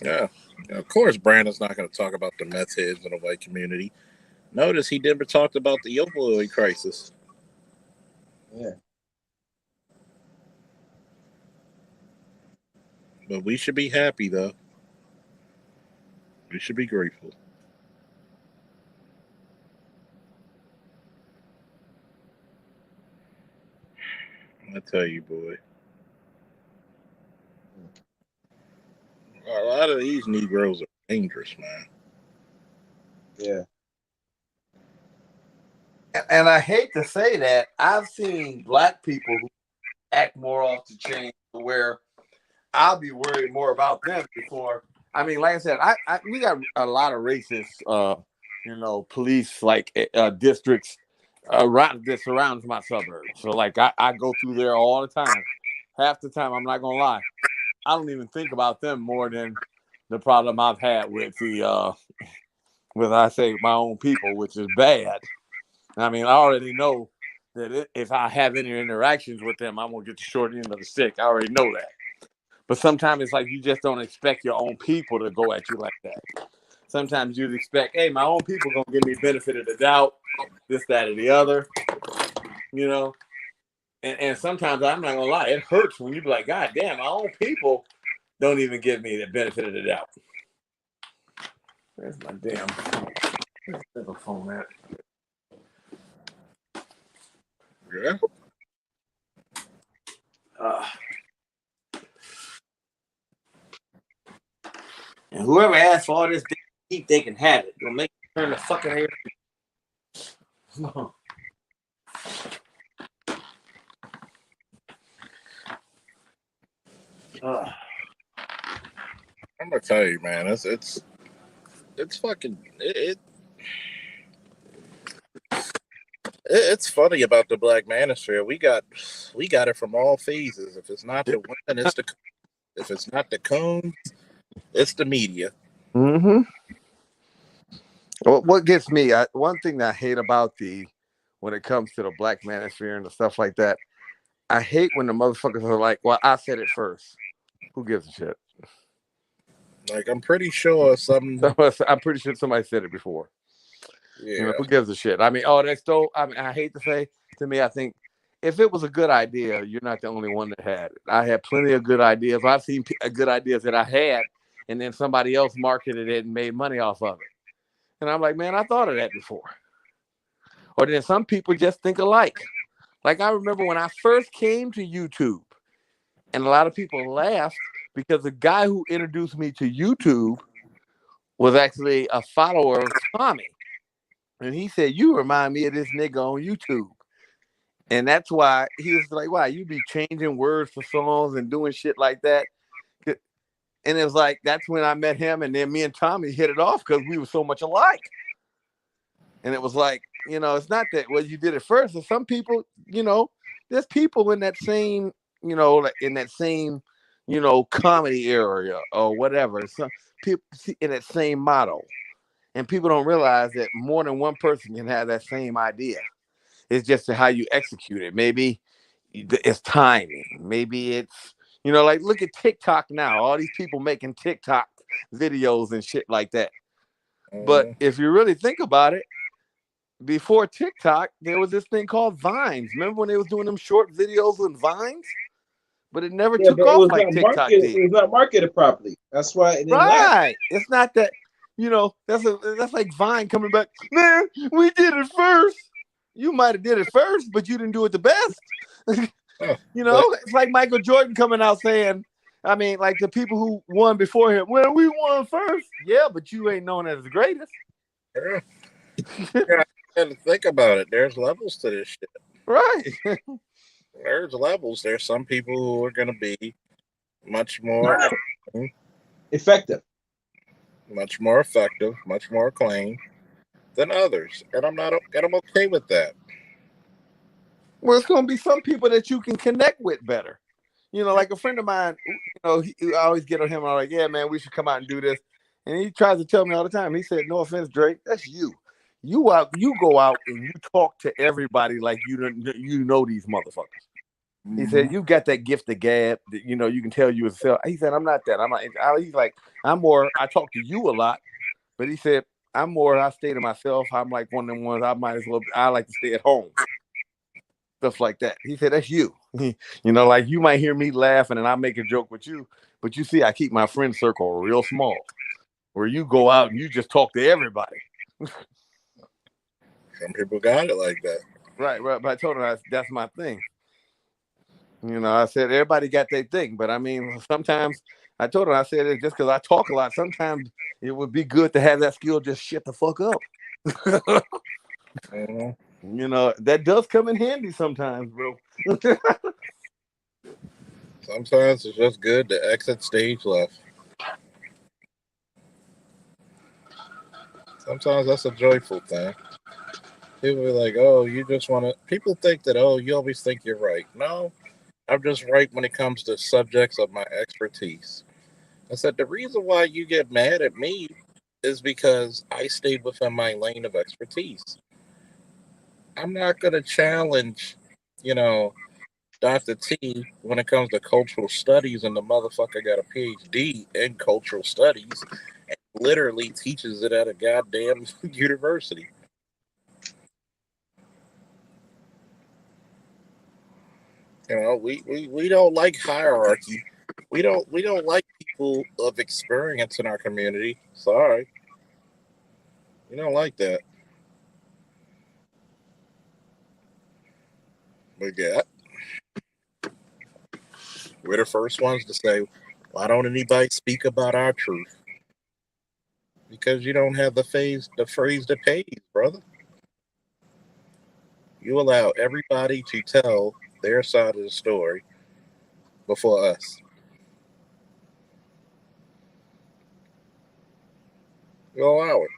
Yeah. Of course, Brandon's not going to talk about the meth heads in the white community. Notice he never talked about the opioid crisis. Yeah. But we should be happy, though. We should be grateful. I tell you, boy. A lot of these Negroes are dangerous, man. Yeah. And I hate to say that, I've seen black people who act more off the chain where I'll be worried more about them before. I mean, like I said, we got a lot of racist, police districts around that surrounds my suburbs. So like I go through there all the time. Half the time, I'm not gonna lie, I don't even think about them more than the problem I've had with I say my own people, which is bad. I mean, I already know that if I have any interactions with them, I'm gonna get the short end of the stick. I already know that. But sometimes it's like you just don't expect your own people to go at you like that. Sometimes you'd expect, hey, my own people gonna give me benefit of the doubt, this, that, or the other, you know. And sometimes I'm not gonna lie, it hurts when you be like, God damn, my own people don't even give me the benefit of the doubt. Where's my damn phone at? Yeah. And whoever asked for all this heat, they can have it. Don't make me turn the fucking air. I'm gonna tell you, man, it's fucking it's funny about the Black Manosphere. We got it from all phases. If it's not the women, it's the if it's not the coons, it's the media. Mm-hmm. What gets me, one thing that I hate about when it comes to the Black Manosphere and the stuff like that, I hate when the motherfuckers are like, well, I said it first. Who gives a shit? Like, I'm pretty sure I'm pretty sure somebody said it before. Yeah. You know, who gives a shit? I mean, that's so. I mean, I hate to say, to me, I think if it was a good idea, you're not the only one that had it. I had plenty of good ideas. I've seen good ideas that I had, and then somebody else marketed it and made money off of it. And I'm like, man, I thought of that before. Or then some people just think alike. Like I remember when I first came to YouTube, and a lot of people laughed because the guy who introduced me to YouTube was actually a follower of Tommy. And he said, you remind me of this nigga on YouTube. And that's why he was like, why, you be changing words for songs and doing shit like that? And it was like, that's when I met him. And then me and Tommy hit it off because we were so much alike. And it was like, you know, it's not that, well, you did it first. And some people, you know, there's people in that same, you know, in that same, you know, comedy area or whatever. Some people in that same model. And people don't realize that more than one person can have that same idea. It's just how you execute it. Maybe it's timing. Maybe it's, you know, like look at TikTok now. All these people making TikTok videos and shit like that. But if you really think about it, before TikTok, there was this thing called Vines. Remember when they was doing them short videos with Vines? But it never took but it off was like not TikTok marketed. did. It was not marketed properly. That's why it didn't last. Right. It's not that, you know, that's like Vine coming back. Man, we did it first. You might have did it first, but you didn't do it the best. You know, it's like Michael Jordan coming out saying, I mean, like the people who won before him, well, we won first. Yeah, but you ain't known as the greatest. Yeah, and think about it. There's levels to this shit. Right. There's levels. There's some people who are going to be much more effective, much more effective, much more acclaimed than others, and I'm okay with that. Well, it's going to be some people that you can connect with better. You know, like a friend of mine, you know, I always get on him. I'm like, yeah, man, we should come out and do this. And he tries to tell me all the time. He said, no offense, Drake, that's you. You go out and you talk to everybody like you know these motherfuckers. He said, you got that gift of gab that, you know, you can tell you yourself. He said, I'm not that. He's like, I talk to you a lot. But he said, I stay to myself. I'm like one of them ones, I like to stay at home. Stuff like that. He said, that's you. You know, like you might hear me laughing and I make a joke with you, but you see, I keep my friend circle real small. Where you go out and you just talk to everybody. Some people got it like that. Right. But I told him that's my thing. You know, I said everybody got their thing, but I mean, sometimes I told him, I said it just because I talk a lot. Sometimes it would be good to have that skill. Just shut the fuck up. You know, that does come in handy sometimes, bro. Sometimes it's just good to exit stage left. Sometimes that's a joyful thing. People be like, oh, you just want to. People think that, oh, you always think you're right. No, I'm just right when it comes to subjects of my expertise. I said, the reason why you get mad at me is because I stayed within my lane of expertise. I'm not going to challenge, you know, Dr. T, when it comes to cultural studies, and the motherfucker got a PhD in cultural studies and literally teaches it at a goddamn university. You know, we don't like hierarchy. We don't like people of experience in our community. Sorry. We don't like that. But yeah, we're the first ones to say, why don't anybody speak about our truth? Because you don't have the phrase to page, brother. You allow everybody to tell their side of the story before us. You allow it.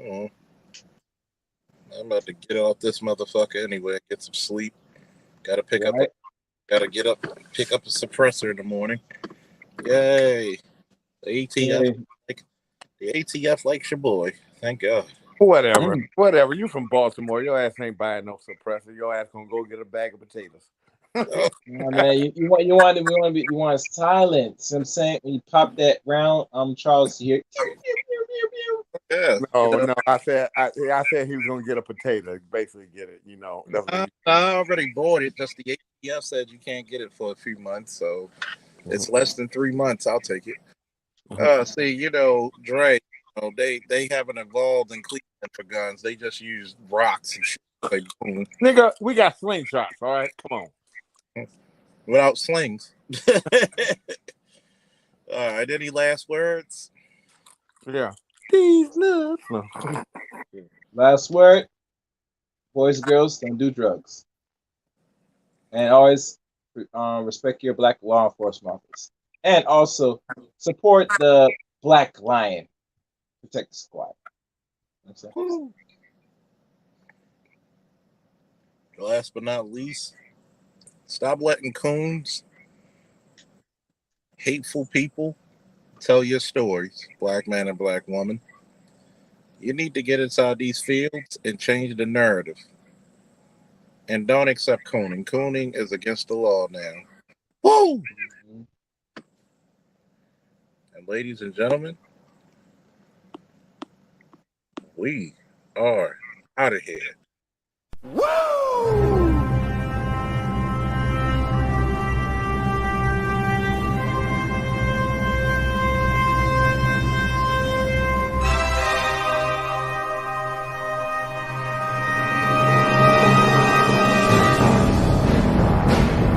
Oh, I'm about to get off this motherfucker anyway. Get some sleep. Gotta pick up. Right? Gotta get up. Pick up a suppressor in the morning. Yay! The ATF. Yeah. Like, the ATF likes your boy. Thank God. Whatever. Mm. Whatever. You from Baltimore. Your ass ain't buying no suppressor. Your ass gonna go get a bag of potatoes. Oh, Nah, man, you want silent. See what I'm saying? When you pop that round, Charles, you hear pew, pew, pew, pew, pew. yeah. You No, know, no. I said he was gonna get a potato. Basically, get it. That's what I already bought it. Just the ATF said you can't get it for a few months, so it's less than 3 months. I'll take it. See, Dre, they haven't evolved in Cleveland for guns. They just use rocks and shit. Like, boom, nigga, we got slingshots. All right, come on. without slings. All right. Any last words? Yeah. These nuts. No. Last word, boys and girls, don't do drugs. And always respect your black law enforcement office. And also support the Black Lion Protect Squad. You know what I'm saying? Last but not least, stop letting coons, hateful people tell your stories, black man and black woman. You need to get inside these fields and change the narrative. And don't accept cooning. Cooning is against the law now. Woo! Mhm. And ladies and gentlemen, we are out of here. Woo!